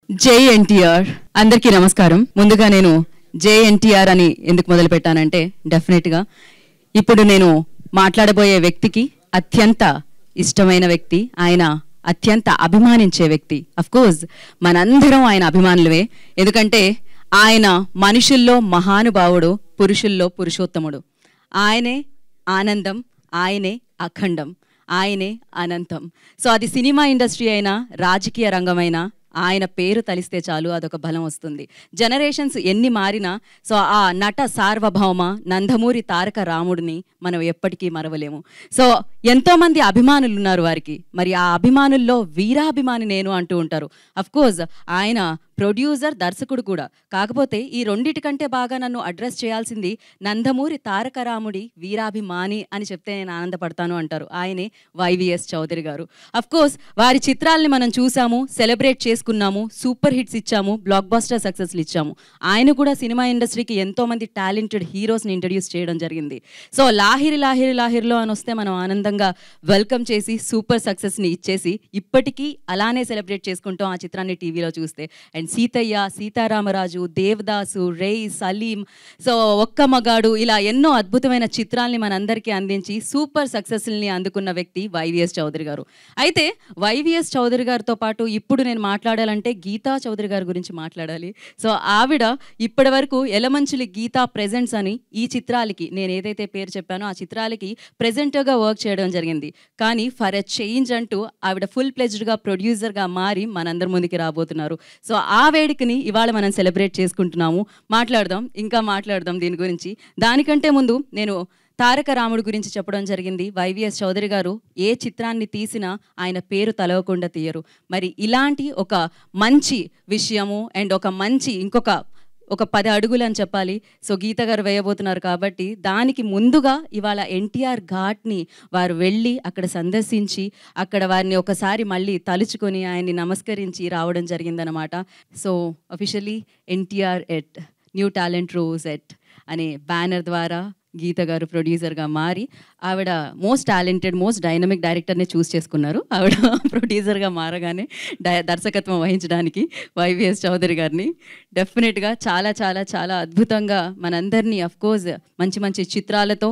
జై ఎన్టీఆర్ అందరికీ నమస్కారం. ముందుగా నేను జై ఎన్టీఆర్ అని ఎందుకు మొదలు పెట్టానంటే డెఫినెట్ గా ఇప్పుడు నేను మాట్లాడబోయే వ్యక్తికి అత్యంత ఇష్టమైన వ్యక్తి, ఆయన అత్యంత అభిమానించే వ్యక్తి. అఫ్ కోర్స్ మనందరం ఆయన అభిమానులవే, ఎందుకంటే ఆయన మనుషుల్లో మహానుభావుడు, పురుషుల్లో పురుషోత్తముడు. ఆయనే ఆనందం, ఆయనే అఖండం, ఆయనే అనంతం. సో అది సినిమా ఇండస్ట్రీ అయినా రాజకీయ రంగమైనా ఆయన పేరు తలిస్తే చాలు అదొక బలం వస్తుంది. జనరేషన్స్ ఎన్ని మారినా సో ఆ నట సార్వభౌమ నందమూరి తారక రాముడిని మనం ఎప్పటికీ మరవలేము. సో ఎంతోమంది అభిమానులు ఉన్నారు వారికి, మరి ఆ అభిమానుల్లో వీరాభిమాని నేను అంటూ ఉంటారు. అఫ్ కోర్స్ ఆయన ప్రొడ్యూసర్, దర్శకుడు కూడా. కాకపోతే ఈ రెండిటికంటే బాగా నన్ను అడ్రస్ చేయాల్సింది నందమూరి తారక రాముడి వీరాభిమాని అని చెప్తే నేను ఆనందపడతాను అంటారు. ఆయనే వైవిఎస్ చౌదరి గారు. అఫ్ కోర్స్ వారి చిత్రాల్ని మనం చూసాము, సెలబ్రేట్ చేసుకున్నాము, సూపర్ హిట్స్ ఇచ్చాము, బ్లాక్ బస్టర్ సక్సెస్లు ఇచ్చాము. ఆయన కూడా సినిమా ఇండస్ట్రీకి ఎంతోమంది టాలెంటెడ్ హీరోస్ని ఇంట్రడ్యూస్ చేయడం జరిగింది. సో లాహిరి లాహిరి లాహిరిలో అని వస్తే మనం ఆనందంగా వెల్కమ్ చేసి సూపర్ సక్సెస్ని ఇచ్చేసి ఇప్పటికీ అలానే సెలబ్రేట్ చేసుకుంటాం ఆ చిత్రాన్ని టీవీలో చూస్తే. అండ్ సీతయ్య, సీతారామరాజు, దేవదాసు, రేయ్, సలీం, సో ఒక్క మగాడు, ఇలా ఎన్నో అద్భుతమైన చిత్రాల్ని మనందరికీ అందించి సూపర్ సక్సెస్ని అందుకున్న వ్యక్తి వైవిఎస్ చౌదరి గారు. అయితే వైవిఎస్ చౌదరి గారితో పాటు ఇప్పుడు నేను మాట్లాడాలంటే గీతా చౌదరి గారి గురించి మాట్లాడాలి. సో ఆవిడ ఇప్పటి వరకు ఎలమంచిలి గీతా ప్రెజెంట్స్ అని ఈ చిత్రాలకి, నేను ఏదైతే పేరు చెప్పానో ఆ చిత్రాలకి ప్రెజెంటర్గా వర్క్ చేయడం జరిగింది. కానీ ఫర్ ఎ చేంజ్ అంటూ ఆవిడ ఫుల్ ప్లెజ్డ్గా ప్రొడ్యూసర్గా మారి మనందరి ముందుకి రాబోతున్నారు. సో ఆ వేడుకని ఇవాళ మనం సెలబ్రేట్ చేసుకుంటున్నాము. ఇంకా మాట్లాడదాం దీని గురించి. దానికంటే ముందు నేను తారక రాముడు గురించి చెప్పడం జరిగింది. వైవిఎస్ చౌదరి గారు ఏ చిత్రాన్ని తీసినా ఆయన పేరు తలవకుండా తీయరు. మరి ఇలాంటి ఒక మంచి విషయము అండ్ ఒక 10 అడుగులు అని చెప్పాలి. సో గీత గారు వేయబోతున్నారు కాబట్టి దానికి ముందుగా ఇవాళ ఎన్టీఆర్ ఘాట్ని వారు వెళ్ళి అక్కడ సందర్శించి అక్కడ వారిని ఒకసారి మళ్ళీ తలుచుకొని ఆయన్ని నమస్కరించి రావడం జరిగిందనమాట. So officially NTR at new talent rose at అనే బ్యానర్ ద్వారా గీత గారు ప్రొడ్యూసర్గా మారి ఆవిడ మోస్ట్ టాలెంటెడ్, మోస్ట్ డైనమిక్ డైరెక్టర్ని చూస్ చేసుకున్నారు. ఆవిడ ప్రొడ్యూసర్గా మారగానే దర్శకత్వం వహించడానికి వైవిఎస్ చౌదరి గారిని. డెఫినెట్గా చాలా చాలా చాలా అద్భుతంగా మనందరినీ అఫ్కోర్స్ మంచి మంచి చిత్రాలతో,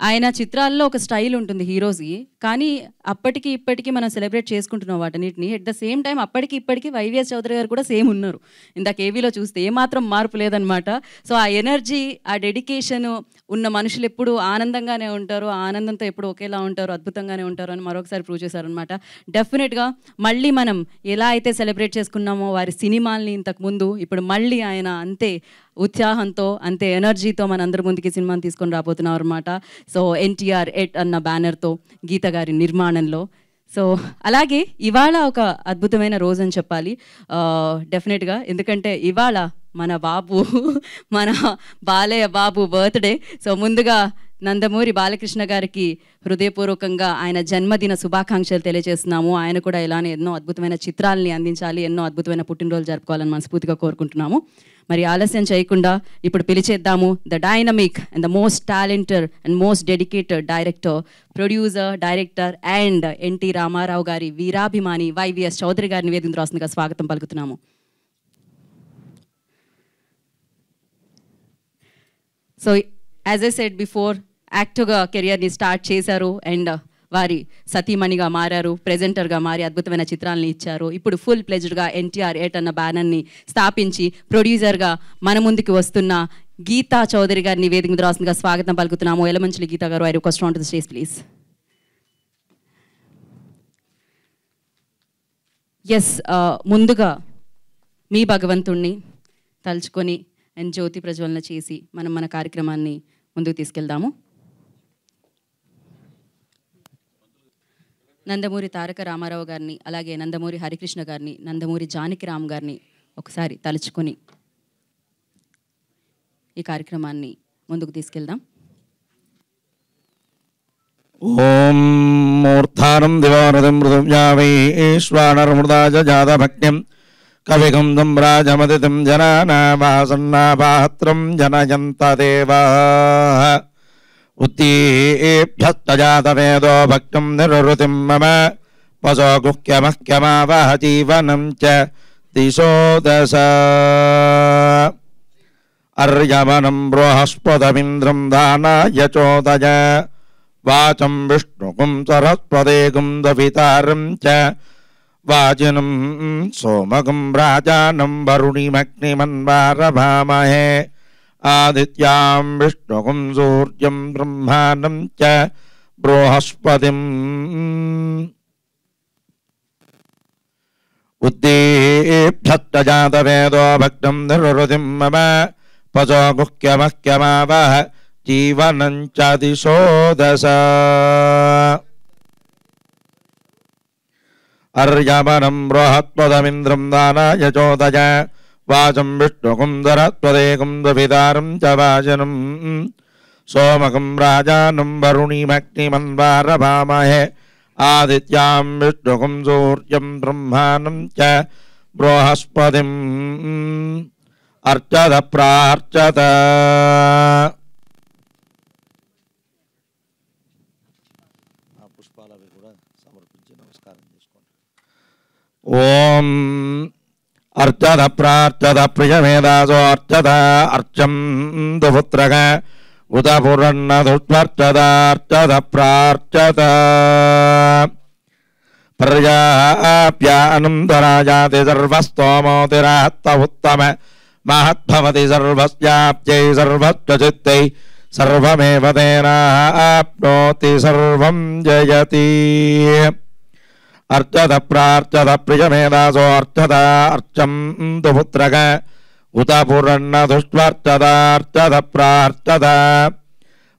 ఆయన చిత్రాల్లో ఒక స్టైల్ ఉంటుంది హీరోస్కి, కానీ అప్పటికి ఇప్పటికీ మనం సెలబ్రేట్ చేసుకుంటున్నాం వాటన్నిటిని. అట్ ద సేమ్ టైం అప్పటికి ఇప్పటికీ వైవిఎస్ చౌదరి గారు కూడా సేమ్ ఉన్నారు. ఇందాక ఏవీలో చూస్తే ఏమాత్రం మార్పు లేదనమాట. సో ఆ ఎనర్జీ, ఆ డెడికేషన్ ఉన్న మనుషులు ఎప్పుడు ఆనందంగానే ఉంటారు, ఆనందంతో ఎప్పుడు ఒకేలా ఉంటారు, అద్భుతంగానే ఉంటారు అని మరొకసారి ప్రూవ్ చేశారనమాట. డెఫినెట్గా మళ్ళీ మనం ఎలా అయితే సెలబ్రేట్ చేసుకున్నామో వారి సినిమాల్ని ఇంతకుముందు, ఇప్పుడు మళ్ళీ ఆయన అంతే ఉత్సాహంతో అంతే ఎనర్జీతో మనందరి ముందుకి సినిమాని తీసుకొని రాబోతున్నారు అనమాట. సో ఎన్టీఆర్ ఎట్ అన్న బ్యానర్తో గీత గారి నిర్మాణంలో. సో అలాగే ఇవాళ ఒక అద్భుతమైన రోజు అని చెప్పాలి డెఫినెట్గా, ఎందుకంటే ఇవాళ మన బాలయ్య బాబు బర్త్డే. సో ముందుగా నందమూరి బాలకృష్ణ గారికి హృదయపూర్వకంగా ఆయన జన్మదిన శుభాకాంక్షలు తెలియజేస్తున్నాము. ఆయన కూడా ఇలానే ఎన్నో అద్భుతమైన చిత్రాలని అందించాలి, ఎన్నో అద్భుతమైన పుట్టినరోజు జరుపుకోవాలని మనస్ఫూర్తిగా కోరుకుంటున్నాము. మరి ఆలస్యం చేయకుండా ఇప్పుడు పిలిచేద్దాము the dynamic and the most talented and most dedicated director, producer, director and NT Rama Rao గారి వీరాభిమాని వైవిఎస్ చౌదరి గారిని వేదిక రాస్తుందిగా స్వాగతం పలుకుతున్నాము. So as I said before, యాక్టర్గా కెరియర్ని స్టార్ట్ చేశారు అండ్ వారి సతీమణిగా మారారు, ప్రెజెంటర్గా మారి అద్భుతమైన చిత్రాలని ఇచ్చారు. ఇప్పుడు ఫుల్ ప్లెజ్డ్గా ఎన్టీఆర్ ఎట్ అన్న బ్యానర్ని స్థాపించి ప్రొడ్యూసర్గా మన ముందుకు వస్తున్న గీతా చౌదరి గారిని వేదిక మీద రాస్తుందిగా స్వాగతం పలుకుతున్నాము. ఎలమంచిలి గీతా గారు, I request on to the stage please. Yes, ముందుగా మీ భగవంతుణ్ణి తలుచుకొని అండ్ జ్యోతి ప్రజ్వలన చేసి మనం మన కార్యక్రమాన్ని ముందుకు తీసుకెళ్దాము. నందమూరి తారక రామారావు గారిని, అలాగే నందమూరి హరికృష్ణ గారిని, నందమూరి జానకిరామ్ గారిని ఒకసారి తలుచుకొని ఈ కార్యక్రమాన్ని ముందుకు తీసుకెళ్దాం. ఓం మూర్ధానం దివానదం మృదుజావైశ్వానర్మృదాజ జాతభక్త్యం కవిగంధం రాజమదితం జనానావాసన్నాపాత్రం జనయంత దేవా ఉత్తీభ్యస్తజాతవేదో భక్తం నిరృతిం మమ వసో గుహ్యమహ్యమావహ జీవనం చ दिशो दश अर्यमनं बृहस्पतिमिन्द्रं दानाय चोदय वाचं विष्णुकुं सरस्वतीकुं दवितारं च वाजिनं सोमकं राजानं वरुणिमग्निमन्वारभामहे आदित्यां विष्णुकुं सूर्यं ब्रह्माणं च बृहस्पतिम् उद्दीप्तजातवेदो भक्तं निरुतिं मम पचो गुह्यमह्यमावह जीवनं च दिशो दश अर्यमनं बृहस्पतिमिन्द्रं दानाय चोदय वाचं विष्णुकुं सरस्वतीकुं दवितारं च वाजिनं सोमकं राजानं वरुणिमग्निमन्वारभामहे आदित्यां विष्णुकुं सूर्यं ब्रह्माणं च बृहस्पतिम् अर्चत प्रार्चत ओम अर्चत प्रार्चत प्रियमेदासो अर्चत अर्चं दुपुत्रक उत पुरन्न दुष्वर्चत अर्चत प्रार्चत प्रजाप्यानन्दराजाति सर्वस्तोमोतिरात्त उत्तम महद्भवति सर्वस्याप्यै सर्वस्य चित्तै सर्वमेव तेनाप्नोति सर्वं जयति अर्चत प्रार्चत प्रियमेदासो अर्चत अर्चं दुपुत्रक उत पुरन्न दुष्वर्चत अर्चत प्रार्चत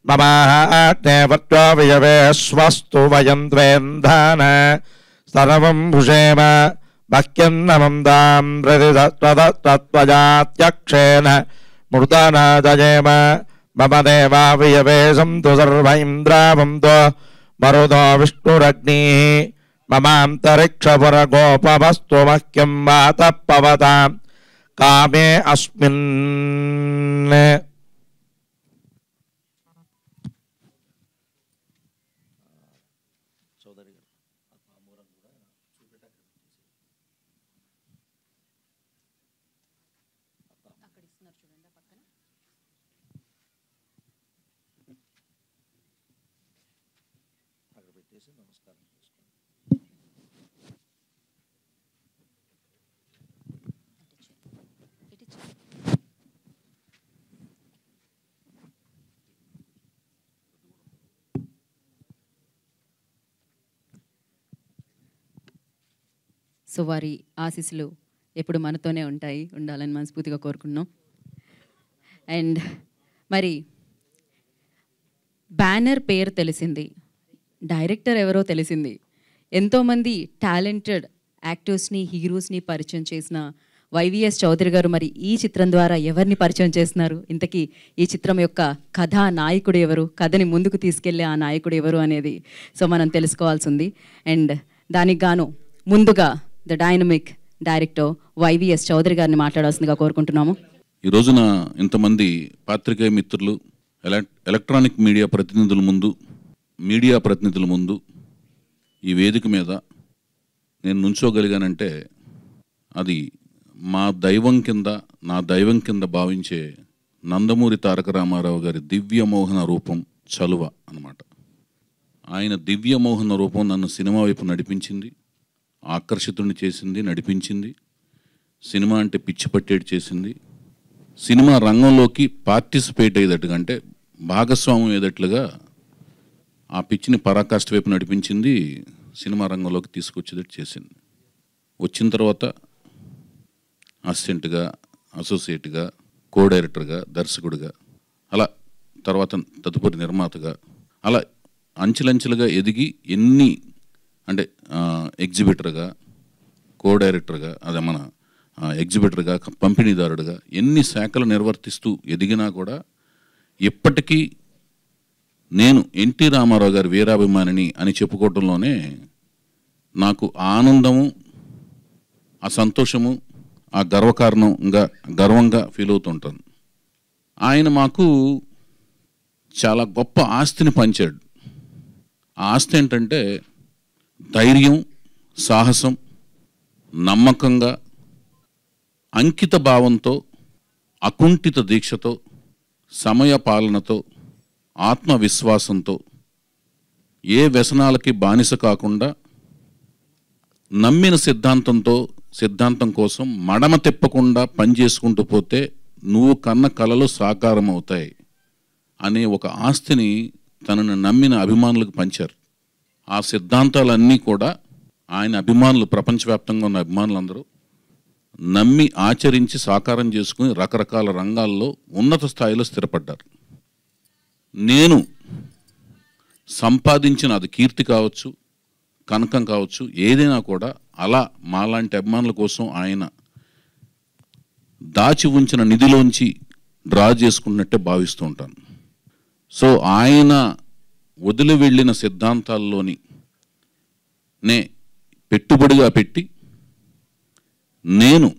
ममाग्ने वर्चो वियवे स्वस्तु वयं द्वेन्धान सर्वं भुषेम भक्यन्नमं दां प्रतितत्त्वजात्यक्षेण मृदना जयेम मम देवा वियवे सन्तु सर्व इन्द्रावन्तो मरुतो विष्णुरग्निः ममान्तरिक्षपुरगोपवस्तु मह्यं वातः पवतां कामे अस्मिन् సో వారి ఆశీస్సులు ఎప్పుడు మనతోనే ఉండాలని మనస్ఫూర్తిగా కోరుకున్నాం. అండ్ మరి బ్యానర్ పేరు తెలిసింది, డైరెక్టర్ ఎవరో తెలిసింది, ఎంతోమంది టాలెంటెడ్ యాక్టర్స్ని హీరోస్ని పరిచయం చేసిన వైవిఎస్ చౌదరి గారు మరి ఈ చిత్రం ద్వారా ఎవరిని పరిచయం చేస్తున్నారు, ఇంతకీ ఈ చిత్రం యొక్క కథా నాయకుడు ఎవరు, కథని ముందుకు తీసుకెళ్లే ఆ నాయకుడు ఎవరు అనేది సో మనం తెలుసుకోవాల్సి ఉంది. అండ్ దానికి గాను ముందుగా the dynamic director YVS Chowdary గారిని మాట్లాడాల్సిందిగా కోరుకుంటున్నాము. ఈ రోజున ఇంతమంది పాత్రికేయ మిత్రులు, ఎలక్ట్రానిక్ మీడియా ప్రతినిధుల ముందు ఈ వేదిక మీద నేను నుంచోగలిగానంటే అది నా దైవం కింద భావించే నందమూరి తారక రామారావు గారి దివ్యమోహన రూపం చలువ అన్నమాట. ఆయన దివ్యమోహన రూపం నన్ను సినిమా వైపు నడిపించింది, ఆకర్షితుడిని చేసింది, నడిపించింది. సినిమా అంటే పిచ్చి పట్టేటి చేసింది. సినిమా రంగంలోకి పార్టిసిపేట్ అయ్యేటట్టుగా అంటే భాగస్వామ్యం అయ్యేటట్లుగా ఆ పిచ్చిని పరాకాష్ఠ వైపు నడిపించింది, సినిమా రంగంలోకి తీసుకొచ్చేటట్టు చేసింది. వచ్చిన తర్వాత అసిస్టెంట్గా, అసోసియేట్గా, కో డైరెక్టర్గా, దర్శకుడిగా, అలా తర్వాత తదుపరి నిర్మాతగా, అలా అంచెలంచెలుగా ఎదిగి ఎన్ని అంటే ఎగ్జిబిటర్గా, కో డైరెక్టర్గా, అదే మన ఎగ్జిబిటర్గా, పంపిణీదారుడుగా ఎన్ని శాఖలు నిర్వర్తిస్తూ ఎదిగినా కూడా ఎప్పటికీ నేను ఎన్టీ రామారావు గారి వీరాభిమానిని అని చెప్పుకోవడంలోనే నాకు ఆనందము, ఆ సంతోషము, ఆ గర్వంగా ఫీల్ అవుతుంటాను. ఆయన మాకు చాలా గొప్ప ఆస్తిని పంచాడు. ఆ ఆస్తి ఏంటంటే ధైర్యం, సాహసం, నమ్మకంగా అంకిత భావంతో, అకుంఠిత దీక్షతో, సమయ పాలనతో, ఆత్మవిశ్వాసంతో, ఏ వ్యసనాలకి బానిస కాకుండా, నమ్మిన సిద్ధాంతం కోసం మడమ తిప్పకుండా పనిచేసుకుంటూ పోతే నువ్వు కన్న కలలు సాకారం అవుతాయి అనే ఒక ఆస్తిని తనను నమ్మిన అభిమానులకు పంచారు. ఆ సిద్ధాంతాలన్నీ కూడా ఆయన అభిమానులు, ప్రపంచవ్యాప్తంగా ఉన్న అభిమానులందరూ నమ్మి ఆచరించి సాకారం చేసుకుని రకరకాల రంగాల్లో ఉన్నత స్థాయిలో స్థిరపడ్డారు. నేను సంపాదించిన, అది కీర్తి కావచ్చు, కనకం కావచ్చు, ఏదైనా కూడా అలా మాలాంటి అభిమానుల కోసం ఆయన దాచి ఉంచిన నిధిలోంచి డ్రా చేసుకున్నట్టే భావిస్తూ ఉంటాను. సో ఆయన వదిలి వెళ్ళిన సిద్ధాంతాల్లోని పెట్టుబడిగా పెట్టి నేను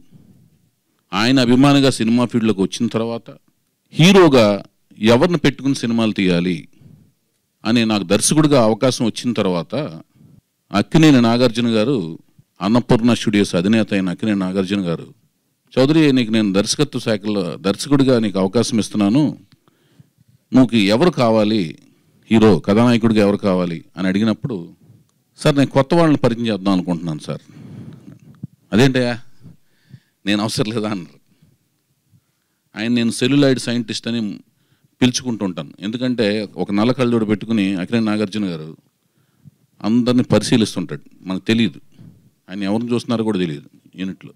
ఆయన అభిమానిగా సినిమా ఫీల్డ్లోకి వచ్చిన తర్వాత హీరోగా ఎవరిని పెట్టుకుని సినిమాలు తీయాలి అని నాకు దర్శకుడిగా అవకాశం వచ్చిన తర్వాత అక్కినేని నాగార్జున గారు, అన్నపూర్ణ స్టూడియోస్ అధినేత అయిన అక్కినేని నాగార్జున గారు, చౌదరి నీకు నేను దర్శకత్వ శాఖలో దర్శకుడిగా నీకు అవకాశం ఇస్తున్నాను, నువ్వు ఎవరు కావాలి, హీరో కథానాయకుడిగా ఎవరు కావాలి అని అడిగినప్పుడు, సార్ నేను కొత్త వాళ్ళని పరిచయం చేద్దాం అనుకుంటున్నాను సార్. అదేంటయ్యా నేను అవసరం లేదా అన్నారు. ఆయన నేను సెల్యులాయిడ్ సైంటిస్ట్ అని పిలుచుకుంటూ ఉంటాను. ఎందుకంటే ఒక నల్ల కళ్ళజోడు పెట్టుకుని అక్కినేని నాగార్జున గారు అందరిని పరిశీలిస్తుంటాడు. మనకు తెలియదు ఆయన ఎవరిని చూస్తున్నారో కూడా తెలియదు యూనిట్లో.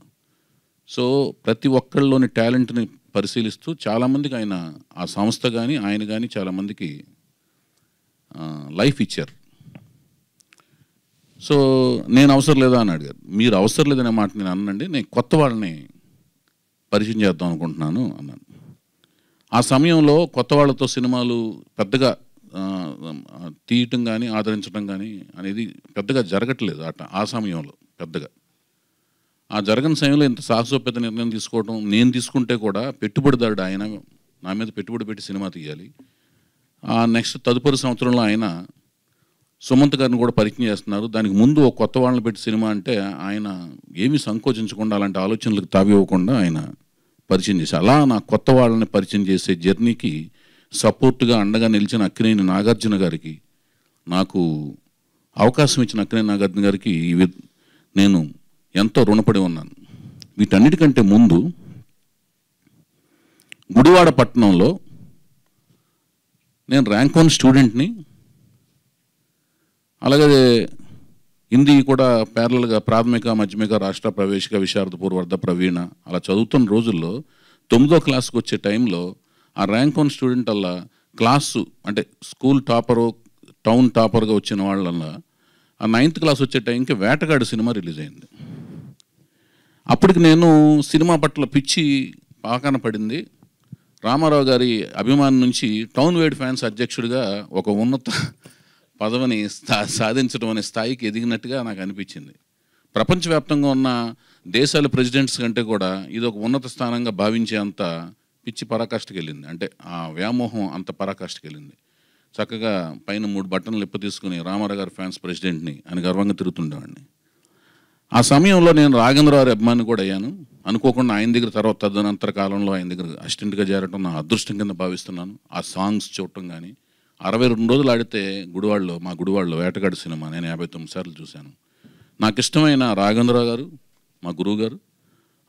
సో ప్రతి ఒక్కళ్ళలోని టాలెంట్ని పరిశీలిస్తూ చాలామందికి ఆయన, ఆ సంస్థ కానీ ఆయన కానీ చాలామందికి లైఫ్ ఇచ్చారు. సో నేను అవసరం లేదా అని అడిగారు. మీరు అవసరం లేదనే మాట నేను అన్నండి, నేను కొత్త వాళ్ళని పరిచయం చేద్దాం అనుకుంటున్నాను అన్నాను. ఆ సమయంలో కొత్త వాళ్ళతో సినిమాలు పెద్దగా తీయటం కానీ ఆదరించడం కానీ అనేది పెద్దగా జరగట్లేదు ఆ సమయంలో. పెద్దగా ఆ జరగని సమయంలో ఇంత సాహసోపేత నిర్ణయం తీసుకోవడం, నేను తీసుకుంటే కూడా పెట్టుబడిదారుడు ఆయన నా మీద పెట్టుబడి పెట్టి సినిమా తీయాలి. నెక్స్ట్ తదుపరి సంవత్సరంలో ఆయన సుమంత్ గారిని కూడా పరిచయం చేస్తున్నారు. దానికి ముందు ఒక కొత్త వాళ్ళని పెట్టి సినిమా అంటే ఆయన ఏమీ సంకోచించకుండా, అలాంటి ఆలోచనలకు తావివ్వకుండా ఆయన పరిచయం చేసి, అలా నా కొత్త వాళ్ళని పరిచయం చేసే జర్నీకి సపోర్ట్గా అండగా నిలిచిన అక్కినేని నాగార్జున గారికి, నాకు అవకాశం ఇచ్చిన అక్కినేని నాగార్జున గారికి నేను ఎంతో రుణపడి ఉన్నాను. వీటన్నిటికంటే ముందు గుడివాడ పట్టణంలో నేను ర్యాంక్ 1 స్టూడెంట్ని, అలాగే హిందీ కూడా ప్యారలల్గా ప్రాథమిక, మాధ్యమిక, రాష్ట్ర ప్రవేశిక, విశారద పూర్వార్ధ, ప్రవీణ అలా చదువుతున్న రోజుల్లో 9వ క్లాస్కి వచ్చే టైంలో ఆ ర్యాంక్ 1 స్టూడెంట్ అలా క్లాసు అంటే స్కూల్ టాపరు, టౌన్ టాపర్గా వచ్చిన వాళ్ళల్లా ఆ 9th క్లాస్ వచ్చే టైంకి వేటగాడు సినిమా రిలీజ్ అయింది. అప్పటికి నేను సినిమా పట్ల పిచ్చి పాకాన పడింది. రామారావు గారి అభిమానం నుంచి టౌన్ వైడ్ ఫ్యాన్స్ అధ్యక్షుడిగా ఒక ఉన్నత పదవిని సాధించడం అనే స్థాయికి ఎదిగినట్టుగా నాకు అనిపించింది. ప్రపంచవ్యాప్తంగా ఉన్న దేశాల ప్రెసిడెంట్స్ కంటే కూడా ఇది ఒక ఉన్నత స్థానంగా భావించే అంత పిచ్చి పరాకాష్ఠకి వెళ్ళింది. అంటే ఆ వ్యామోహం అంత పరాకాష్ఠకి వెళ్ళింది. చక్కగా పైన 3 బట్టన్లు ఇప్ప తీసుకుని రామారావు గారి ఫ్యాన్స్ ప్రెసిడెంట్ని అని గర్వంగా తిరుగుతుండేవాడిని. ఆ సమయంలో నేను రాఘవేంద్రరావు అభిమాని కూడా అయ్యాను. అనుకోకుండా ఆయన దగ్గర తర్వాత తదనంతర కాలంలో ఆయన దగ్గర అసిస్టెంట్గా చేరటం నా అదృష్టం కింద భావిస్తున్నాను. ఆ సాంగ్స్ చూడటం కానీ 62 రోజులు ఆడితే మా గుడివాడలో వేటగాడు సినిమా నేను 59 సార్లు చూశాను. నాకు ఇష్టమైన రాఘవేంద్రరావు గారు మా గురువు గారు,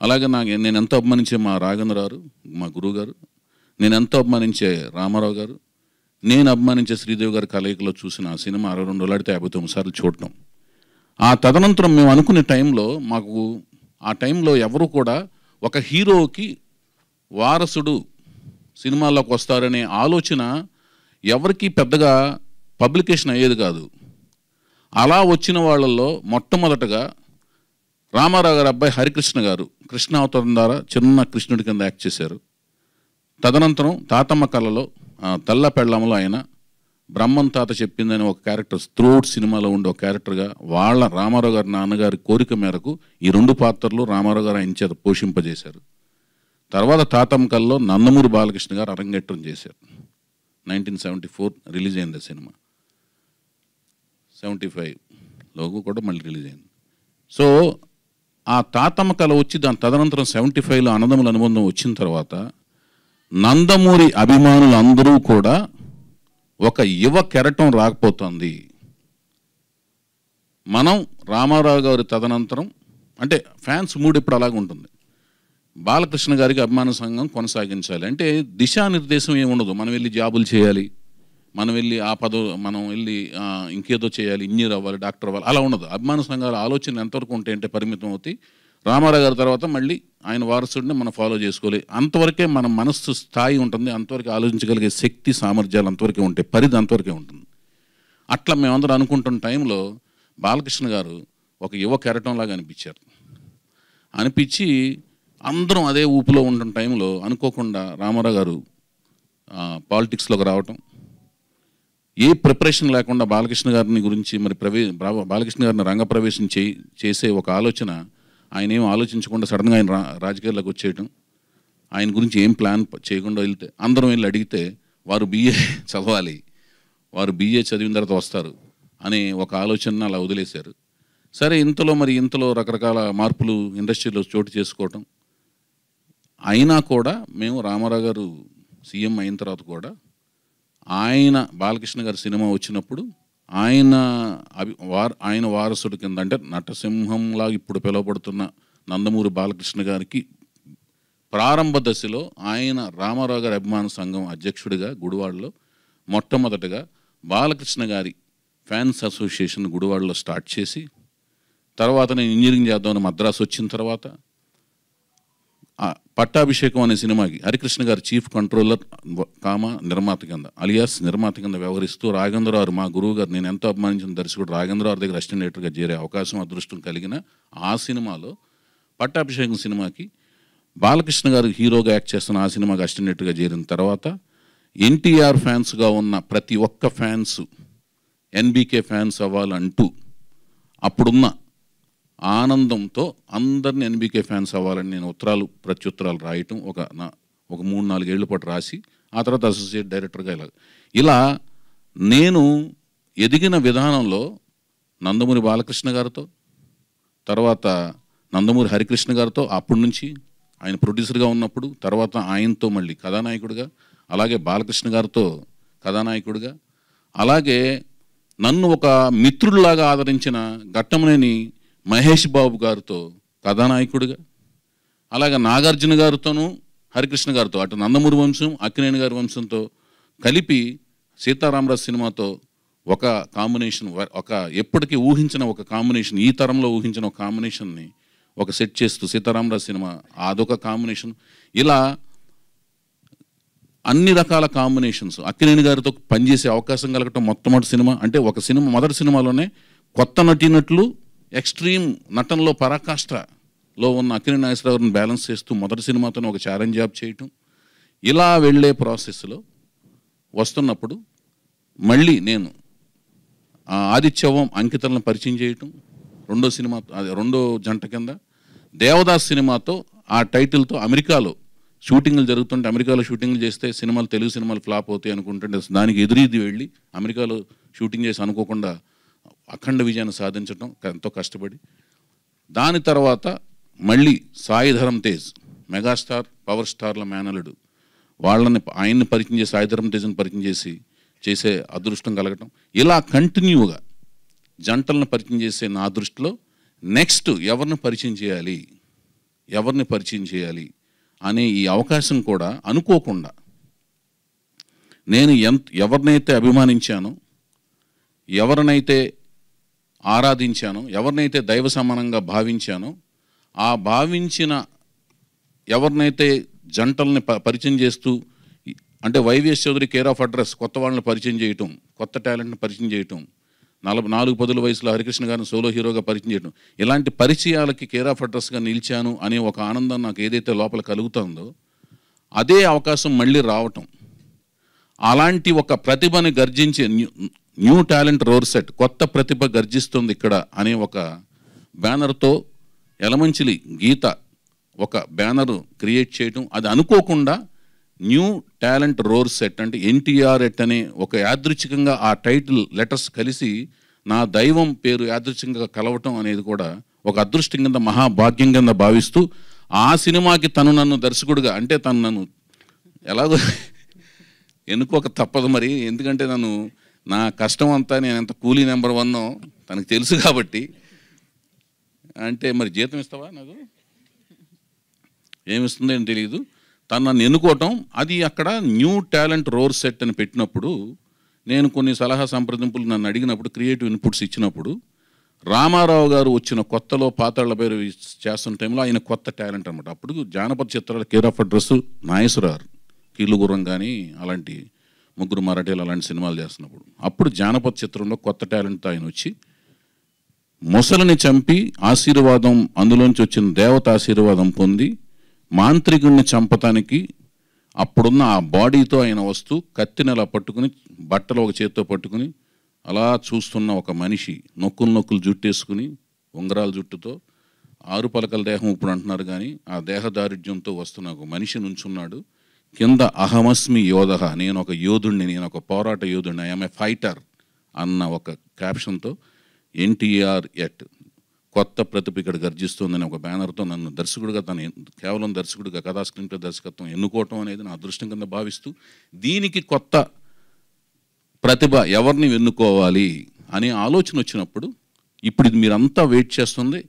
అలాగే నేను ఎంతో అభిమానించే మా రాఘవేంద్రరావు గారు మా గురువు గారు, నేను ఎంతో అభిమానించే రామారావు గారు, నేను అభిమానించే శ్రీదేవి గారి కలయికలో చూసిన ఆ సినిమా 62 రోజులు ఆడితే 59 సార్లు చూడటం. ఆ తదనంతరం మేము అనుకునే టైంలో మాకు ఆ టైంలో ఎవరు కూడా ఒక హీరోకి వారసుడు సినిమాల్లోకి వస్తారనే ఆలోచన ఎవరికి పెద్దగా పబ్లికేషన్ అయ్యేది కాదు. అలా వచ్చిన వాళ్ళల్లో మొట్టమొదటగా రామారావు గారి అబ్బాయి హరికృష్ణ గారు కృష్ణ అవతారం ద్వారా చిన్న కృష్ణుడి కింద యాక్ట్ చేశారు. తదనంతరం తాతమ్మ కళలో తెల్ల పెళ్ళంలో ఆయన బ్రహ్మన్ తాత చెప్పిందని ఒక క్యారెక్టర్ త్రూఅవుట్ సినిమాలో ఉండే ఒక క్యారెక్టర్గా వాళ్ళ రామారావు గారి నాన్నగారి కోరిక మేరకు ఈ 2 పాత్రలు రామారావు గారు ఆయన చేత పోషింపజేశారు. తర్వాత తాతమ్మ కళలో నందమూరి బాలకృష్ణ గారు అరంగేట్రం చేశారు. 1974 రిలీజ్ అయింది సినిమా. 75లో కూడా మళ్ళీ రిలీజ్ అయింది. సో ఆ తాతమ్మ కళ వచ్చి దాని తదనంతరం 75లో అన్నదమ్ముల అనుబంధం వచ్చిన తర్వాత నందమూరి అభిమానులు అందరూ కూడా ఒక యువ కెరటం రాకపోతుంది. మనం రామారావు గారి తదనంతరం అంటే ఫ్యాన్స్ మూడ్ ఇప్పుడు అలాగే ఉంటుంది. బాలకృష్ణ గారికి అభిమాన సంఘం కొనసాగించాలి అంటే దిశానిర్దేశం ఏముండదు. మనం వెళ్ళి జాబులు చేయాలి, మనం వెళ్ళి మనం వెళ్ళి ఇంకేదో చేయాలి, ఇంజనీర్ అవ్వాలి, డాక్టర్ అవ్వాలి, అలా ఉండదు. అభిమాన సంఘాల ఆలోచన ఎంతవరకు ఉంటాయంటే పరిమితం అవుతాయి. రామారావు గారి తర్వాత మళ్ళీ ఆయన వారసుడిని మనం ఫాలో చేసుకోవాలి, అంతవరకే మన మనస్సు స్థాయి ఉంటుంది, అంతవరకు ఆలోచించగలిగే శక్తి సామర్థ్యాలు అంతవరకే ఉంటాయి, పరిధి అంతవరకే ఉంటుంది. అట్లా మేమందరం అనుకుంటున్న టైంలో బాలకృష్ణ గారు ఒక యువ కెరటంలాగా అనిపించి అందరం అదే ఊపులో ఉంటున్న టైంలో అనుకోకుండా రామారావు గారు పాలిటిక్స్లోకి రావటం, ఏ ప్రిపరేషన్ లేకుండా బాలకృష్ణ గారిని గురించి మరి బాలకృష్ణ గారిని రంగప్రవేశం చేసే ఒక ఆలోచన ఆయన ఏం ఆలోచించకుండా సడన్గా ఆయన రాజకీయాల్లోకి వచ్చేయటం, ఆయన గురించి ఏం ప్లాన్ చేయకుండా వెళ్తే అందరం వెళ్ళి అడిగితే వారు BA చదవాలి, వారు BA చదివిన తర్వాత వస్తారు అనే ఒక ఆలోచన అలా వదిలేశారు. సరే ఇంతలో రకరకాల మార్పులు ఇండస్ట్రీలో చోటు చేసుకోవటం అయినా కూడా మేము రామారావు గారు సీఎం అయిన తర్వాత కూడా ఆయన బాలకృష్ణ గారి సినిమా వచ్చినప్పుడు ఆయన వారసుడి కింద అంటే నటసింహంలాగా ఇప్పుడు పిలువబడుతున్న నందమూరి బాలకృష్ణ గారికి ప్రారంభ దశలో ఆయన రామారావు గారి అభిమాన సంఘం అధ్యక్షుడిగా గుడివాడలో మొట్టమొదటగా బాలకృష్ణ గారి ఫ్యాన్స్ అసోసియేషన్ గుడివాడలో స్టార్ట్ చేసి తర్వాత నేను ఇంజనీరింగ్ చేద్దామని మద్రాసు వచ్చిన తర్వాత పట్టాభిషేకం అనే సినిమాకి హరికృష్ణ గారు చీఫ్ కంట్రోలర్ నిర్మాత కింద అలియాస్ నిర్మాత కింద వ్యవహరిస్తూ రాఘవేంద్రరావు మా గురువు గారు నేను ఎంతో అభిమానించిన దర్శకుడు రాఘవేంద్రరావు దగ్గర అసిస్టెంట్ డైరెక్టర్గా చేరే అవకాశం అదృష్టం కలిగిన ఆ సినిమాలో పట్టాభిషేకం సినిమాకి బాలకృష్ణ గారు హీరోగా యాక్ట్ చేస్తున్న ఆ సినిమాకి అసిస్టెంట్ డైరెక్టర్గా చేరిన తర్వాత ఎన్టీఆర్ ఫ్యాన్స్గా ఉన్న ప్రతి ఒక్క ఫ్యాన్స్ NBK ఫ్యాన్స్ అవ్వాలంటూ అప్పుడున్న ఆనందంతో అందరినీ NBK ఫ్యాన్స్ అవ్వాలని నేను ప్రత్యుత్తరాలు రాయటం ఒక 3-4 ఏళ్ల పాటు రాసి ఆ తర్వాత అసోసియేట్ డైరెక్టర్గా ఇలా నేను ఎదిగిన విధానంలో నందమూరి బాలకృష్ణ గారితో తర్వాత నందమూరి హరికృష్ణ గారితో అప్పటి నుంచి ఆయన ప్రొడ్యూసర్గా ఉన్నప్పుడు తర్వాత ఆయనతో మళ్ళీ కథానాయకుడిగా అలాగే బాలకృష్ణ గారితో కథానాయకుడిగా అలాగే నన్ను ఒక మిత్రుడిలాగా ఆదరించిన ఘట్టమనేని మహేష్ బాబు గారితో కథానాయకుడిగా అలాగే నాగార్జున గారితోనూ హరికృష్ణ గారితో అటు నందమూరి వంశం అక్కినేని గారి వంశంతో కలిపి సీతారామరాజు సినిమాతో ఒక కాంబినేషన్ ఒక ఎప్పటికీ ఊహించిన ఒక కాంబినేషన్ ఈ తరంలో ఊహించిన ఒక కాంబినేషన్ని ఒక సెట్ చేస్తూ సీతారామరాజు సినిమా అదొక కాంబినేషన్ ఇలా అన్ని రకాల కాంబినేషన్స్ అక్కినేని గారితో పనిచేసే అవకాశం కలగటం మొట్టమొదటి సినిమా అంటే ఒక సినిమా మొదటి సినిమాలోనే కొత్త నటీనటులు ఎక్స్ట్రీమ్ నటనలో పరాకాష్ఠలో ఉన్న అక్కినేని నాగేశ్వరరావుని బ్యాలెన్స్ చేస్తూ మొదటి సినిమాతోనే ఒక ఛాలెంజ్ జాబ్ చేయటం ఇలా వెళ్ళే ప్రాసెస్లో వస్తున్నప్పుడు మళ్ళీ నేను ఆదిత్యవం అంకితలను పరిచయం చేయటం రెండో జంట కింద దేవదాస్ సినిమాతో ఆ టైటిల్తో అమెరికాలో షూటింగ్లు జరుగుతుంటే అమెరికాలో షూటింగ్లు చేస్తే తెలుగు సినిమాలు ఫ్లాప్ అవుతాయి అనుకుంటుంటే దానికి ఎదురీది వెళ్ళి అమెరికాలో షూటింగ్ చేసి అనుకోకుండా అఖండ విజయాన్ని సాధించడం ఎంతో కష్టపడి దాని తర్వాత మళ్ళీ సాయి ధరమ్ తేజ్ మెగాస్టార్ పవర్ స్టార్ల మేనలుడు ఆయన్ని పరిచయం చేసి సాయి ధరమ్ తేజ్ని పరిచయం చేసే అదృష్టం కలగటం ఇలా కంటిన్యూగా జంటలను పరిచయం చేసే నా దృష్టిలో నెక్స్ట్ ఎవరిని పరిచయం చేయాలి అనే ఈ అవకాశం కూడా అనుకోకుండా నేను ఎవరినైతే అభిమానించానో ఎవరినైతే ఆరాధించానో ఎవరినైతే దైవ సమానంగా భావించానో ఆ భావించిన ఎవరినైతే జంటల్ని పరిచయం చేస్తూ అంటే YVS Chowdary care of address కొత్త వాళ్ళని పరిచయం చేయటం కొత్త టాలెంట్ని పరిచయం చేయటం 4-10 వయసులో హరికృష్ణ గారిని సోలో హీరోగా పరిచయం చేయడం ఇలాంటి పరిచయాలకి కేర్ ఆఫ్ అడ్రస్గా నిలిచాను అనే ఒక ఆనందం నాకు ఏదైతే లోపల కలుగుతుందో అదే అవకాశం మళ్ళీ రావటం అలాంటి ఒక ప్రతిభని గర్జించే న్యూ టాలెంట్ రోర్ సెట్ కొత్త ప్రతిభ గర్జిస్తుంది ఇక్కడ అనే ఒక బ్యానర్తో యలమంచిలి గీత ఒక బ్యానర్ క్రియేట్ చేయటం అది అనుకోకుండా న్యూ టాలెంట్ రోర్ సెట్ అంటే NTR అనే ఒక యాదృచ్ఛికంగా ఆ టైటిల్ లెటర్స్ కలిసి నా దైవం పేరు యాదృచ్ఛికంగా కలవటం అనేది కూడా ఒక అదృష్టం కింద మహాభాగ్యం కింద భావిస్తూ ఆ సినిమాకి తను నన్ను దర్శకుడిగా, అంటే తను నన్ను ఎలాగో ఎన్నుకోక తప్పదు మరి, ఎందుకంటే నా కష్టం అంతా నేను ఎంత కూలీ నెంబర్ 1 తనకు తెలుసు కాబట్టి. అంటే మరి జీతం ఇస్తావా, నాకు ఏమిస్తుందో అని తెలియదు. తను నన్ను ఎన్నుకోవటం, అది అక్కడ న్యూ టాలెంట్ రోర్ సెట్ అని పెట్టినప్పుడు నేను కొన్ని సలహా సంప్రదింపులు నన్ను అడిగినప్పుడు, క్రియేటివ్ ఇన్పుట్స్ ఇచ్చినప్పుడు, రామారావు గారు వచ్చిన కొత్తలో పాతాళ పేరు చేస్తున్న టైంలో ఆయన కొత్త టాలెంట్ అనమాట. అప్పుడు జానపద చిత్రాలు కేర్ ఆఫ్ అడ్రస్ నాగేశ్వరరావు, కీలుగుర్రం కానీ అలాంటి ముగ్గురు మరాఠీలు అలాంటి సినిమాలు చేస్తున్నప్పుడు, అప్పుడు జానపద చిత్రంలో కొత్త టాలెంట్తో ఆయన వచ్చి మొసలిని చంపి ఆశీర్వాదం, అందులోంచి వచ్చిన దేవత ఆశీర్వాదం పొంది మాంత్రికుడిని చంపటానికి అప్పుడున్న ఆ బాడీతో ఆయన వస్తూ కత్తిని అలా పట్టుకుని, బట్టలు ఒక చేత్తో పట్టుకుని అలా చూస్తున్న ఒక మనిషి, నొక్కులు జుట్టేసుకుని ఉంగరాల జుట్టుతో 6 పలకల దేహం ఇప్పుడు అంటున్నారు కానీ ఆ దేహదారుఢ్యంతో వస్తున్న ఒక మనిషి నుంచున్నాడు. కింద అహమస్మి యోధ, నేను ఒక యోధుడిని, నేను ఒక పోరాట యోధుడిని, ఐఎమ్ ఏ ఫైటర్ అన్న ఒక క్యాప్షన్తో ఎన్టీఆర్ ఎట్ కొత్త ప్రతిభ ఇక్కడ గర్జిస్తుందని ఒక బ్యానర్తో నన్ను దర్శకుడిగా, తను కేవలం దర్శకుడిగా కథా స్క్రీన్ ప్లే దర్శకత్వం ఎన్నుకోవటం అనేది నా అదృష్టం కింద భావిస్తూ, దీనికి కొత్త ప్రతిభ ఎవరిని ఎన్నుకోవాలి అనే ఆలోచన వచ్చినప్పుడు, ఇప్పుడు ఇది మీరంతా వెయిట్ చేస్తుంది,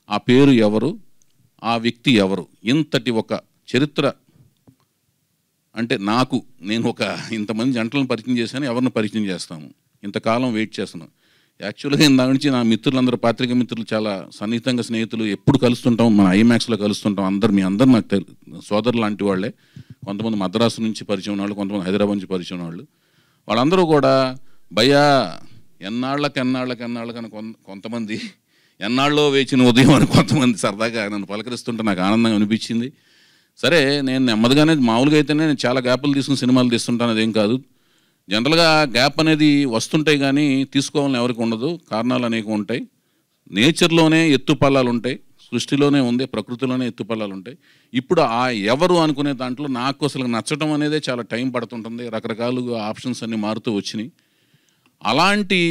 ఆ పేరు ఎవరు, ఆ వ్యక్తి ఎవరు, ఇంతటి ఒక చరిత్ర. అంటే నేను ఇంతమంది జంటలను పరిచయం చేశాను, ఎవరిని పరిచయం చేస్తాము, ఇంతకాలం వెయిట్ చేస్తున్నాం. యాక్చువల్గా ఇందాక నుంచి నా మిత్రులందరూ, పాత్రిక మిత్రులు చాలా సన్నిహితంగా స్నేహితులు, ఎప్పుడు కలుస్తుంటాం, మన ఐమాక్స్లో కలుస్తుంటాం, మీ అందరు నాకు సోదరులు లాంటి వాళ్ళే. కొంతమంది మద్రాసు నుంచి పరిచయం వాళ్ళు, కొంతమంది హైదరాబాద్ నుంచి పరిచయం వాళ్ళు, వాళ్ళందరూ కూడా భయ్యా ఎన్నాళ్ళకని కొంతమంది, ఎన్నాళ్ళలో వేచిన ఉదయం అని కొంతమంది సరదాగా నన్ను పలకరిస్తుంటే నాకు ఆనందంగా అనిపించింది. సరే, నేను నెమ్మదిగానే, మామూలుగా అయితేనే నేను చాలా గ్యాపులు తీసుకుని సినిమాలు తీస్తుంటాను, అదేం కాదు. జనరల్గా గ్యాప్ అనేది వస్తుంటాయి కానీ తీసుకోవాలని ఎవరికి ఉండదు, కారణాలు అనేక ఉంటాయి. నేచర్లోనే ఎత్తుపల్లాలు ఉంటాయి, సృష్టిలోనే ఉంది, ప్రకృతిలోనే ఎత్తుపల్లాలు ఉంటాయి. ఇప్పుడు ఆ ఎవరు అనుకునే దాంట్లో నాకు అసలు నచ్చడం అనేది చాలా టైం పడుతుంటుంది, రకరకాలుగా ఆప్షన్స్ అన్నీ మారుతూ వచ్చినాయి. అలాంటి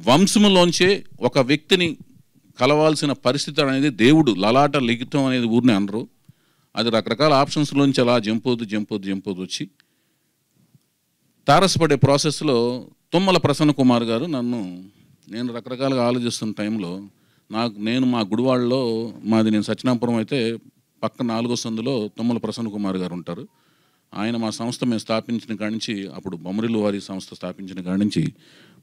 వంశంలోంచే ఒక వ్యక్తిని కలవాల్సిన పరిస్థితి అనేది దేవుడు లలాట లిఖితం అనేది ఊరిని అనరు, అది రకరకాల ఆప్షన్స్లోంచి అలా జంపోదు వచ్చి తారసపడే ప్రాసెస్లో తుమ్మల ప్రసన్న కుమార్ గారు నేను రకరకాలుగా ఆలోచిస్తున్న టైంలో నేను మా గుడివాడలో, నేను సత్యనాపురం అయితే పక్క 4వ సందులో తుమ్మల ప్రసన్న కుమార్ గారు ఉంటారు. ఆయన మా సంస్థ మేము స్థాపించిన కాడి నుంచి, అప్పుడు బొమ్మరిల్లు వారి సంస్థ స్థాపించిన కాడి నుంచి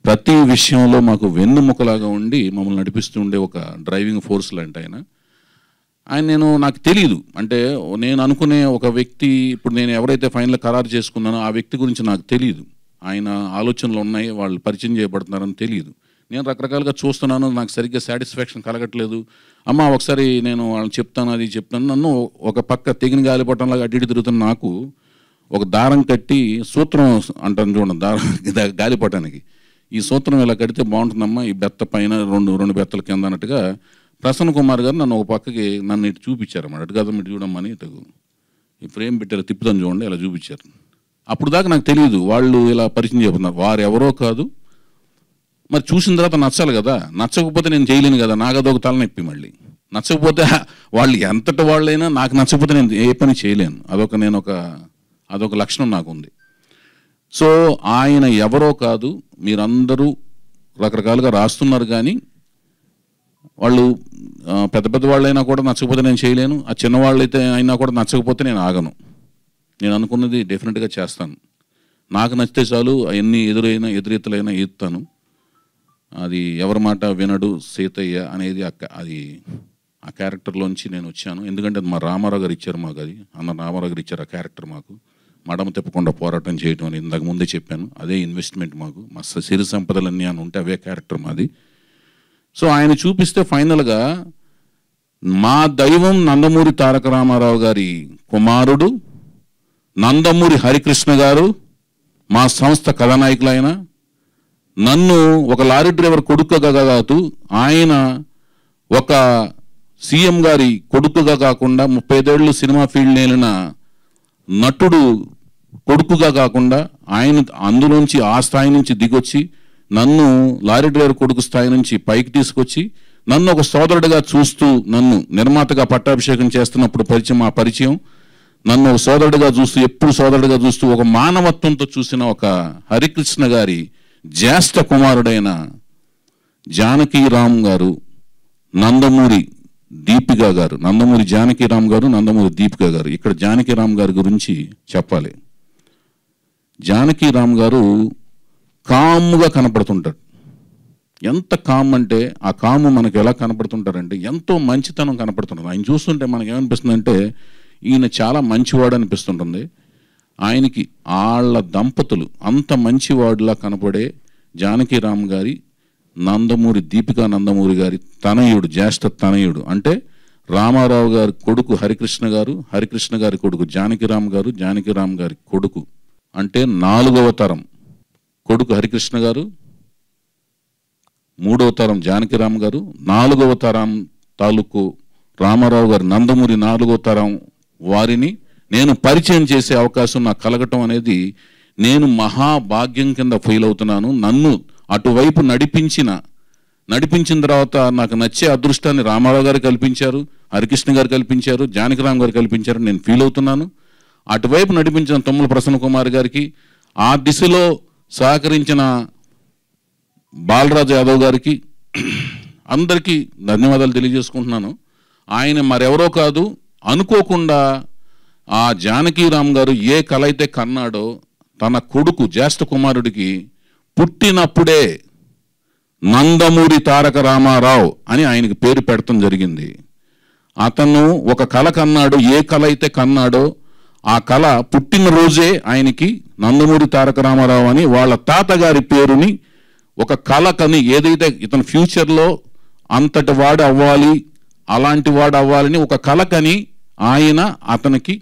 ప్రతి విషయంలో మాకు వెన్నుముకలాగా ఉండి మమ్మల్ని నడిపిస్తూ ఉండే ఒక డ్రైవింగ్ ఫోర్స్ లాంటి ఆయన నాకు తెలియదు. అంటే నేను అనుకునే ఒక వ్యక్తి, ఇప్పుడు నేను ఎవరైతే ఫైనల్ ఖరారు చేసుకున్నానో ఆ వ్యక్తి గురించి నాకు తెలియదు, ఆయన ఆలోచనలు ఉన్నాయి, వాళ్ళు పరిచయం చేయబడుతున్నారని తెలియదు. నేను రకరకాలుగా చూస్తున్నాను, నాకు సరిగ్గా సాటిస్ఫాక్షన్ కలగట్లేదు. అమ్మ ఒకసారి నేను వాళ్ళని చెప్తాను, నన్ను ఒక పక్క తెగిన గాలిపటంలాగా అడ్డు తిరుగుతున్న నాకు ఒక దారం కట్టి, సూత్రం అంటాను చూడండి, దారం గాలిపటానికి, ఈ సూత్రం ఇలా కడితే బాగుంటుందమ్మా, ఈ బెత్త పైన రెండు బెత్తల కింద అన్నట్టుగా ప్రసన్న కుమార్ గారు నన్ను ఒక పక్కకి ఇటు చూపించారన్నమాట. అటు కదా ఇటు చూడమ్మని, ఇటు ఈ ఫ్రేమ్ పెట్టారు, తిప్పుతాను చూడండి, ఇలా చూపించారు. అప్పుడు దాకా నాకు తెలియదు వాళ్ళు ఇలా పరిచయం చెబుతున్నారు, వారు ఎవరో కాదు. మరి చూసిన తర్వాత నచ్చాలి కదా, నచ్చకపోతే నేను చేయలేను కదా, నాకు అదొక తలనొప్పి. మళ్ళీ నచ్చకపోతే వాళ్ళు ఎంతటి వాళ్ళైనా నాకు నచ్చకపోతే నేను ఏ పని చేయలేను, అదొక లక్షణం నాకుంది. సో ఆయన ఎవరో కాదు, మీరందరూ రకరకాలుగా రాస్తున్నారు కానీ వాళ్ళు పెద్ద వాళ్ళైనా కూడా నచ్చకపోతే నేను చేయలేను, ఆ చిన్నవాళ్ళు అయితే అయినా కూడా నచ్చకపోతే నేను ఆగను. నేను అనుకున్నది డెఫినెట్గా చేస్తాను, నాకు నచ్చితే చాలు, ఎన్ని ఎదురెత్తులైనా ఎత్తాను. అది ఎవరి మాట వినడు సీతయ్య అనేది అది ఆ క్యారెక్టర్లోంచి నేను వచ్చాను. ఎందుకంటే అది మా రామారావు గారు ఇచ్చారు మాకు, అది రామారావు గారు ఇచ్చారు ఆ క్యారెక్టర్ మాకు. మడమ తిప్పకుండా పోరాటం చేయటం అని ఇందాక ముందే చెప్పాను, అదే ఇన్వెస్ట్మెంట్ మాకు. మా సిరి సంపదలన్నీ అని ఉంటే అవే క్యారెక్టర్ మాది. సో ఆయన చూపిస్తే ఫైనల్గా మా దైవం నందమూరి తారక రామారావు గారి కుమారుడు నందమూరి హరికృష్ణ గారు, మా సంస్థ కథానాయకులైన నన్ను ఒక లారీ డ్రైవర్ కొడుకుగా కాదు, ఆయన ఒక సీఎం గారి కొడుకుగా కాకుండా 35 ఏళ్ళు సినిమా ఫీల్డ్ నేలిన నటుడు కొడుకుగా కాకుండా ఆయన అందులోంచి ఆ స్థాయి నుంచి దిగొచ్చి నన్ను లారీ డ్రైవర్ కొడుకు స్థాయి నుంచి పైకి తీసుకొచ్చి నన్ను ఒక సోదరుడిగా చూస్తూ, నన్ను నిర్మాతగా పట్టాభిషేకం చేస్తున్నప్పుడు పరిచయం నన్ను ఒక సోదరుడిగా చూస్తూ, ఎప్పుడు సోదరుడిగా చూస్తూ, ఒక మానవత్వంతో చూసిన ఒక హరికృష్ణ గారి జ్యేష్ఠ కుమారుడైన జానకీరామ్ గారు, నందమూరి దీపిక గారు, నందమూరి జానకీరామ్ గారు, నందమూరి దీపిక గారు. ఇక్కడ జానకీరామ్ గారి గురించి చెప్పాలి. జానకీరామ్ గారు కామ్గా కనపడుతుంటాడు. ఎంత కామ్ అంటే, ఆ కాము మనకు ఎలా కనపడుతుంటారంటే ఎంతో మంచితనం కనపడుతుంటుంది. ఆయన చూస్తుంటే మనకి ఏమనిపిస్తుందంటే ఈయన చాలా మంచివాడు అనిపిస్తుంటుంది. ఆయనకి వాళ్ళ దంపతులు అంత మంచివాడులా కనపడే జానకీరామ్ గారి నందమూరి దీపికా నందమూరి గారి తనయుడు, జ్యేష్ఠ తనయుడు. అంటే రామారావు గారి కొడుకు హరికృష్ణ గారు, హరికృష్ణ గారి కొడుకు జానకీరామ్ గారు, జానకీరామ్ గారి కొడుకు అంటే 4వ తరం కొడుకు హరికృష్ణ గారు, 3వ తరం జానకీరామ్ గారు, 4వ తరం తాలూకు రామారావు గారు నందమూరి 4వ తరం వారిని నేను పరిచయం చేసే అవకాశం నాకు కలగటం అనేది నేను మహాభాగ్యం కింద ఫీల్ అవుతున్నాను. నన్ను అటువైపు నడిపించిన తర్వాత నాకు నచ్చే అదృష్టాన్ని రామారావు గారు కల్పించారు, హరికృష్ణ గారు కల్పించారు, జానకీరామ్ గారు కల్పించారు. నేను ఫీల్ అవుతున్నాను. అటువైపు నడిపించిన తుమ్మల ప్రసన్న కుమార్ గారికి, ఆ దిశలో సహకరించిన బాలరాజు యాదవ్ గారికి, అందరికీ ధన్యవాదాలు తెలియజేసుకుంటున్నాను. ఆయన మరెవరో కాదు, అనుకోకుండా ఆ జానకీరామ్ గారు ఏ కళ అయితే కన్నాడో తన కొడుకు జ్యేష్ఠ కుమారుడికి పుట్టినప్పుడే నందమూరి తారక రామారావు అని ఆయనకి పేరు పెడతాం జరిగింది. అతను ఒక కళ కన్నాడు, ఏ కళ అయితే కన్నాడో ఆ కళ పుట్టినరోజే ఆయనకి నందమూరి తారక రామారావు అని వాళ్ళ తాతగారి పేరుని ఒక కళ కని, ఏదైతే ఇతను ఫ్యూచర్లో అంతటి వాడు అవ్వాలి, అలాంటి వాడు అవ్వాలని ఒక కళ కని ఆయన అతనికి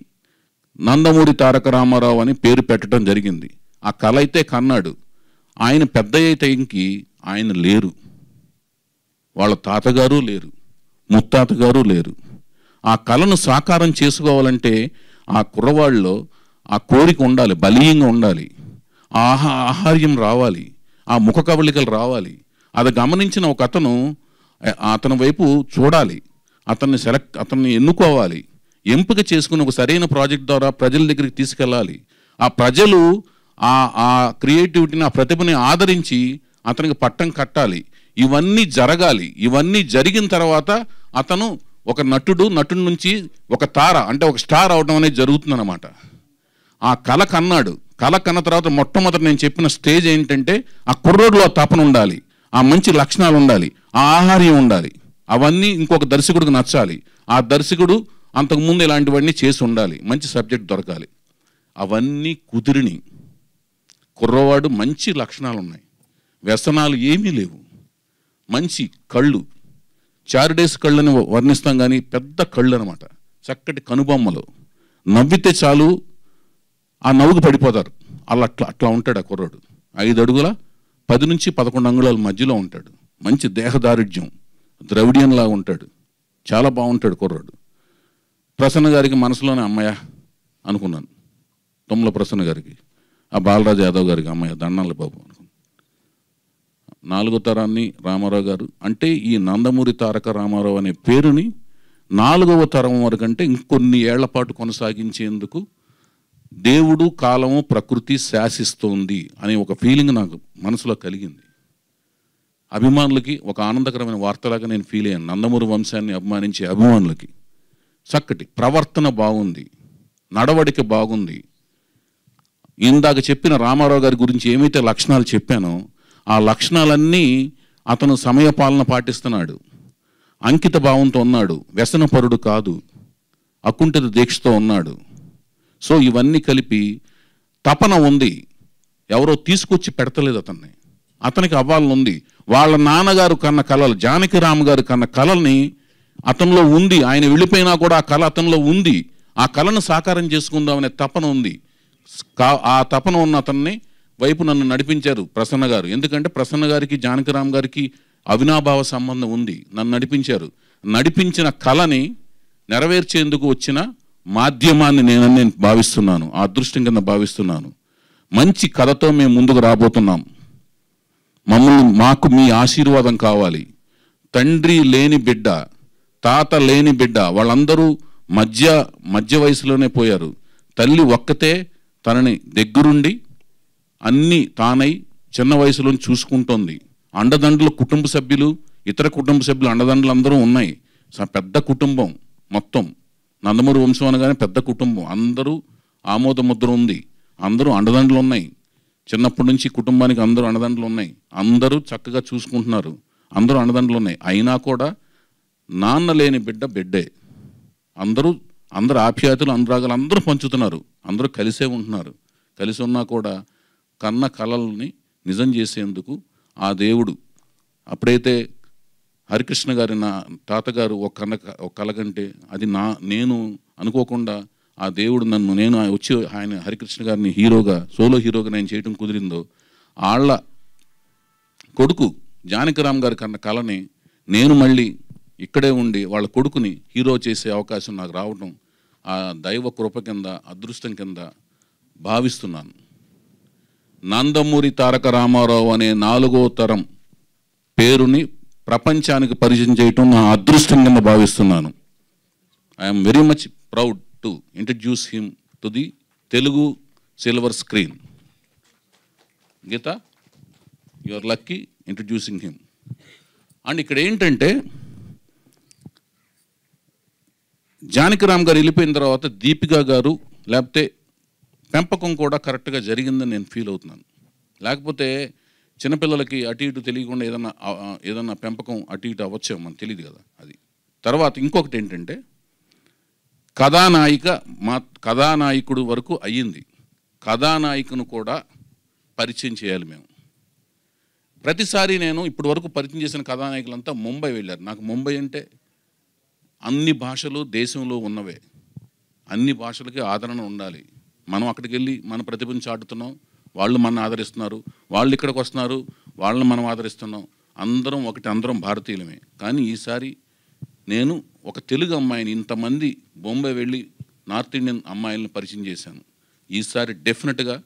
నందమూరి తారక రామారావు అని పేరు పెట్టడం జరిగింది. ఆ కళ అయితే కన్నాడు. ఆయన పెద్ద అయితే ఇంకి ఆయన లేరు, వాళ్ళ తాతగారు లేరు, ముత్తాతగారు లేరు. ఆ కళను సాకారం చేసుకోవాలంటే ఆ కుర్రవాళ్ళలో ఆ కోరిక ఉండాలి, బలీయంగా ఉండాలి, ఆహార్యం రావాలి, ఆ ముఖ కవళికలు రావాలి. అది గమనించిన ఒక అతని వైపు చూడాలి, అతన్ని ఎన్నుకోవాలి, ఎంపిక చేసుకుని ఒక సరైన ప్రాజెక్ట్ ద్వారా ప్రజల దగ్గరికి తీసుకెళ్ళాలి. ఆ ప్రజలు ఆ క్రియేటివిటీని, ఆ ప్రతిభని ఆదరించి అతనికి పట్టం కట్టాలి. ఇవన్నీ జరగాలి. ఇవన్నీ జరిగిన తర్వాత అతను ఒక నటుడి నుంచి ఒక తార, అంటే ఒక స్టార్ అవడం అనేది జరుగుతుందన్నమాట. ఆ కళ కన్నాడు. కళ కన్న తర్వాత మొట్టమొదటి నేను చెప్పిన స్టేజ్ ఏంటంటే ఆ కుర్రోడ్లో తపన ఉండాలి, ఆ మంచి లక్షణాలు ఉండాలి, ఆ ఆహార్యం ఉండాలి. అవన్నీ ఇంకొక దర్శకుడికి నచ్చాలి. ఆ దర్శకుడు అంతకుముందు ఇలాంటివన్నీ చేసి ఉండాలి, మంచి సబ్జెక్ట్ దొరకాలి. అవన్నీ కుదిరిని కుర్రవాడు మంచి లక్షణాలు ఉన్నాయి, వ్యసనాలు ఏమీ లేవు, మంచి కళ్ళు, చారిడేస్ కళ్ళని వర్ణిస్తాం కానీ పెద్ద కళ్ళు అనమాట, చక్కటి కనుబొమ్మలు, నవ్వితే చాలు ఆ నవ్వుకు పడిపోతారు. అట్లా ఉంటాడు ఆ కుర్రాడు. 5 అడుగుల 10 నుంచి 11 అంగుళాల మధ్యలో ఉంటాడు. మంచి దేహదారుఢ్యం, ద్రవిడియన్లాగా ఉంటాడు. చాలా బాగుంటాడు కుర్రాడు. ప్రసన్న గారికి మనసులోనే అమ్మయ్య అనుకున్నాను. తుమ్మల ప్రసన్న గారికి, ఆ బాలరాజు యాదవ్ గారికి అమ్మయ్య దండాలి బాబు అనుకున్నాను. 4వ తరాన్ని రామారావు గారు అంటే ఈ నందమూరి తారక రామారావు అనే పేరుని 4వ తరం వరకు అంటే ఇంకొన్ని ఏళ్ల పాటు కొనసాగించేందుకు దేవుడు, కాలము, ప్రకృతి శాసిస్తోంది అనే ఒక ఫీలింగ్ నాకు మనసులో కలిగింది. అభిమానులకి ఒక ఆనందకరమైన వార్తలాగా నేను ఫీల్ అయ్యాను. నందమూరి వంశాన్ని అభిమానించే అభిమానులకి చక్కటి ప్రవర్తన బాగుంది, నడవడిక బాగుంది. ఇందాక చెప్పిన రామారావు గారి గురించి ఏమైతే లక్షణాలు చెప్పానో ఆ లక్షణాలన్నీ అతను సమయపాలన పాటిస్తున్నాడు, అంకిత భావంతో ఉన్నాడు, వ్యసనపరుడు కాదు, అకుంఠిత దీక్షతో ఉన్నాడు. సో ఇవన్నీ కలిపి తపన ఉంది. ఎవరో తీసుకొచ్చి పెడతలేదు అతన్ని, అతనికి అవ్వాలని ఉంది. వాళ్ళ నాన్నగారు కన్న కళలు, జానకిరామ్ గారు కన్న కళల్ని అతనిలో ఉంది. ఆయన వెళ్ళిపోయినా కూడా ఆ కళ అతనిలో ఉంది. ఆ కళను సాకారం చేసుకుందామనే తపన ఉంది. ఆ తపన ఉన్న అతన్ని వైపు నన్ను నడిపించారు ప్రసన్న గారు. ఎందుకంటే ప్రసన్న గారికి జానకిరామ్ గారికి అవినాభావ సంబంధం ఉంది. నన్ను నడిపించారు. నడిపించిన కళని నెరవేర్చేందుకు వచ్చిన మాధ్యమాన్ని నేను భావిస్తున్నాను, ఆ అదృష్టం కింద భావిస్తున్నాను. మంచి కథతో మేము ముందుకు రాబోతున్నాం. మాకు మీ ఆశీర్వాదం కావాలి. తండ్రి లేని బిడ్డ, తాత లేని బిడ్డ, వాళ్ళందరూ మధ్య వయసులోనే పోయారు. తల్లి ఒక్కతే తనని దగ్గరుండి అన్నీ తానై చిన్న వయసులో చూసుకుంటోంది. అండదండలు కుటుంబ సభ్యులు, ఇతర కుటుంబ సభ్యులు అండదండలు అందరూ ఉన్నాయి. పెద్ద కుటుంబం మొత్తం. నందమూరి వంశం అనగానే పెద్ద కుటుంబం, అందరూ ఆమోద ముద్ర ఉంది, అందరూ అండదండలు ఉన్నాయి. చిన్నప్పటి నుంచి కుటుంబానికి అందరూ అండదండలు ఉన్నాయి, అందరూ చక్కగా చూసుకుంటున్నారు, అందరూ అండదండలు ఉన్నాయి. అయినా కూడా నాన్న లేని బిడ్డే. అందరూ ఆప్యాయతలు అనురాగాలు అందరూ పంచుతున్నారు, అందరూ కలిసే ఉంటున్నారు. కలిసి ఉన్నా కూడా కన్న కలల్ని నిజం చేసేందుకు ఆ దేవుడు అప్పుడైతే హరికృష్ణ గారి నా తాతగారు ఒక కళ కంటే అది నేను అనుకోకుండా ఆ దేవుడు నేను వచ్చి ఆయన హరికృష్ణ గారిని సోలో హీరోగా నేను చేయడం కుదిరిందో, వాళ్ళ కొడుకు జానకిరామ్ గారి కన్న కళని నేను మళ్ళీ ఇక్కడే ఉండి వాళ్ళ కొడుకుని హీరో చేసే అవకాశం నాకు రావడం ఆ దైవ కృప కింద, అదృష్టం కింద భావిస్తున్నాను. నందమూరి తారక రామారావు అనే 4వ తరం పేరుని ప్రపంచానికి పరిచయం చేయటం నా అదృష్టం కింద భావిస్తున్నాను. I'm very much proud to introduce him to the Telugu silver screen. Geetha, you are lucky introducing him. And ఇక్కడ ఏంటంటే జానకిరామ్ గారు వెళ్ళిపోయిన తర్వాత దీపిక గారు లేకపోతే పెంపకం కూడా కరెక్ట్గా జరిగిందని నేను ఫీల్ అవుతున్నాను. లేకపోతే చిన్నపిల్లలకి అటు ఇటు తెలియకుండా ఏదన్నా పెంపకం అటు ఇటు అవ్వచ్చేమో మనకు తెలియదు కదా. అది తర్వాత ఇంకొకటి ఏంటంటే కథానాయకుడు వరకు అయ్యింది, కథానాయకును కూడా పరిచయం చేయాలి మేము. ప్రతిసారి నేను ఇప్పటి వరకు పరిచయం చేసిన కథానాయకులంతా ముంబై వెళ్ళారు. నాకు ముంబై అంటే అన్ని భాషలు దేశంలో ఉన్నవే, అన్ని భాషలకి ఆదరణ ఉండాలి. మనం అక్కడికి వెళ్ళి మన ప్రతిభను చాటుతున్నాం, వాళ్ళు మన ఆదరిస్తున్నారు, వాళ్ళు ఇక్కడికి వస్తున్నారు, వాళ్ళని మనం ఆదరిస్తున్నాం. అందరం ఒకటి, అందరం భారతీయులమే. కానీ ఈసారి నేను ఒక తెలుగు అమ్మాయిని, ఇంతమంది బొంబాయి వెళ్ళి నార్త్ ఇండియన్ అమ్మాయిలను పరిచయం చేశాను. ఈసారి డెఫినెట్గా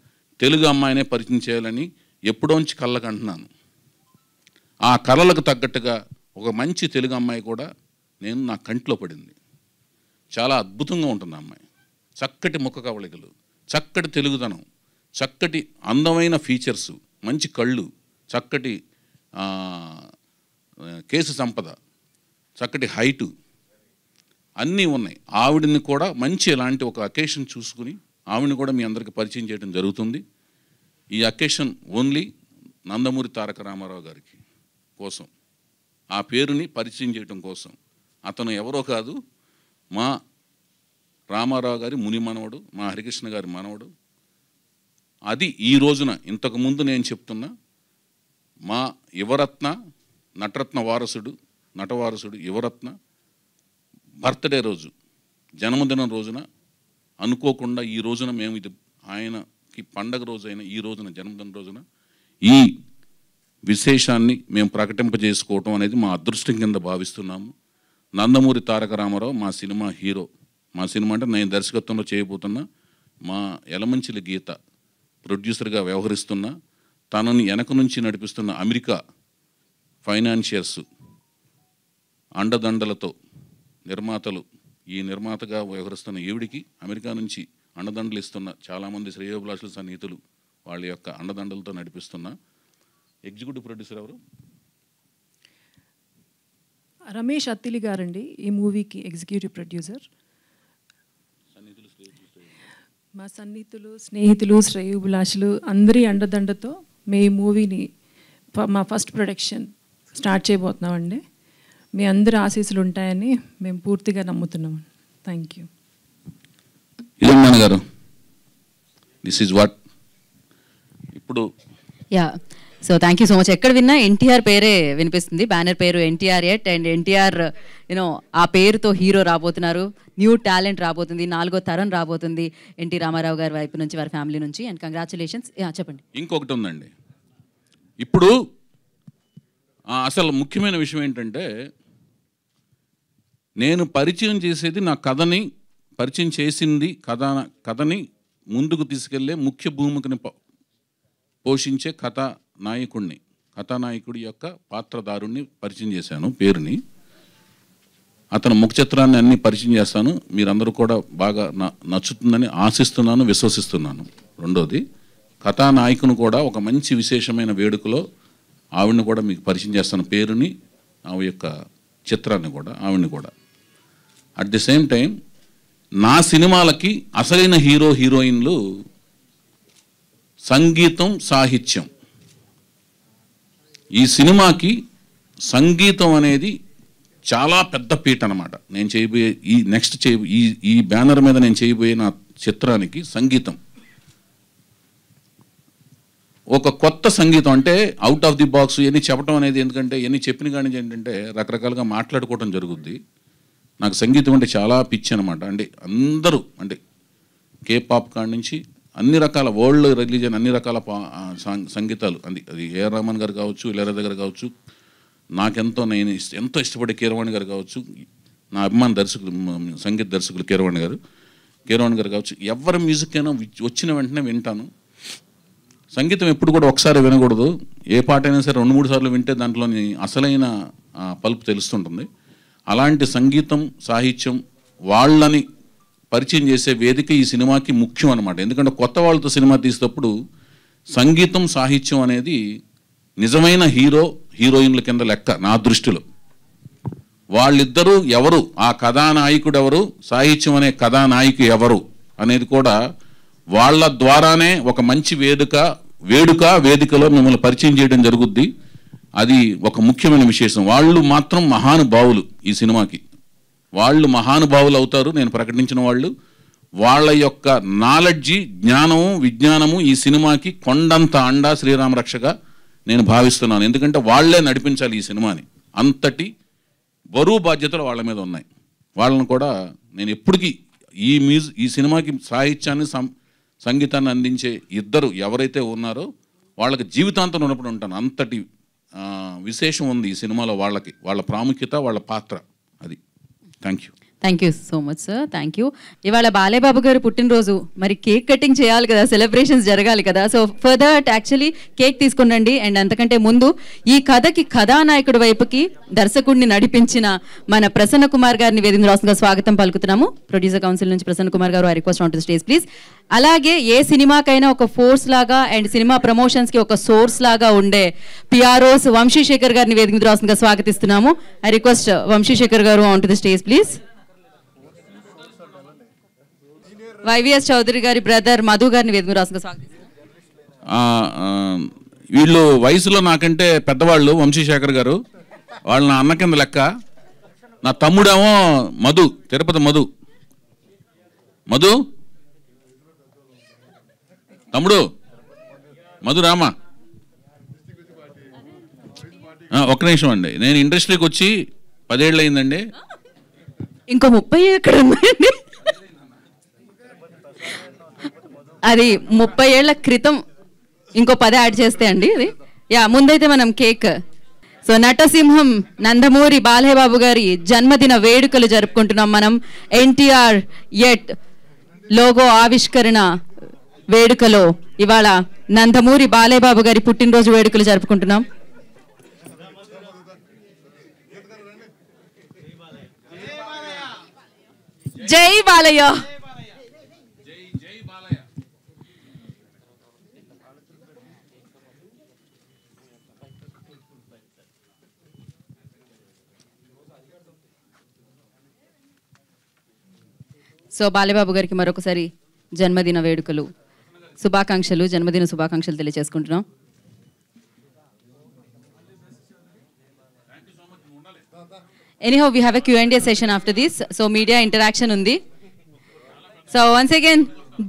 తెలుగు అమ్మాయినే పరిచయం చేయాలని ఎప్పుడోంచి కళ్ళకు అంటున్నాను. ఆ కళలకు తగ్గట్టుగా ఒక మంచి తెలుగు అమ్మాయి కూడా నా కంట్లో పడింది. చాలా అద్భుతంగా ఉంటుంది అమ్మాయి. చక్కటి ముఖ కవళికలు, చక్కటి తెలుగుదనం, చక్కటి అందమైన ఫీచర్స్, మంచి కళ్ళు, చక్కటి కేసు సంపద, చక్కటి హైటు అన్నీ ఉన్నాయి. ఆవిడని కూడా మంచి ఇలాంటి ఒక అకేషన్ చూసుకుని ఆవిడని కూడా మీ అందరికీ పరిచయం చేయడం జరుగుతుంది. ఈ అకేషన్ ఓన్లీ నందమూరి తారక రామారావు గారికి కోసం, ఆ పేరుని పరిచయం చేయడం కోసం. అతను ఎవరో కాదు, మా రామారావు గారి ముని మనవడు, మా హరికృష్ణ గారి మనవడు. అది ఈ రోజున ఇంతకుముందు నేను చెప్తున్నా మా యువరత్న, నటరత్న వారసుడు, నటవారసుడు యువరత్న బర్త్డే రోజు, జన్మదినం రోజున అనుకోకుండా ఈ రోజున మేము ఇది ఆయనకి పండగ రోజైన ఈ రోజున, జన్మదిన రోజున ఈ విశేషాన్ని మేము ప్రకటింపజేసుకోవటం అనేది మా అదృష్టం కింద భావిస్తున్నాము. నందమూరి తారక రామారావు మా సినిమా హీరో. మా సినిమా అంటే నేను దర్శకత్వంలో చేయబోతున్నా. మా యలమంచిలి గీత ప్రొడ్యూసర్గా వ్యవహరిస్తున్నా. తనని వెనక నుంచి నడిపిస్తున్న అమెరికా ఫైనాన్షియర్స్ అండదండలతో నిర్మాతలు, ఈ నిర్మాతగా వ్యవహరిస్తున్న ఈవిడికి అమెరికా నుంచి అండదండలు ఇస్తున్న చాలామంది శ్రేయోభిలాషుల సన్నిహితులు వాళ్ళ యొక్క అండదండలతో నడిపిస్తున్న ఎగ్జిక్యూటివ్ ప్రొడ్యూసర్ ఎవరు? రమేష్ అత్తిలి గారండి ఈ మూవీకి ఎగ్జిక్యూటివ్ ప్రొడ్యూసర్. మా సన్నిహితులు, స్నేహితులు, శ్రేయోభిలాషులు అందరి అండదండతో మీ మూవీని మా ఫస్ట్ ప్రొడక్షన్ స్టార్ట్ చేయబోతున్నామండి. మీ అందరి ఆశీస్సులు ఉంటాయని మేము పూర్తిగా నమ్ముతున్నాం. Thank you. ఇలమ్మన్ గారు, దిస్ ఈజ్ వాట్ ఇప్పుడు so thank you so much. ఎక్కడ విన్నా ఎన్టీఆర్ పేరే వినిపిస్తుంది, బ్యానర్ పేరు ఎన్టీఆర్ ఎట్, అండ్ ఎన్టీఆర్ ఆ పేరుతో హీరో రాబోతున్నారు, న్యూ టాలెంట్ రాబోతుంది, 4వ తరం రాబోతుంది ఎన్టీ రామారావు గారి వైపు నుంచి, వారి ఫ్యామిలీ నుంచి. And congratulations. చెప్పండి. ఇంకొకటి ఉందండి, ఇప్పుడు అసలు ముఖ్యమైన విషయం ఏంటంటే నేను పరిచయం చేసేది నా కథని, పరిచయం చేసింది కథని ముందుకు తీసుకెళ్లే ముఖ్య భూమికని పోషించే కథానాయకుడిని, కథానాయకుడి యొక్క పాత్రధారుణ్ణి పరిచయం చేశాను, పేరుని. అతను ముఖ చిత్రాన్ని అన్ని పరిచయం చేస్తాను. మీరందరూ కూడా బాగా నచ్చుతుందని ఆశిస్తున్నాను, విశ్వసిస్తున్నాను. రెండోది, కథానాయకుని కూడా ఒక మంచి విశేషమైన వేడుకలో ఆవిడని కూడా మీకు పరిచయం చేస్తాను, పేరుని, ఆవిడ యొక్క చిత్రాన్ని కూడా, ఆవిడని కూడా. అట్ ది సేమ్ టైం నా సినిమాలకి అసలైన హీరో హీరోయిన్లు సంగీతం, సాహిత్యం. ఈ సినిమాకి సంగీతం అనేది చాలా పెద్ద పీట అన్నమాట. నేను చేయబోయే ఈ బ్యానర్ మీద నేను చేయబోయే నా చిత్రానికి సంగీతం ఒక కొత్త సంగీతం, అంటే అవుట్ ఆఫ్ ది బాక్స్ ఇవన్నీ చెప్పడం అనేది. ఎందుకంటే ఇవన్నీ చెప్పిన కానీ ఏంటంటే రకరకాలుగా మాట్లాడుకోవడం జరుగుద్ది. నాకు సంగీతం అంటే చాలా పిచ్చి అనమాట. అంటే అందరూ, అంటే కేపాప్ కాడి నుంచి అన్ని రకాల వరల్డ్ రిలీజియన్, అన్ని రకాల సంగీతాలు, అది ఏఆర్ రెహమాన్ గారు కావచ్చు, ఇళయరాజా గారు కావచ్చు, నేను ఎంతో ఇష్టపడే కీరవాణి గారు కావచ్చు, నా అభిమాన దర్శకులు, సంగీత దర్శకులు కీరవాణి గారు కావచ్చు, ఎవరి మ్యూజిక్ అయినా వచ్చిన వెంటనే వింటాను. సంగీతం ఎప్పుడు కూడా ఒకసారి వినకూడదు. ఏ పాట అయినా సరే 2-3 సార్లు వింటే దాంట్లోని అసలైన పలుపు తెలుస్తుంటుంది. అలాంటి సంగీతం, సాహిత్యం వాళ్ళని పరిచయం చేసే వేదిక ఈ సినిమాకి ముఖ్యం అనమాట. ఎందుకంటే కొత్త వాళ్ళతో సినిమా తీసేటప్పుడు సంగీతం, సాహిత్యం అనేది నిజమైన హీరోయిన్ల కింద లెక్క నా దృష్టిలో. వాళ్ళిద్దరూ ఎవరు, ఆ కథానాయకుడు ఎవరు, సాహిత్యం అనే కథానాయకు ఎవరు అనేది కూడా వాళ్ళ ద్వారానే ఒక మంచి వేదికలో మిమ్మల్ని పరిచయం చేయడం జరుగుద్ది. అది ఒక ముఖ్యమైన విశేషం. వాళ్ళు మాత్రం మహానుభావులు, ఈ సినిమాకి వాళ్ళు మహానుభావులు అవుతారు. నేను ప్రకటించిన వాళ్ళు, వాళ్ళ యొక్క నాలెడ్జి, జ్ఞానము, విజ్ఞానము ఈ సినిమాకి కొండంత అండా, శ్రీరామ రక్షగా నేను భావిస్తున్నాను. ఎందుకంటే వాళ్ళే నడిపించాలి ఈ సినిమాని. అంతటి బరువు బాధ్యతలు వాళ్ళ మీద ఉన్నాయి. వాళ్ళని కూడా నేను ఎప్పటికీ ఈ సినిమాకి సాహిత్యాన్ని, సంగీతాన్ని అందించే ఇద్దరు ఎవరైతే ఉన్నారో వాళ్ళకి జీవితాంతం ఉన్నప్పుడు ఉంటాను. అంతటి విశేషం ఉంది ఈ సినిమాలో వాళ్ళకి, వాళ్ళ ప్రాముఖ్యత, వాళ్ళ పాత్ర. అది. Thank you so much sir. Thank you. ఇవాళ బాలేబాబు గారు పుట్టినరోజు, మరి కేక్ కటింగ్ చేయాలి కదా, సెలబ్రేషన్స్ జరగాలి కదా. So for that actually cake తీసుకునండి. అండ్ అంతకంటే ముందు ఈ కథకి కథానాయకుడి వైపుకి దర్శకుడిని నడిపించిన మన ప్రసన్న కుమార్ గారిని వేదిక రాష్ట్రంగా స్వాగతం పలుకుతున్నాము. ప్రొడ్యూసర్ కౌన్సిల్ నుంచి ప్రసన్న కుమార్ గారు, I request on to the stage please. అలాగే ఏ సినిమాకైనా ఒక ఫోర్స్ లాగా అండ్ సినిమా ప్రమోషన్స్కి ఒక సోర్స్ లాగా ఉండే పిఆర్ఓస్ వంశీశేఖర్ గారిని వేదిక రాష్ట్రంగా స్వాగతిస్తున్నాము. ఐ రిక్వెస్ట్ వంశీశేఖర్ గారు on to the stage please. YVS Chowdary గారి బ్రదర్ మధు గారిని వేదిక రాష్ట్రంగా స్వాగతిస్తున్నాము. వీళ్ళు వయసులో నాకంటే పెద్దవాళ్ళు. వంశీశేఖర్ గారు వాళ్ళు నా అన్న కింద లెక్క. నా తమ్ముడేమో మధు, తిరుపతి మధు తమ్ముడు మధు రామా. ఒక్క నిమిషం అండి, నేను ఇండస్ట్రీకి వచ్చి 10 ఏళ్ళు అయిందండి. ఇంకో 30 ఎక్కడ ఉన్నాయండి? అది 30 ఏళ్ల క్రితం, ఇంకో 10 యాడ్ చేస్తే అండి అది. ముందైతే మనం కేక్. సో నటసింహం నందమూరి బాలయ్యబాబు గారి జన్మదిన వేడుకలు జరుపుకుంటున్నాం మనం. ఎన్టీఆర్ ఎట్ లోగో ఆవిష్కరణ వేడుకలో ఇవాళ నందమూరి బాలయ్యబాబు గారి పుట్టినరోజు వేడుకలు జరుపుకుంటున్నాం. జై బాలయ్య. సో బాలయ్యబాబు గారికి మరొకసారి జన్మదిన వేడుకలు శుభాకాంక్షలు, జన్మదిన శుభాకాంక్షలు తెలియజేసుకుంటున్నాం. Anyhow we have a Q&A session after this. So media interaction ఉంది. సో వన్స్ అగైన్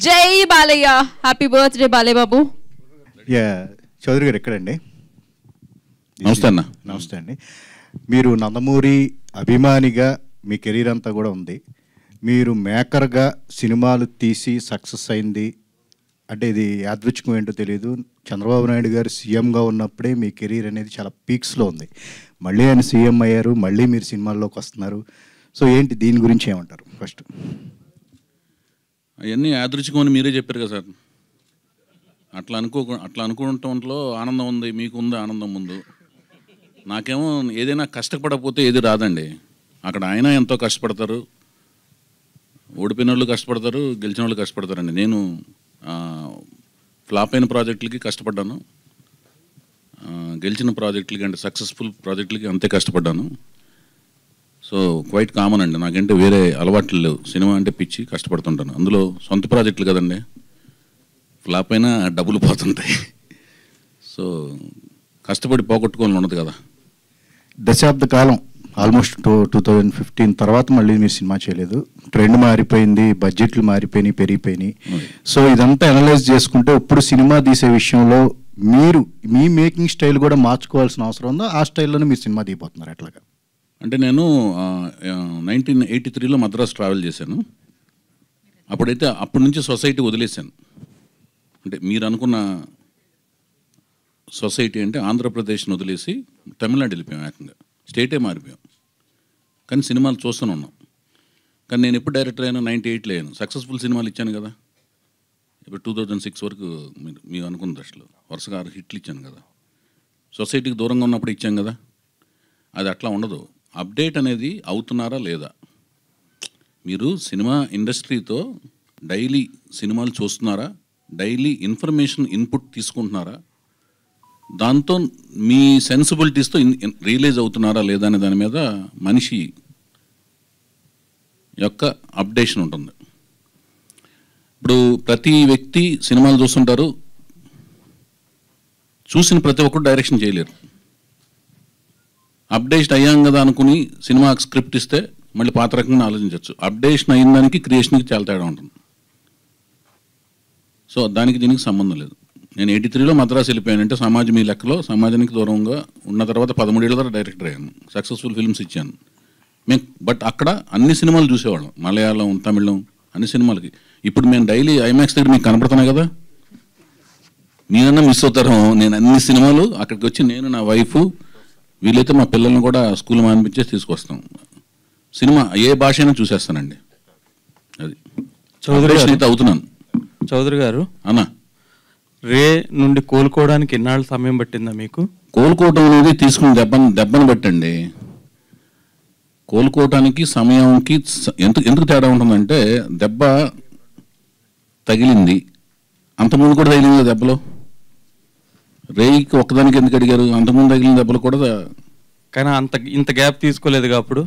జై బాలయ్య, హ్యాపీ బర్త్డే బాలయ్య బాబు. చౌదరి గారు ఎక్కడండి? నమస్తే అన్న. నమస్తే అండి. మీరు నందమూరి అభిమానిగా మీ కెరీర్ అంతా కూడా ఉంది. మీరు మేకర్గా సినిమాలు తీసి సక్సెస్ అయింది అంటే ఇది యాదృచ్ఛికం ఏంటో తెలియదు. చంద్రబాబు నాయుడు గారు సీఎంగా ఉన్నప్పుడే మీ కెరీర్ అనేది చాలా పీక్స్లో ఉంది. మళ్ళీ ఆయన సీఎం అయ్యారు, మళ్ళీ మీరు సినిమాల్లోకి వస్తున్నారు. సో ఏంటి దీని గురించి ఏమంటారు? ఫస్ట్ అవన్నీ యాదృచ్ఛికం అని మీరే చెప్పారు కదా సార్. అట్లా అనుకోవటంలో ఆనందం ఉంది, మీకు ఉంది ఆనందం ముందు. నాకేమో ఏదైనా కష్టపడకపోతే ఏది రాదండి. అక్కడ ఆయన ఎంతో కష్టపడతారు, ఓడిపోయిన వాళ్ళు కష్టపడతారు, గెలిచిన వాళ్ళు కష్టపడతారండి. నేను ఫ్లాప్ అయిన ప్రాజెక్టులకి కష్టపడ్డాను, గెలిచిన ప్రాజెక్టులకి అంటే సక్సెస్ఫుల్ ప్రాజెక్టులకి అంతే కష్టపడ్డాను. సో క్వైట్ కామన్ అండి, నాకంటే వేరే అలవాట్లు లేవు. సినిమా అంటే పిచ్చి, కష్టపడుతుంటాను. అందులో సొంత ప్రాజెక్టులు కదండి, ఫ్లాప్ అయినా డబ్బులు పోతుంటాయి. సో కష్టపడి పోగొట్టుకోవాలని ఉండదు కదా. దశాబ్ద కాలం ఆల్మోస్ట్ 2015 తర్వాత మళ్ళీ మీరు సినిమా చేయలేదు. ట్రెండ్ మారిపోయింది, బడ్జెట్లు మారిపోయినాయి, పెరిగిపోయినాయి. సో ఇదంతా అనలైజ్ చేసుకుంటే ఇప్పుడు సినిమా తీసే విషయంలో మీరు మీ మేకింగ్ స్టైల్ కూడా మార్చుకోవాల్సిన అవసరం ఉందో, ఆ స్టైల్లోనే మీరు సినిమా దిగిపోతున్నారు ఎట్లాగా? అంటే నేను 1983లో మద్రాసు ట్రావెల్ చేశాను. అప్పటి నుంచి సొసైటీ వదిలేశాను. అంటే మీరు అనుకున్న సొసైటీ అంటే ఆంధ్రప్రదేశ్ని వదిలేసి తమిళనాడు వెళ్ళిపోయాం, ఏకంగా స్టేటే మారిపోయాం. కానీ సినిమాలు చూస్తూనే ఉన్నాం. కానీ నేను ఎప్పుడు డైరెక్టర్ అయ్యాను? 98లో అయ్యాను. సక్సెస్ఫుల్ సినిమాలు ఇచ్చాను కదా. ఇప్పుడు 2006 వరకు మీరు అనుకున్న దశలో వరుసగా 6 హిట్లు ఇచ్చాను కదా. సొసైటీకి దూరంగా ఉన్నప్పుడు ఇచ్చాం కదా. అది అట్లా ఉండదు. అప్డేట్ అనేది అవుతున్నారా లేదా, మీరు సినిమా ఇండస్ట్రీతో డైలీ సినిమాలు చూస్తున్నారా, డైలీ ఇన్ఫర్మేషన్ ఇన్పుట్ తీసుకుంటున్నారా, దాంతో మీ సెన్సిబిలిటీస్తో రియలైజ్ అవుతున్నారా లేదా అనే దాని మీద మనిషి యొక్క అప్డేషన్ ఉంటుంది. ఇప్పుడు ప్రతి వ్యక్తి సినిమాలు చూస్తుంటారు, చూసిన ప్రతి ఒక్కరు డైరెక్షన్ చేయలేరు. అప్డేషన్ అయ్యాం కదా అనుకుని సినిమా స్క్రిప్ట్ ఇస్తే మళ్ళీ పాత రకంగా ఆలోచించవచ్చు. అప్డేషన్ అయిన దానికి క్రియేషన్కి చాలా తేడా ఉంటుంది. సో దానికి దీనికి సంబంధం లేదు. నేను 83లో మద్రాసు వెళ్ళిపోయానంటే సమాజం ఈ లెక్కలో సమాజానికి దూరంగా ఉన్న తర్వాత 13 ఏళ్ళ తర్వాత డైరెక్టర్ అయ్యాను, సక్సెస్ఫుల్ ఫిల్మ్స్ ఇచ్చాను. బట్ అక్కడ అన్ని సినిమాలు చూసేవాళ్ళం, మలయాళం, తమిళం, అన్ని సినిమాలకి. ఇప్పుడు మేము డైలీ ఐమాక్స్ దగ్గర మీకు కనపడుతున్నాయి కదా, మీరన్నా మిస్ అవుతారు. నేను అన్ని సినిమాలు అక్కడికి వచ్చి నేను, నా వైఫ్, వీలైతే మా పిల్లల్ని కూడా స్కూల్ మానిపించేసి తీసుకొస్తాం. సినిమా ఏ భాష అయినా చూసేస్తానండి. అది చౌదరి అయితే అవుతున్నాను. చౌదరి గారు అన్నా, రే నుండి కోలుకోవడానికి ఎన్నాళ్ళు సమయం పట్టిందా మీకు? కోలుకోవటం అనేది తీసుకుని దెబ్బను బట్టండి. కోలుకోవటానికి సమయంకి ఎందుకు తేడా ఉంటుందంటే, దెబ్బ తగిలింది, అంతకుముందు కూడా తగిలింది దెబ్బలో. రేయికి ఒక్కదానికి ఎందుకు అడిగారు? అంతకుముందు తగిలిన దెబ్బలు కూడా. కానీ ఇంత గ్యాప్ తీసుకోలేదుగా అప్పుడు.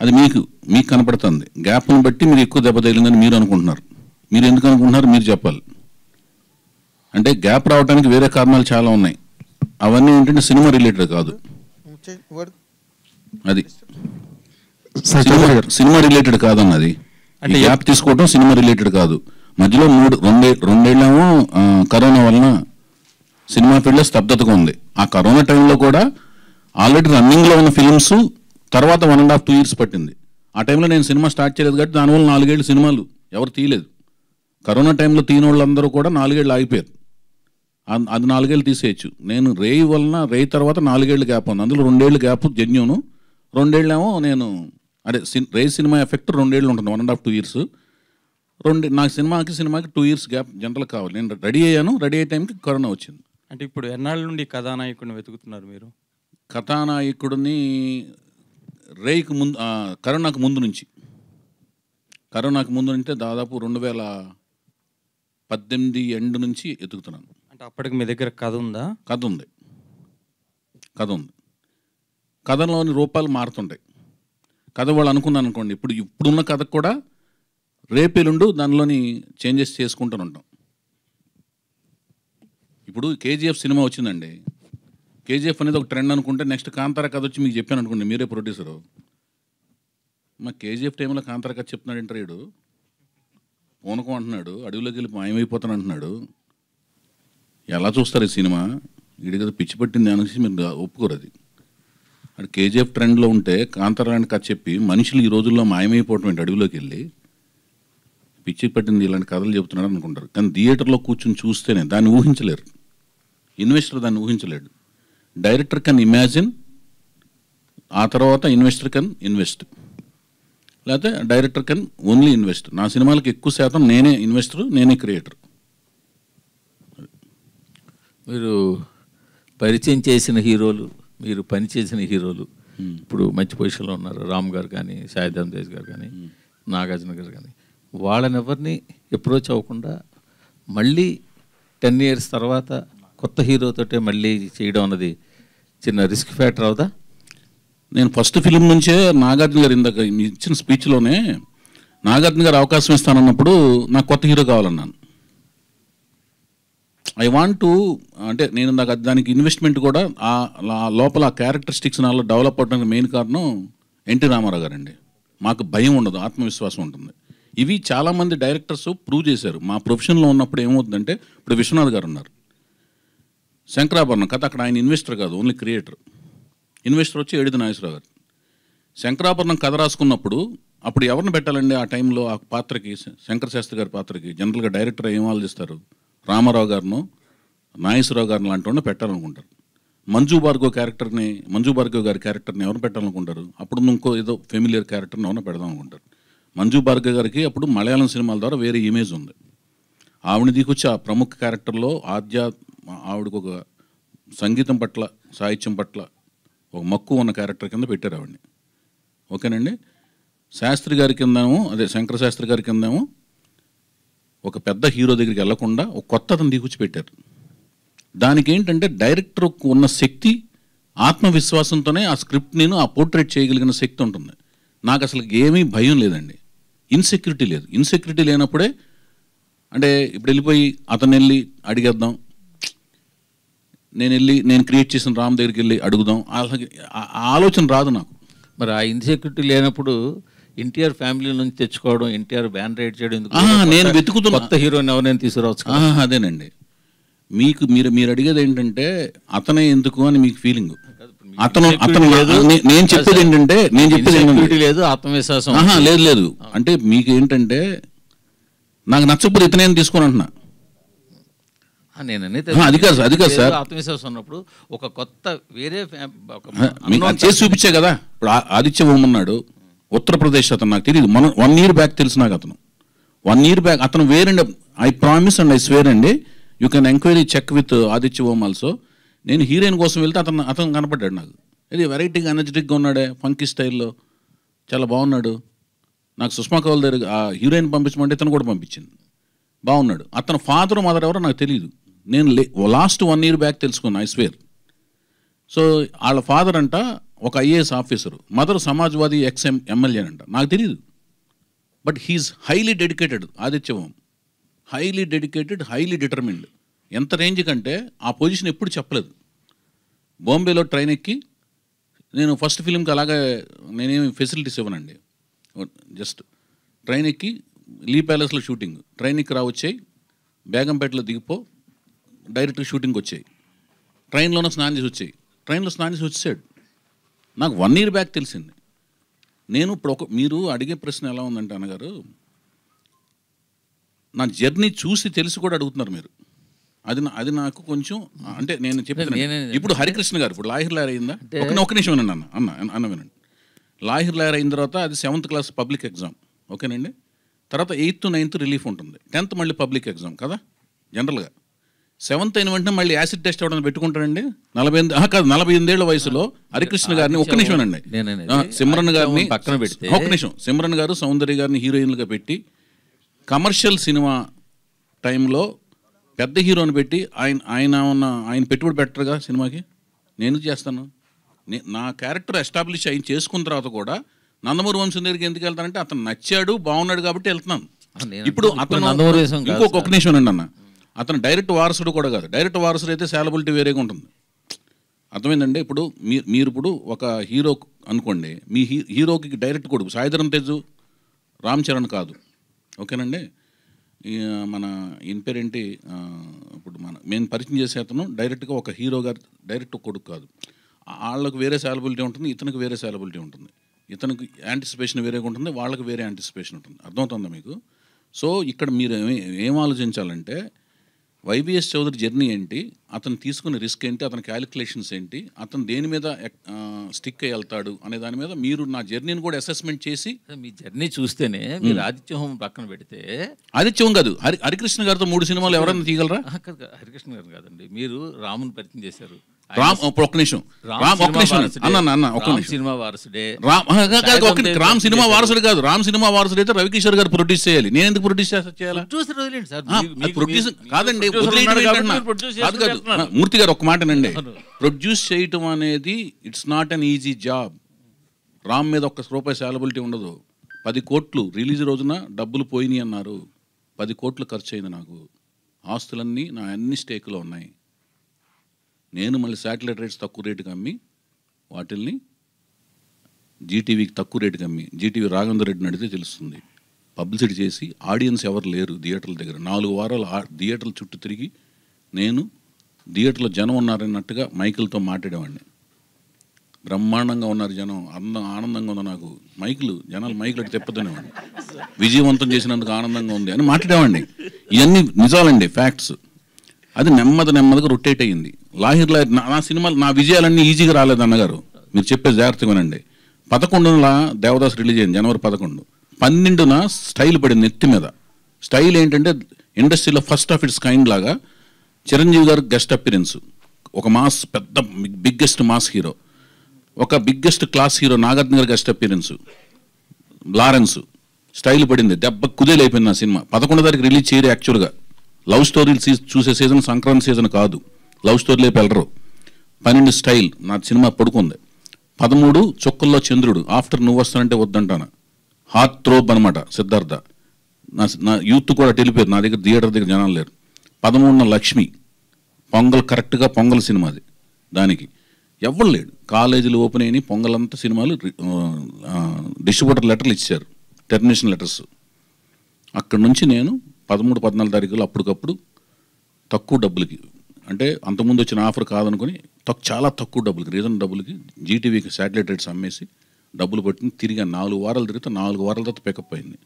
అది మీకు కనపడుతుంది. గ్యాప్ని బట్టి మీరు ఎక్కువ దెబ్బ తగిలిందని మీరు అనుకుంటున్నారు. మీరు ఎందుకు అనుకుంటున్నారు మీరు చెప్పాలి. అంటే గ్యాప్ రావడానికి వేరే కారణాలు చాలా ఉన్నాయి. అవన్నీ ఏంటంటే సినిమా రిలేటెడ్ కాదు. అది సినిమా రిలేటెడ్ కాదన్నది. అంటే గ్యాప్ తీసుకోవడం సినిమా రిలేటెడ్ కాదు. మధ్యలో రెండేళ్ళేమో కరోనా వలన సినిమా ఫీల్డ్లో స్తబ్దతగా ఉంది. ఆ కరోనా టైంలో కూడా ఆల్రెడీ రన్నింగ్లో ఉన్న ఫిల్మ్స్ తర్వాత 1.5-2 years పట్టింది. ఆ టైంలో నేను సినిమా స్టార్ట్ చేయలేదు కాబట్టి దానివల్ల 4 ఏళ్ళు సినిమాలు ఎవరు తీయలేదు. కరోనా టైంలో తీయని వాళ్ళందరూ కూడా 4 ఏళ్ళు ఆగిపోయారు. అది 4 ఏళ్ళు తీసేయచ్చు. నేను రేయి వలన రేయి తర్వాత 4 ఏళ్ళు గ్యాప్ ఉంది. అందులో 2 ఏళ్ళు గ్యాప్ జెన్యూను, 2 ఏళ్ళేమో నేను రేయి సినిమా ఎఫెక్ట్ 2 ఏళ్ళు ఉంటుంది, 1.5-2 years. నాకు సినిమాకి 2 years గ్యాప్ జనరల్ కావాలి. నేను రెడీ అయ్యాను, రెడీ అయ్యే టైంకి కరోనా వచ్చింది. అంటే ఇప్పుడు ఎన్నాళ్ళ నుండి కథానాయకుడిని వెతుకుతున్నారు మీరు? కథానాయకుడిని రేయికి ముందు, కరోనాకు ముందు నుంచి దాదాపు 2018 ఎండ్ నుంచి ఎతుకుతున్నాను. అంటే అప్పటికి మీ దగ్గర కథ ఉందా? కథ ఉంది. కథలోని రూపాలు మారుతుంటాయి. కథ వాళ్ళు అనుకున్నాను అనుకోండి, ఇప్పుడున్న కథకు కూడా రేపెల్లుండు దానిలోని చేంజెస్ చేసుకుంటూ ఉంటాం. ఇప్పుడు కేజీఎఫ్ సినిమా వచ్చిందండి. కేజీఎఫ్ అనేది ఒక ట్రెండ్ అనుకుంటే నెక్స్ట్ కాంతార కథ వచ్చి మీకు చెప్పాను అనుకోండి, మీరే ప్రొడ్యూసరు. మా కేజీఎఫ్ టైంలో కాంతార కథ చెప్తున్నాడు ఇంటర్వ్యూడు, పూనకం అంటున్నాడు, అడవిలోకి వెళ్ళి మాయమైపోతాను అంటున్నాడు. ఎలా చూస్తారు ఈ సినిమా? వీడి కదా పిచ్చి పట్టింది అనేసి మీరు ఒప్పుకోరు. అది కేజీఎఫ్ ట్రెండ్లో ఉంటే కాంతార లాంటి కథ చెప్పి మనుషులు ఈ రోజుల్లో మాయమైపోవటం ఏంటి? అడవిలోకి వెళ్ళి పిచ్చి పట్టింది ఇలాంటి కథలు చెబుతున్నాడు అనుకుంటారు. కానీ థియేటర్లో కూర్చొని చూస్తేనే దాన్ని ఊహించలేరు. ఇన్వెస్టర్ దాన్ని ఊహించలేడు. డైరెక్టర్ కెన్ ఇమాజిన్, ఆ తర్వాత ఇన్వెస్టర్ కెన్ ఇన్వెస్ట్, లేకపోతే డైరెక్టర్ కెన్ ఓన్లీ ఇన్వెస్ట్. నా సినిమాలకు ఎక్కువ శాతం నేనే ఇన్వెస్టర్, నేనే క్రియేటర్. మీరు పరిచయం చేసిన హీరోలు, మీరు పనిచేసిన హీరోలు ఇప్పుడు మంచి పొజిషన్లో ఉన్నారు. రామ్ గారు కానీ, సాయిధరం తేజ్ గారు కానీ, నాగార్జున గారు కానీ, వాళ్ళని ఎవరిని అప్రోచ్ అవ్వకుండా మళ్ళీ 10 years తర్వాత కొత్త హీరోతోటే మళ్ళీ చేయడం అన్నది చిన్న రిస్క్ ఫ్యాక్టర్ అవుదా? నేను ఫస్ట్ ఫిలిం నుంచే నాగార్జున గారు ఇందాక ఇచ్చిన స్పీచ్లోనే నాగార్జున గారు అవకాశం ఇస్తానన్నప్పుడు నాకు కొత్త హీరో కావాలన్నాను. ఐ వాంట్ టు, అంటే నేను దానికి ఇన్వెస్ట్మెంట్ కూడా ఆ లోపల ఆ క్యారెక్టరిస్టిక్స్ నాలో డెవలప్ అవడానికి మెయిన్ కారణం ఎన్టీ రామారావు గారండి. మాకు భయం ఉండదు, ఆత్మవిశ్వాసం ఉంటుంది. ఇవి చాలామంది డైరెక్టర్స్ ప్రూవ్ చేశారు. మా ప్రొఫెషన్లో ఉన్నప్పుడు ఏమవుతుందంటే, ఇప్పుడు విశ్వనాథ్ గారు ఉన్నారు, శంకరాభరణం కథ, అక్కడ ఆయన ఇన్వెస్టర్ కాదు, ఓన్లీ క్రియేటర్. ఇన్వెస్టర్ వచ్చి ఏడిది నాగేశ్వరరావు గారు. శంకరాభరణం కథ రాసుకున్నప్పుడు అప్పుడు ఎవరిని పెట్టాలండి ఆ టైంలో ఆ పాత్రకి, శంకర శాస్త్రి గారి పాత్రకి జనరల్గా డైరెక్టర్ ఏం ఆలోచిస్తారు, రామారావు గారిను నాగేశ్వరరావు గారిని లాంటి వాడిని పెట్టాలనుకుంటారు. మంజు భార్గవ్ గారి క్యారెక్టర్ని ఎవరిని పెట్టాలనుకుంటారు, అప్పుడు ఇంకో ఏదో ఫెమిలియర్ క్యారెక్టర్ని ఎవరిని పెడదాం అనుకుంటారు. మంజు భార్గవ్ గారికి అప్పుడు మలయాళం సినిమాల ద్వారా వేరే ఇమేజ్ ఉంది. ఆవిడని దిగొచ్చి ఆ ప్రముఖ క్యారెక్టర్లో ఆవిడకు ఒక సంగీతం పట్ల, సాహిత్యం పట్ల ఒక మక్కువ ఉన్న క్యారెక్టర్ కింద పెట్టారు ఆవిడని. ఓకేనండి. శాస్త్రి గారి కిందేమో, అదే శంకర శాస్త్రి గారి కిందేమో ఒక పెద్ద హీరో దగ్గరికి వెళ్లకుండా ఒక కొత్త అతను దిగుచ్చి పెట్టారు. దానికి ఏంటంటే డైరెక్టర్కు ఉన్న శక్తి, ఆత్మవిశ్వాసంతోనే ఆ స్క్రిప్ట్ నేను ఆ పోర్ట్రేట్ చేయగలిగిన శక్తి ఉంటుంది. నాకు అసలు ఏమీ భయం లేదండి, ఇన్సెక్యూరిటీ లేదు. ఇన్సెక్యూరిటీ లేనప్పుడే, అంటే ఇప్పుడు వెళ్ళిపోయి అతను వెళ్ళి అడిగేద్దాం, నేను క్రియేట్ చేసిన రామ్ దగ్గరికి వెళ్ళి అడుగుదాం, అలాగే ఆలోచన రాదు నాకు. మరి ఆ ఇన్సెక్యూరిటీ లేనప్పుడు ఎన్టీఆర్ ఫ్యామిలీ నుంచి తెచ్చుకోవడం, ఎన్టీఆర్ బ్యాన్ రైడ్ చేయడం ఎందుకు? నేను వెతుకుతున్నా కొత్త హీరోని ఎవరైనా తీసుకురావచ్చు. అదేనండి, మీరు అడిగేది ఏంటంటే అతనే ఎందుకు అని మీకు ఫీలింగ్. నేను చెప్పేది ఏంటంటే, లేదు ఆత్మవిశ్వాసం లేదు. అంటే మీకు ఏంటంటే నాకు నచ్చకపోతే ఇతనే తీసుకొని అంటున్నా. అది కాదు సార్, ఆత్మవిశ్వాసం ఉన్నప్పుడు ఒక కొత్త వేరే చేసి చూపించే కదా. ఇప్పుడు ఆదిత్య ఓం ఉన్నాడు, ఉత్తరప్రదేశ్ అతను, నాకు తెలియదు, 1 year బ్యాక్ తెలుసు నాకు. అతను 1 year బ్యాక్ అతను వేరండి. I promise and I swear అండి, you can enquiry check with Aditya Om also. నేను హీరోయిన్ కోసం వెళ్తే అతను కనపడ్డాడు నాకు. ఇది వెరైటీగా ఎనర్జెటిక్గా ఉన్నాడే, ఫంకీ స్టైల్లో చాలా బాగున్నాడు. నాకు సుష్మా కౌల్ దగ్గర ఆ హీరోయిన్ పంపించమంటే ఇతను కూడా పంపించింది, బాగున్నాడు. అతను ఫాదర్ మదర్ ఎవరో నాకు తెలియదు. నేను లాస్ట్ 1 year బ్యాక్ తెలుసుకున్నా, ఐ స్వేర్. సో వాళ్ళ ఫాదర్ అంట ఒక IAS officer, mother Samajwadi MLA అంట, నాకు తెలియదు. But he is highly dedicated. Aditya Om highly dedicated, highly determined. ఎంత రేంజ్ కంటే ఆ పొజిషన్ ఎప్పుడు చెప్పలేదు. బాంబేలో ట్రైన్ ఎక్కి, నేను ఫస్ట్ ఫిలింకి అలాగే నేనేమి ఫెసిలిటీస్ ఇవ్వనండి, జస్ట్ ట్రైన్ ఎక్కి లీ ప్యాలెస్లో షూటింగ్, ట్రైన్ ఎక్కి వచ్చాయి, బేగంపేటలో దిగిపో, డైరెక్ట్గా షూటింగ్కి వచ్చాయి, ట్రైన్లోనే స్నానం చేసి వచ్చాయి, ట్రైన్లో స్నానం చేసి వచ్చాడు. నాకు 1 year బ్యాక్ తెలిసింది. నేను ఇప్పుడు మీరు అడిగే ప్రశ్న ఎలా ఉందంటే అన్నగారు, నా జర్నీ చూసి తెలిసి కూడా అడుగుతున్నారు మీరు. అది నాకు కొంచెం, అంటే నేను చెప్పాను. ఇప్పుడు హరికృష్ణ గారు ఇప్పుడు లాహిర్ లాయర్ అయిందా, ఒక నిమిషం వినండి అన్న వినండి. లాహిర్ లాయర్ అయిన తర్వాత అది 7th class పబ్లిక్ ఎగ్జామ్, ఓకేనండి. తర్వాత 8th 9th రిలీఫ్ ఉంటుంది, 10th మళ్ళీ పబ్లిక్ ఎగ్జామ్ కదా జనరల్గా. 7th అయిన వెంటనే మళ్ళీ యాసిడ్ టెస్ట్ అవ్వడానికి పెట్టుకుంటారండి. 48 ఏళ్ల వయసులో హరికృష్ణ గారిని, ఒక్క నిమిషం అండి, సిమ్రన్ గారిని పక్కన పెడితే, ఒక్క నిమిషం, సిమ్రన్ గారు సౌందర్య గారిని హీరోయిన్లుగా పెట్టి కమర్షియల్ సినిమా టైంలో పెద్ద హీరోని పెట్టి ఆయన పెట్టుబడి పెట్టరుగా సినిమాకి. నేను చేస్తాను, నా క్యారెక్టర్ ఎస్టాబ్లిష్ అయిన చేసుకున్న తర్వాత కూడా నందమూరి వంశం దగ్గరికి ఎందుకు వెళ్తానంటే అతను నచ్చాడు, బాగున్నాడు కాబట్టి వెళ్తున్నాను. ఇప్పుడు అతను ఇంకొక నిమిషం అండి అన్న, అతను డైరెక్ట్ వారసుడు కూడా కాదు. డైరెక్ట్ వారసుడు అయితే సాలబిలిటీ వేరేగా ఉంటుంది, అర్థమైందండి. ఇప్పుడు మీరు ఇప్పుడు ఒక హీరో అనుకోండి, మీ హీరోకి డైరెక్ట్ కొడుకు సాయిధరం తేజు, రామ్ చరణ్ కాదు, ఓకేనండి. మన ఈయన పేరేంటి, ఇప్పుడు మేము పరిచయం చేసే అతను డైరెక్ట్గా ఒక హీరో గారు డైరెక్ట్ కొడుకు కాదు. వాళ్ళకు వేరే సాలబిలిటీ ఉంటుంది, ఇతనికి వేరే సాలబిలిటీ ఉంటుంది. ఇతనికి యాంటిసిపేషన్ వేరేగా ఉంటుంది, వాళ్ళకి వేరే యాంటిసిపేషన్ ఉంటుంది. అర్థమవుతుందా మీకు? సో ఇక్కడ మీరు ఏం ఆలోచించాలంటే, వైవిఎస్ చౌదరి జర్నీ ఏంటి, అతను తీసుకున్న రిస్క్ ఏంటి, అతని క్యాలిక్యులేషన్స్ ఏంటి, అతను దేని మీద స్టిక్ అయ్యి వెళ్తాడు అనే దాని మీద మీరు నా జర్నీని కూడా అసెస్మెంట్ చేసి. మీ జర్నీ చూస్తేనే మీరు ఆదిత్య హోమం పక్కన పెడితే, ఆదిత్యం కాదు హరికృష్ణ గారితో 3 సినిమాలు ఎవరైనా తీయగలరా? హరికృష్ణ గారు కాదండి, మీరు రాముని పరిచయం చేశారు. ఒక్క నిమిషం సినిమా వారసుడే. రామ్ సినిమా వారసుడు కాదు, రామ్ సినిమా వారసుడు అయితే రవికిషోర్ గారు ప్రొడ్యూస్ చేయాలి. నేను ఎందుకు ప్రొడ్యూస్ చేయాలి? ప్రొడ్యూస్ కాదండి, మూర్తి గారు ఒక మాటనండి, ప్రొడ్యూస్ చేయటం అనేది it's not an easy job. Ram మీద ₹1 సాలబిలిటీ ఉండదు. 10 కోట్లు రిలీజ్ రోజున డబ్బులు పోయినాయి అన్నారు. 10 కోట్లు ఖర్చు అయింది నాకు. ఆస్తులన్నీ నా అన్ని స్టేకులో ఉన్నాయి. నేను మళ్ళీ శాటిలైట్ రైట్స్ తక్కువ రేటుకి అమ్మి వాటిల్ని జీటీవీకి తక్కువ రేటుకి అమ్మి, జీటీవీ రాఘవేంద్ర రెడ్డిని అడిగితే తెలుస్తుంది, పబ్లిసిటీ చేసి ఆడియన్స్ ఎవరు లేరు థియేటర్ల దగ్గర. 4 వారాలు థియేటర్ల చుట్టూ తిరిగి నేను థియేటర్లో జనం ఉన్నారన్నట్టుగా మైకులతో మాట్లాడేవాడిని. బ్రహ్మాండంగా ఉన్నారు జనం, ఆనందంగా ఉంది. నాకు జనాలు మైకులు అటు తెప్పదనేవాడిని. విజయవంతం చేసినందుకు ఆనందంగా ఉంది అని మాట్లాడేవాడిని. ఇవన్నీ నిజాలండి, ఫ్యాక్ట్స్. అది నెమ్మదిగా రొటేట్ అయ్యింది. లాహిర్ నా సినిమాలు, నా విజయాలన్నీ ఈజీగా రాలేదు అన్నగారు, మీరు చెప్పే జాగ్రత్తగానండి. 11న దేవదాస్ రిలీజ్ అయింది, జనవరి 11. 12న స్టైల్ పడింది నెత్తి మీద. స్టైల్ ఏంటంటే ఇండస్ట్రీలో ఫస్ట్ ఆఫ్ ఇట్స్ కైండ్ లాగా చిరంజీవి గారు గెస్ట్ అపిరెన్స్, ఒక మాస్, పెద్ద బిగ్గెస్ట్ మాస్ హీరో, ఒక బిగ్గెస్ట్ క్లాస్ హీరో నాగార్జున గారు గెస్ట్ అపిరెన్స్, లారెన్స్. స్టైల్ పడింది, దెబ్బ కుదేలైపోయింది నా సినిమా. 11వ తారీఖు రిలీజ్ చేయరు. యాక్చువల్గా లవ్ స్టోరీలు చూసే సీజన్ సంక్రాంతి సీజన్ కాదు, లవ్ స్టోరీలు వెళ్ళరు. 12 స్టైల్ నా సినిమా పడుకుంది. 13 చుక్కల్లో చంద్రుడు, ఆఫ్టర్ నువ్వు వస్తానంటే వద్దంటాను, హార్ట్ థ్రోబ్ అనమాట సిద్ధార్థ. నా యూత్ కూడా వెళ్ళిపోయారు, నా దగ్గర థియేటర్ దగ్గర జనాలు లేరు. 13న లక్ష్మి, పొంగల్, కరెక్ట్గా పొంగల్ సినిమాది. దానికి ఎవరు లేడు, కాలేజీలు ఓపెన్ అయినాయి, పొంగలంతా సినిమాలు డిస్ట్రిబ్యూటర్ లెటర్లు ఇచ్చారు, టెర్మినేషన్ లెటర్స్. అక్కడి నుంచి నేను 13, 14 తారీఖులు అప్పటికప్పుడు తక్కువ డబ్బులకి, అంటే అంతకుముందు వచ్చిన ఆఫర్ కాదనుకుని చాలా తక్కువ డబ్బులకి, రీజన్ డబ్బులకి జీటీవీకి శాటిలైట్ రైట్స్ అమ్మేసి డబ్బులు పట్టింది. తిరిగి 4 వారాలు తిరిగితే 4 వారాల తర్వాత పికప్ అయింది.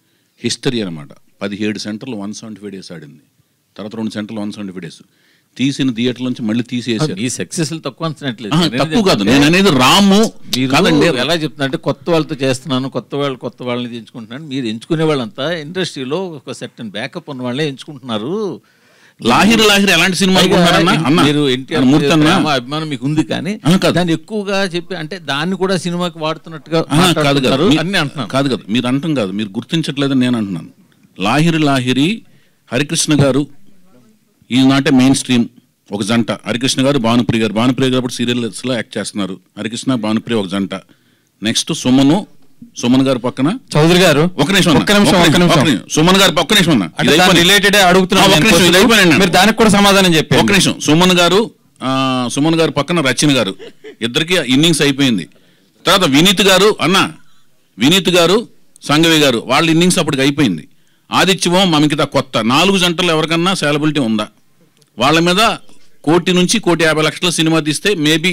హిస్టరీ అనమాట. 17 సెంటర్లు 175 డేస్ ఆడింది. తర్వాత 2 సెంటర్లు 175 డేస్. తీసిన థియేటర్ నుంచి మళ్ళీ తీసేసారు. ఈ సక్సెస్ తక్కువ తక్కువ కాదు, నేను అనేది రాము కాదండి. ఎలా చెప్తున్నా అంటే కొత్త వాళ్ళతో చేస్తున్నాను, కొత్త వాళ్ళని ఎంచుకుంటున్నాను. మీరు ఎంచుకునే వాళ్ళంతా ఇండస్ట్రీలో ఒక సెర్టన్ బ్యాకప్ ఉన్న వాళ్ళే ఎంచుకుంటున్నారు. లాహిర్ ఎలాంటి సినిమాలు మీరు ఎన్టీఆర్ అభిమానం మీకు ఉంది, కానీ దాన్ని ఎక్కువగా చెప్పి అంటే దాన్ని కూడా సినిమాకి వాడుతున్నట్టుగా అన్ని అంటున్నాను. కాదు కదా, మీరు అంటాం కాదు, మీరు గుర్తించట్లేదని నేను అంటున్నాను. లాహిరి హరికృష్ణ గారు ఈనాటే మెయిన్ స్ట్రీమ్ ఒక జంట. హరికృష్ణ గారు భానుప్రియ గారు ఇప్పుడు సీరియల్స్లో యాక్ట్ చేస్తున్నారు. హరికృష్ణ భానుప్రియ ఒక జంట. నెక్స్ట్ సుమన్ గారు పక్కన చౌదరి గారు. ఒక నిమిషం సుమన్ గారు ఒక్క నిమిషం రిలేటెడ్ అడుగుతున్నారు, దానికి కూడా సమాధానం చెప్పి. ఒక నిమిషం. సుమన్ గారు పక్కన రచన గారు, ఇద్దరికి ఇన్నింగ్స్ అయిపోయింది. తర్వాత వినీత్ గారు సంగవి గారు, వాళ్ళ ఇన్నింగ్స్ అప్పటికి అయిపోయింది. ఆదిత్యమో మమికితా కొత్త. 4 జంటలు ఎవరికన్నా సాలబిలిటీ ఉందా? వాళ్ళ మీద 1 కోటి నుంచి 1,50,00,000 సినిమా తీస్తే మేబీ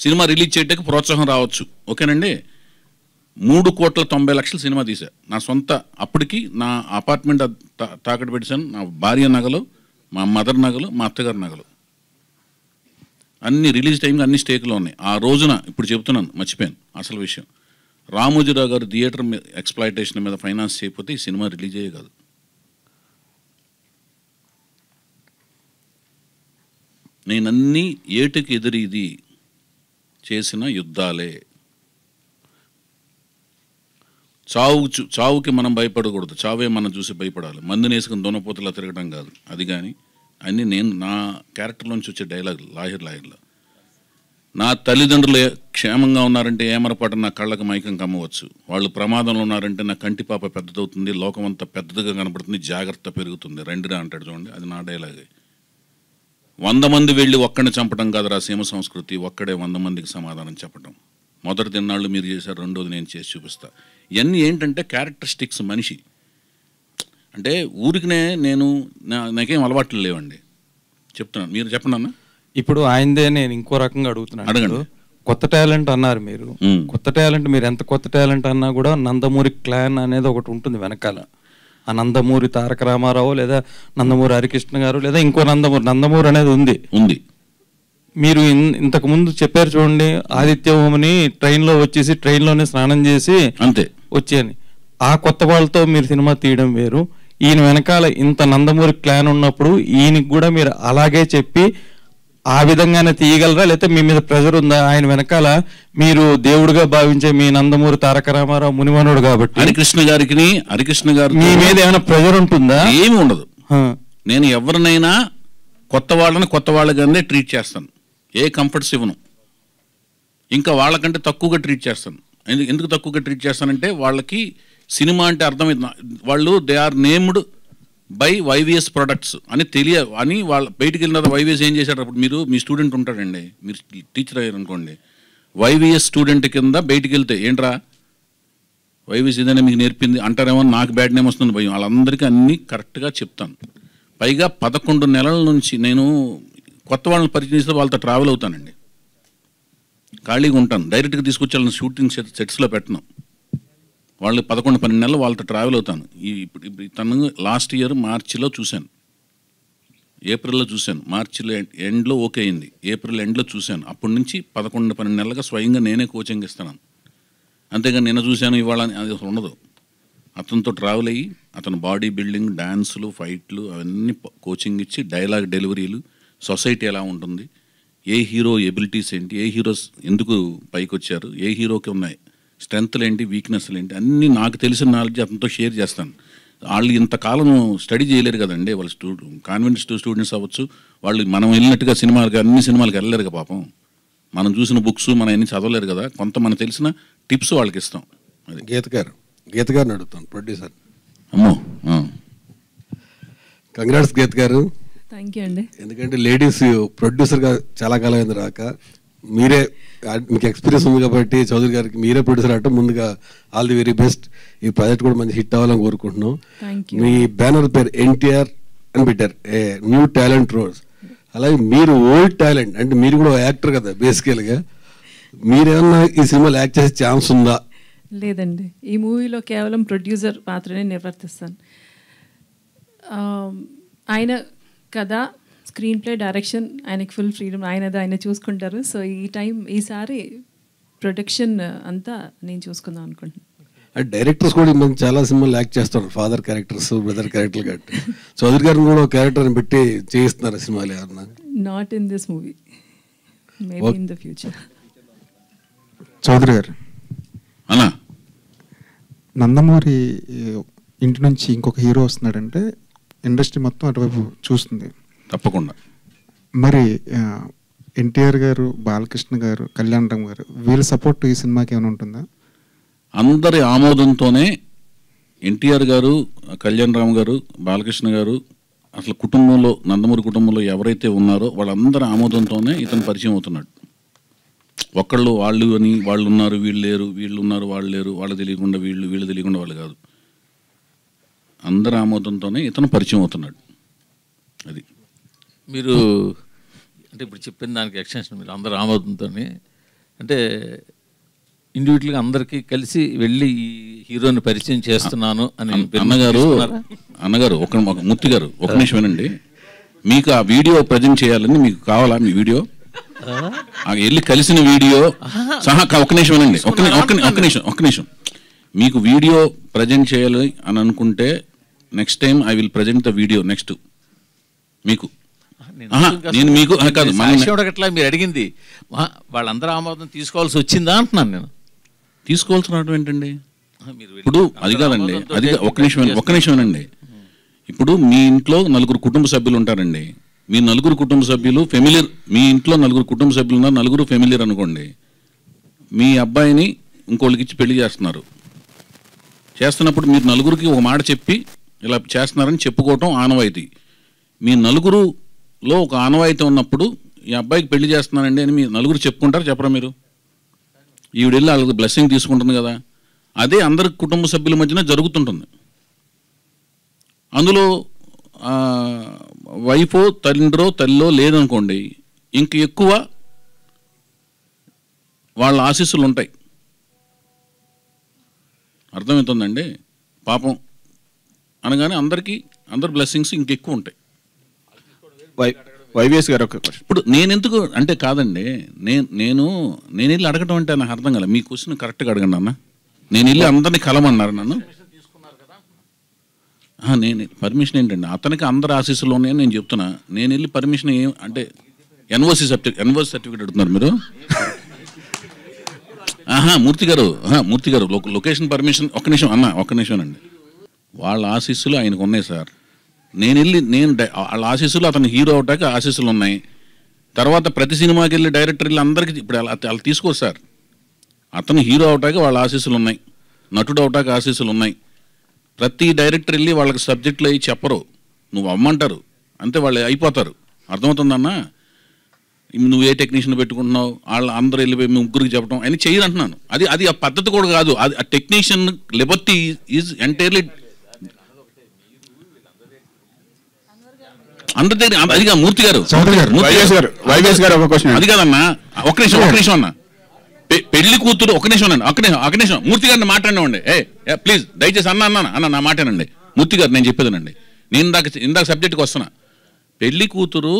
సినిమా రిలీజ్ చేయడానికి ప్రోత్సాహం రావచ్చు. ఓకేనండి. 3,90,00,000 సినిమా తీసా నా సొంత. అప్పటికి నా అపార్ట్మెంట్ తాకట్టు పెట్టాను. నా భార్య నగలు, మా మదర్ నగలు, మా అత్తగారి నగలు అన్ని రిలీజ్ టైంకి అన్ని స్టేక్లో ఉన్నాయి. ఆ రోజున ఇప్పుడు చెప్తున్నాను, మర్చిపోయాను అసలు విషయం. రామోజీరావు గారు థియేటర్ మీద ఎక్స్ప్లాయిటేషన్ మీద ఫైనాన్స్ చేయకపోతే ఈ సినిమా రిలీజ్ అయ్యే కాదు. నేనన్నీ ఏటుకి ఎదురీది చేసిన యుద్ధాలే. చావుకి మనం భయపడకూడదు, చావే మనం చూసి భయపడాలి. మందుని వేసుకుని దొనపోతలా తిరగడం కాదు. అది కానీ అన్నీ నేను నా క్యారెక్టర్లోంచి వచ్చే డైలాగ్ లాహిర్లో. నా తల్లిదండ్రులు క్షేమంగా ఉన్నారంటే ఏమరపాటు నా కళ్ళకు మైకం కమ్మవచ్చు. వాళ్ళు ప్రమాదంలో ఉన్నారంటే నా కంటి పాప పెద్దదవుతుంది, లోకం అంతా పెద్దగా కనపడుతుంది, జాగ్రత్త పెరుగుతుంది. రండిరా అంటాడు చూడండి, అది నా డైలాగే. 100 మంది వెళ్ళి ఒక్కడిని చంపడం కాదురా సీమ సంస్కృతి, ఒక్కడే 100 మందికి సమాధానం చెప్పడం. మొదటి తిన్నాళ్ళు మీరు చేశారు, రెండోది నేను చేసి చూపిస్తా. ఇవన్నీ ఏంటంటే క్యారెక్టరిస్టిక్స్. మనిషి అంటే ఊరికినే నాకేం అలవాట్లు లేవండి, చెప్తున్నాను. మీరు చెప్పండి అన్న. ఇప్పుడు ఆయనదే నేను ఇంకో రకంగా అడుగుతున్నాను. అడగండి. కొత్త టాలెంట్ అన్నారు మీరు. కొత్త టాలెంట్, మీరు ఎంత కొత్త టాలెంట్ అన్నా కూడా నందమూరి క్లాన్ అనేది ఒకటి ఉంటుంది వెనకాల. ఆ నందమూరి తారక రామారావు లేదా నందమూరి హరికృష్ణ గారు లేదా ఇంకో నందమూరి అనేది ఉంది. మీరు ఇంతకు ముందు చెప్పారు చూడండి, ఆదిత్య ఓమని ట్రైన్లో వచ్చేసి ట్రైన్లోనే స్నానం చేసి అంతే వచ్చేయని. ఆ కొత్త వాళ్ళతో మీరు సినిమా తీయడం వేరు. ఈయన వెనకాల ఇంత నందమూరి క్లాన్ ఉన్నప్పుడు ఈయనకి కూడా మీరు అలాగే చెప్పి ఆ విధంగానే తీయగలరా, లేకపోతే మీ మీద ప్రెజర్ ఉందా? ఆయన వెనకాల మీరు దేవుడిగా భావించే మీ నందమూరి తారక రామారావు మునిమనుడు కాబట్టి హరికృష్ణ గారు మీ మీద ఏమైనా ప్రెజర్ ఉంటుందా? ఏమి ఉండదు. నేను ఎవరినైనా కొత్త వాళ్ళగానే ట్రీట్ చేస్తాను. ఏ కంఫర్ట్స్ ఇవ్వను. ఇంకా వాళ్ళకంటే తక్కువగా ట్రీట్ చేస్తాను. ఎందుకు తక్కువగా ట్రీట్ చేస్తానంటే వాళ్ళకి సినిమా అంటే అర్థమైంది. వాళ్ళు they are named by YVS products అని వాళ్ళు బయటికి వెళ్ళిన తర్వాత వైవిఎస్ ఏం చేశారు? అప్పుడు మీ స్టూడెంట్ ఉంటాడండి, మీరు టీచర్ అయ్యారు అనుకోండి, వైవిఎస్ స్టూడెంట్ కింద బయటికి వెళ్తే ఏంట్రా వైవిఎస్ ఏదైనా మీకు నేర్పింది అంటారేమో, నాకు బ్యాడ్ నేమ్ వస్తుంది భయం. వాళ్ళందరికీ అన్నీ కరెక్ట్గా చెప్తాను. పైగా 11 నెలల నుంచి నేను కొత్త వాళ్ళని పరిచయం చేస్తే వాళ్ళతో ట్రావెల్ అవుతానండి. ఖాళీగా ఉంటాను, డైరెక్ట్గా తీసుకొచ్చి వాళ్ళని షూటింగ్ సెట్స్లో పెట్టను. వాళ్ళు 11-12 నెలలు వాళ్ళతో ట్రావెల్ అవుతాను. ఇప్పుడు తను లాస్ట్ ఇయర్ మార్చిలో చూశాను, ఏప్రిల్లో చూశాను, మార్చిలో ఎండ్లో ఓకే అయింది, ఏప్రిల్ ఎండ్లో చూశాను. అప్పటి నుంచి 11-12 నెలలుగా స్వయంగా నేనే కోచింగ్ ఇస్తున్నాను. అంతేగాని నిన్న చూశాను ఇవాళ అది ఉండదు. అతనితో ట్రావెల్ అయ్యి అతను బాడీ బిల్డింగ్, డ్యాన్సులు, ఫైట్లు అవన్నీ కోచింగ్ ఇచ్చి, డైలాగ్ డెలివరీలు, సొసైటీ ఎలా ఉంటుంది, ఏ హీరో ఎబిలిటీస్ ఏంటి, ఏ హీరోస్ ఎందుకు పైకి వచ్చారు, ఏ హీరోకి ఉన్నాయి స్ట్రెంగ్త్లు ఏంటి, వీక్నెస్లు ఏంటి, అన్నీ నాకు తెలిసిన నాలెడ్జ్ అతనితో షేర్ చేస్తాను. వాళ్ళు ఇంతకాలం స్టడీ చేయలేరు కదండి. వాళ్ళు కాన్వెంట్ స్టూడెంట్స్ అవ్వచ్చు, వాళ్ళు మనం వెళ్ళినట్టుగా అన్ని సినిమాలకు వెళ్ళలేరు కదా పాపం. మనం చూసిన బుక్స్ మనం అన్ని చదవలేరు కదా. కొంత మనకు తెలిసిన టిప్స్ వాళ్ళకి ఇస్తాం. అది గీత గారిని అడుగుతాను, ప్రొడ్యూసర్. అమ్మో, కంగ్రాట్స్ గీత గారు. థ్యాంక్ యూ అండి. ఎందుకంటే లేడీస్ ప్రొడ్యూసర్గా చాలా కాలం అయింది రాక, మీరే మీకు ఎక్స్పీరియన్స్ ఉంది కాబట్టి చౌదరి గారికి మీరే ప్రొడ్యూసర్ అంటే ముందుగా ఆల్ ది వెరీ బెస్ట్. ఈ ప్రాజెక్ట్ కూడా మంచి హిట్ అవ్వాలని కోరుకుంటున్నాం. మీ బ్యానర్ పేరు ఎన్టీఆర్ అని పెట్టారు, ఏ న్యూ టాలెంట్ రోడ్స్. అలాగే మీరు ఓల్డ్ టాలెంట్, అంటే మీరు కూడా యాక్టర్ కదా బేసికల్గా. మీరేమన్నా ఈ సినిమాలో యాక్ట్ చేసే ఛాన్స్ ఉందా? లేదండి, ఈ మూవీలో కేవలం ప్రొడ్యూసర్ పాత్రనే నిర్వర్తిస్తాను. ఆయన కథ, స్క్రీన్ ప్లే, డైరెక్షన్ ఆయనకి ఫుల్ ఫ్రీడమ్, ఆయన చూసుకుంటారు. సో ఈసారి ప్రొడక్షన్ అంతా నేను చూసుకుందాం అనుకుంటున్నాను. డైరెక్టర్స్ కూడా మంచి చాలా సినిమాలు యాక్ట్ చేస్తారు, ఫాదర్ క్యారెక్టర్స్, బ్రదర్ క్యారెక్టర్లు కాబట్టి. చౌదరి గారిని కూడా ఒక క్యారెక్టర్ని పెట్టి చేయిస్తున్నారు సినిమాలు ఏమన్నా? Not in this movie, maybe in the future. Chowdary గారు, అన్నా నందమూరి ఇంటి నుంచి ఇంకొక హీరో వస్తున్నాడంటే ఇండస్ట్రీ మొత్తం అటువైపు చూస్తుంది. తప్పకుండా. మరి ఎన్టీఆర్ గారు, బాలకృష్ణ గారు, కళ్యాణ్ రామ్ గారు, వీళ్ళ సపోర్ట్ ఈ సినిమాకి ఏమైనా ఉంటుందా? అందరి ఆమోదంతోనే ఎన్టీఆర్ గారు, కళ్యాణ్ రామ్ గారు, బాలకృష్ణ గారు, అసలు కుటుంబంలో నందమూరి కుటుంబంలో ఎవరైతే ఉన్నారో వాళ్ళందరి ఆమోదంతోనే ఇతను పరిచయం అవుతున్నాడు. ఒకళ్ళు వాళ్ళు అని వాళ్ళు ఉన్నారు వీళ్ళు లేరు, వీళ్ళు ఉన్నారు వాళ్ళు లేరు, వాళ్ళు తెలియకుండా వీళ్ళు తెలియకుండా వాళ్ళు కాదు, అందరి ఆమోదంతోనే ఇతను పరిచయం అవుతున్నాడు. అది మీరు అంటే ఇప్పుడు చెప్పిన దానికి ఎక్స్టెన్షన్, మీరు అందరు ఆమోదంతో అంటే ఇండివిజువల్గా అందరికీ కలిసి వెళ్ళి ఈ హీరోని పరిచయం చేస్తున్నాను అని అన్నగారు ఒక మూర్తి గారు ఒక నిమిషం వినండి. మీకు ఆ వీడియో ప్రజెంట్ చేయాలని మీకు కావాలా? మీ వీడియో వెళ్ళి కలిసిన వీడియో సహా ఒక నిమిషం వినండి, ఒక్క నిమిషం. మీకు వీడియో ప్రజెంట్ చేయాలి అని అనుకుంటే next time I will present the video next మీకు. నేను మీకు కాదు, అట్లా మీరు అడిగింది వాళ్ళందరూ ఆమోదం తీసుకోవాల్సి వచ్చిందా అంటున్నాను నేను. తీసుకోవాల్సిన రావడం ఏంటండి? ఇప్పుడు అది కాదండి, అది ఒక నిమిషం వినండి. ఇప్పుడు మీ ఇంట్లో 4 కుటుంబ సభ్యులు ఉంటారండి. మీ 4 కుటుంబ సభ్యులు ఫెమిలియర్, మీ ఇంట్లో 4 కుటుంబ సభ్యులు ఉన్నారు, 4 ఫెమిలియర్ అనుకోండి. మీ అబ్బాయిని ఇంకోళ్ళకి ఇచ్చి పెళ్లి చేస్తున్నప్పుడు మీరు 4కి ఒక మాట చెప్పి ఇలా చేస్తున్నారని చెప్పుకోవటం ఆనవాయితీ. మీ 4లో ఒక ఆనవాయితీ ఉన్నప్పుడు ఈ అబ్బాయికి పెళ్లి చేస్తున్నానండి అని మీ 4 చెప్పుకుంటారు, చెప్పరా మీరు? ఈవిడెళ్ళి వాళ్ళకి బ్లెస్సింగ్ తీసుకుంటుంది కదా. అదే అందరి కుటుంబ సభ్యుల మధ్యన జరుగుతుంటుంది. అందులో వైఫో తండ్రో తల్లో లేదనుకోండి, ఇంక ఎక్కువ వాళ్ళ ఆశీస్సులు ఉంటాయి. అర్థమవుతుందండి? పాపం అనగానే అందరి బ్లెస్సింగ్స్ ఇంకెక్కువ ఉంటాయి. వైవిఎస్ గారు ఒక క్వశ్చన్. ఇప్పుడు నేను ఎందుకు అంటే కాదండి, నేను వెళ్ళి అడగటం అంటే నాకు అర్థం కాలే. మీ క్వశ్చన్ కరెక్ట్గా అడగండి అన్న. నేను వెళ్ళి అందరినీ కలమన్నారు నన్ను. నేను పర్మిషన్ ఏంటండి, అతనికి అందరు ఆశీస్సులు ఉన్నాయని నేను చెప్తున్నా. నేను వెళ్ళి పర్మిషన్ ఏం అంటే ఎన్ఓసి సర్టిఫికేట్ అడుగుతున్నారు మీరు. మూర్తి గారు లొకేషన్ పర్మిషన్ ఒక్క నిమిషం అండి. వాళ్ళ ఆశీస్సులు ఆయనకు ఉన్నాయి సార్. నేను వాళ్ళ ఆశీస్సులు అతను హీరో అవటానికి ఆశీస్సులు ఉన్నాయి. తర్వాత ప్రతి సినిమాకి వెళ్ళి డైరెక్టర్ వెళ్ళి అందరికీ ఇప్పుడు వాళ్ళు తీసుకోరు సార్. అతను హీరో అవటానికి వాళ్ళ ఆశీస్సులు ఉన్నాయి, నటుడు అవటానికి ఆశీస్సులు ఉన్నాయి. ప్రతి డైరెక్టర్ వెళ్ళి వాళ్ళకి సబ్జెక్టులు అవి చెప్పరు, నువ్వు అమ్మంటారు అంతే, వాళ్ళు అయిపోతారు. అర్థమవుతుందన్నా? నువ్వు ఏ టెక్నీషియన్ పెట్టుకుంటున్నావు, వాళ్ళు అందరూ వెళ్ళిపోయి ముగ్గురికి చెప్పడం అని చేయరు అంటున్నాను. అది ఆ పద్ధతి కూడా కాదు. అది ఆ టెక్నీషియన్ లిబర్టీ ఈజ్ ఎంటైర్లీ అందరి దగ్గర. అదిగా మూర్తి గారు అది కాదన్నా, ఒక్క నిమిషం అన్న. పెళ్లి కూతురు ఒక్క నిమిషం మూర్తి గారిని మాట్లాడినామండి. ప్లీజ్ దయచేసి అన్న నా మాటేనండి. మూర్తి గారు నేను చెప్పేదనండి, నేను ఇందాక సబ్జెక్ట్కి వస్తున్నా. పెళ్లి కూతురు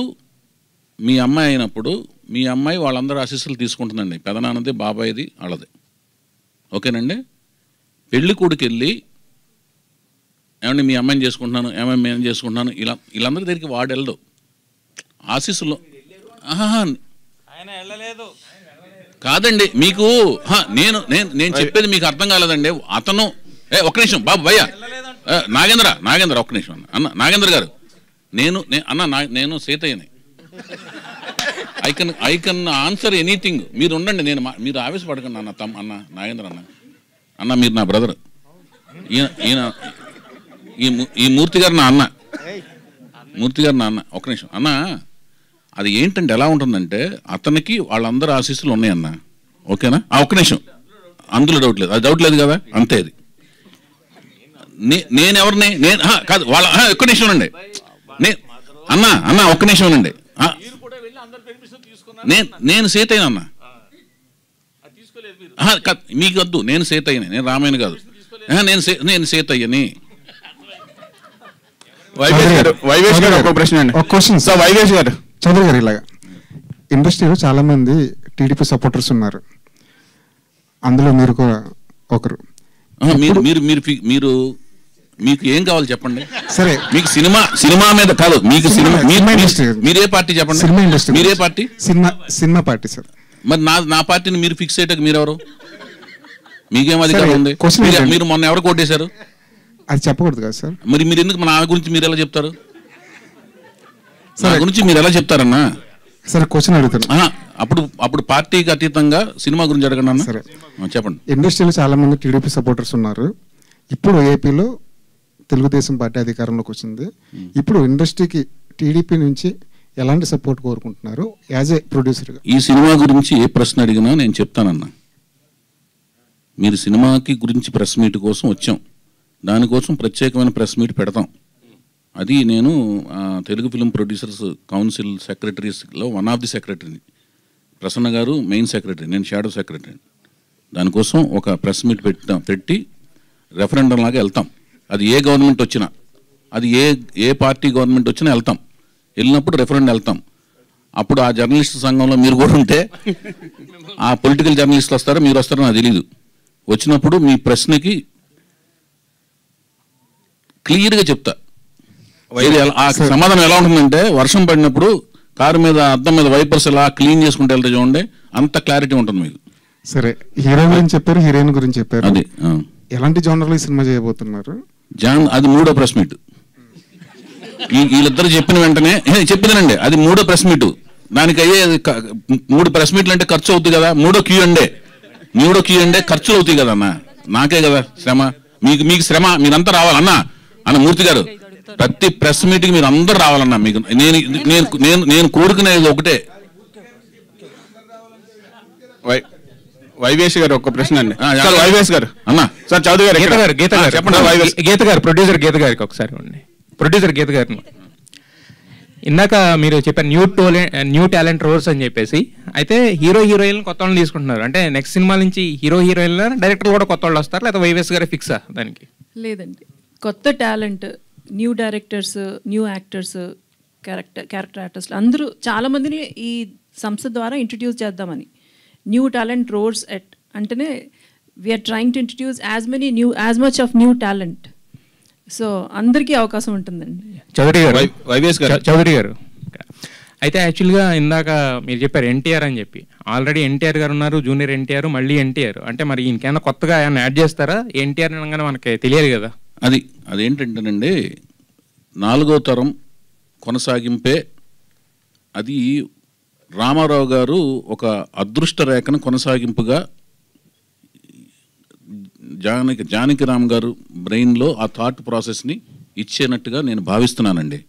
మీ అమ్మాయి అయినప్పుడు మీ అమ్మాయి వాళ్ళందరూ ఆశీస్సులు తీసుకుంటుందండి. పెదనాన్నది, బాబాయిది, వాళ్ళది. ఓకేనండి? పెళ్లి కొడుకు వెళ్ళి ఏమండి మీ అమ్మాయిని చేసుకుంటున్నాను, ఏమైనా నేను చేసుకుంటున్నాను, వీళ్ళందరి దగ్గరికి వాడు వెళ్ళదు. ఆశీస్సులు కాదండి మీకు. నేను చెప్పేది మీకు అర్థం కాలేదండి. అతను ఒక్క నిమిషం బాబు భయ్యా నాగేంద్ర ఒక్క నిమిషం అన్న నాగేంద్ర గారు, నేను సీతయ్యని. I can answer anything. మీరు ఉండండి, మీరు ఆవేశపడకండి అన్న నాగేంద్ర అన్న మీరు నా బ్రదర్. ఈయన ఈ మూర్తి గారు నా అన్న. ఒక్క నిమిషం అన్న. అది ఏంటంటే ఎలా ఉంటుందంటే అతనికి వాళ్ళందరూ ఆశీస్సులు ఉన్నాయన్న. ఓకేనా? ఒక్క నిమిషం, అందులో డౌట్ లేదు, అది డౌట్ లేదు కదా, అంతే. అది నేనెవరిని కాదు వాళ్ళ. ఒక్క నిమిషం అండి అన్న ఒక్క నిమిషం అండి. నేను సీతయ్యనన్నా, మీకు వద్దు. నేను సీతయ్యని, నేను రామాయణ కాదు. నేను సీతయ్యని. వైవేష్ గారు ఒక ప్రశ్న అండి. వైవేష్ గారు, చౌదరి గారు, ఇలాగా ఇండస్ట్రీలో చాలా మంది టీడీపీ సపోర్టర్స్ ఉన్నారు, అందులో మీరు కూడా ఒకరు. మీకు ఏం కావాలి చెప్పండి. సరే, మీకు సినిమా మీద కాదు, మీకు మీరే పార్టీ చెప్పండి. సినిమా ఇండస్ట్రీ మీరే పార్టీ? Cinema party sir. మరి నా పార్టీని మీరు ఫిక్స్ అయ్యేటకు మీరెవరు? మీకేం అధికారం ఉంది? మీరు మొన్న ఎవరు కొట్టేశారు? అది చెప్పకూడదు కదా సార్. మరి మీరు ఎందుకు నా గురించి మీరు ఎలా చెప్తారు? నా గురించి మీరు ఎలా చెప్తారన్నా? సరే, క్వశ్చన్ అడుగుతాను. అప్పుడు పార్టీకి అతీతంగా సినిమా గురించి అడగండి అన్న. సరే చెప్పండి. ఇండస్ట్రీలో చాలా మంది టీడీపీ సపోర్టర్స్ ఉన్నారు. ఇప్పుడు ఏపీలో తెలుగుదేశం పార్టీ అధికారంలోకి వచ్చింది. ఇప్పుడు ఇండస్ట్రీకి టీడీపీ నుంచి ఎలాంటి సపోర్ట్ కోరుకుంటున్నారు యాజ్ ఏ ప్రొడ్యూసర్గా? ఈ సినిమా గురించి ఏ ప్రశ్న అడిగినా నేను చెప్తానన్నా. మీరు సినిమాకి గురించి ప్రెస్ మీట్ కోసం వచ్చాం, దానికోసం ప్రత్యేకమైన ప్రెస్ మీట్ పెడతాం. అది నేను తెలుగు ఫిల్మ్ ప్రొడ్యూసర్స్ కౌన్సిల్ సెక్రటరీస్లో వన్ ఆఫ్ ది సెక్రటరీని. ప్రసన్న గారు మెయిన్ సెక్రటరీ, నేను షాడో సెక్రటరీ. దానికోసం ఒక ప్రెస్ మీట్ పెట్టి రెఫరెండం లాగా వెళ్తాం. అది ఏ గవర్నమెంట్ వచ్చినా, అది ఏ పార్టీ గవర్నమెంట్ వచ్చినా వెళ్తాం. వెళ్ళినప్పుడు రెఫరెండం వెళ్తాం. అప్పుడు ఆ జర్నలిస్ట్ సంఘంలో మీరు కూడా ఉంటే, ఆ పొలిటికల్ జర్నలిస్టులు వస్తారో మీరు వస్తారో నాకు తెలీదు. వచ్చినప్పుడు మీ ప్రశ్నకి క్లియర్గా చెప్తా. ఆ సమాధానం ఎలా ఉంటుందంటే, వర్షం పడినప్పుడు కారు మీద అద్దం మీద వైపర్స్ ఎలా క్లీన్ చేసుకుంటే వెళ్తే చూడండి, అంత క్లారిటీ ఉంటుంది మీకు. సరే, హీరో గురించి చెప్పారు, హీరోయిన్ గురించి చెప్పారు. అది ఎలాంటి జోనర్లో ఈ సినిమా చేయబోతున్నారు? అది 3వ ప్రెస్ మీట్. వీళ్ళిద్దరు చెప్పిన వెంటనే చెప్పినానండి, అది 3వ ప్రెస్ మీట్. దానికి అయ్యే 3 ప్రెస్ మీట్లు అంటే ఖర్చు అవుతుంది కదా. 3వ Q&A ఖర్చులు అవుతాయి కదా అన్న. నాకే కదా శ్రమ, మీకు శ్రమ. మీరంతా రావాలన్నా మూర్తి గారు. ప్రతి ప్రెస్ మీట్కి మీరు అందరూ రావాలన్నా. మీకు నేను కోరుకునేది ఒకటే. వైవేష్ గారు ఒక ప్రశ్న అండి. వైవేష్ గారు అన్న, సార్ చౌదరి గారు చెప్పండి. గీత గారు, ప్రొడ్యూసర్ గీత గారికి ఒకసారి ఉండి. ప్రొడ్యూసర్ గీత గారిని, ఇందాక మీరు చెప్పారు న్యూ టాలెంట్ రోల్స్ అని చెప్పేసి. అయితే హీరోయిన్ కొత్త వాళ్ళని తీసుకుంటున్నారు అంటే నెక్స్ట్ సినిమా నుంచి హీరోయిన్ డైరెక్టర్ కూడా కొత్త వాళ్ళు వస్తారు, లేదా వైవేష్ గారే ఫిక్సా దానికి? లేదండి, కొత్త talent, new directors, new actors, character ఆర్టిస్టులు అందరూ చాలామందిని ఈ సంస్థ ద్వారా ఇంట్రడ్యూస్ చేద్దామని. న్యూ టాలెంట్ రోడ్స్ ఎట్ అంటేనే we're trying to introduce as much of new talent. So అందరికీ అవకాశం ఉంటుందండి. చౌదరి గారు అయితే యాక్చువల్గా ఇందాక మీరు చెప్పారు ఎన్టీఆర్ అని చెప్పి, ఆల్రెడీ ఎన్టీఆర్ గారు ఉన్నారు, జూనియర్ ఎన్టీఆర్, మళ్ళీ ఎన్టీఆర్. అంటే మరి ఇంకేమైనా కొత్తగా ఏమైనా యాడ్ చేస్తారా? ఎన్టీఆర్ అనగానే మనకి తెలియదు కదా. అదేంటంటేనండి, 4వ తరం కొనసాగింపే అది. రామారావు గారు ఒక అదృష్ట రేఖను కొనసాగింపుగా జానకిరామ్ గారు బ్రెయిన్లో ఆ థాట్ ప్రాసెస్ని ఇచ్చేనట్టుగా నేను భావిస్తున్నానండి.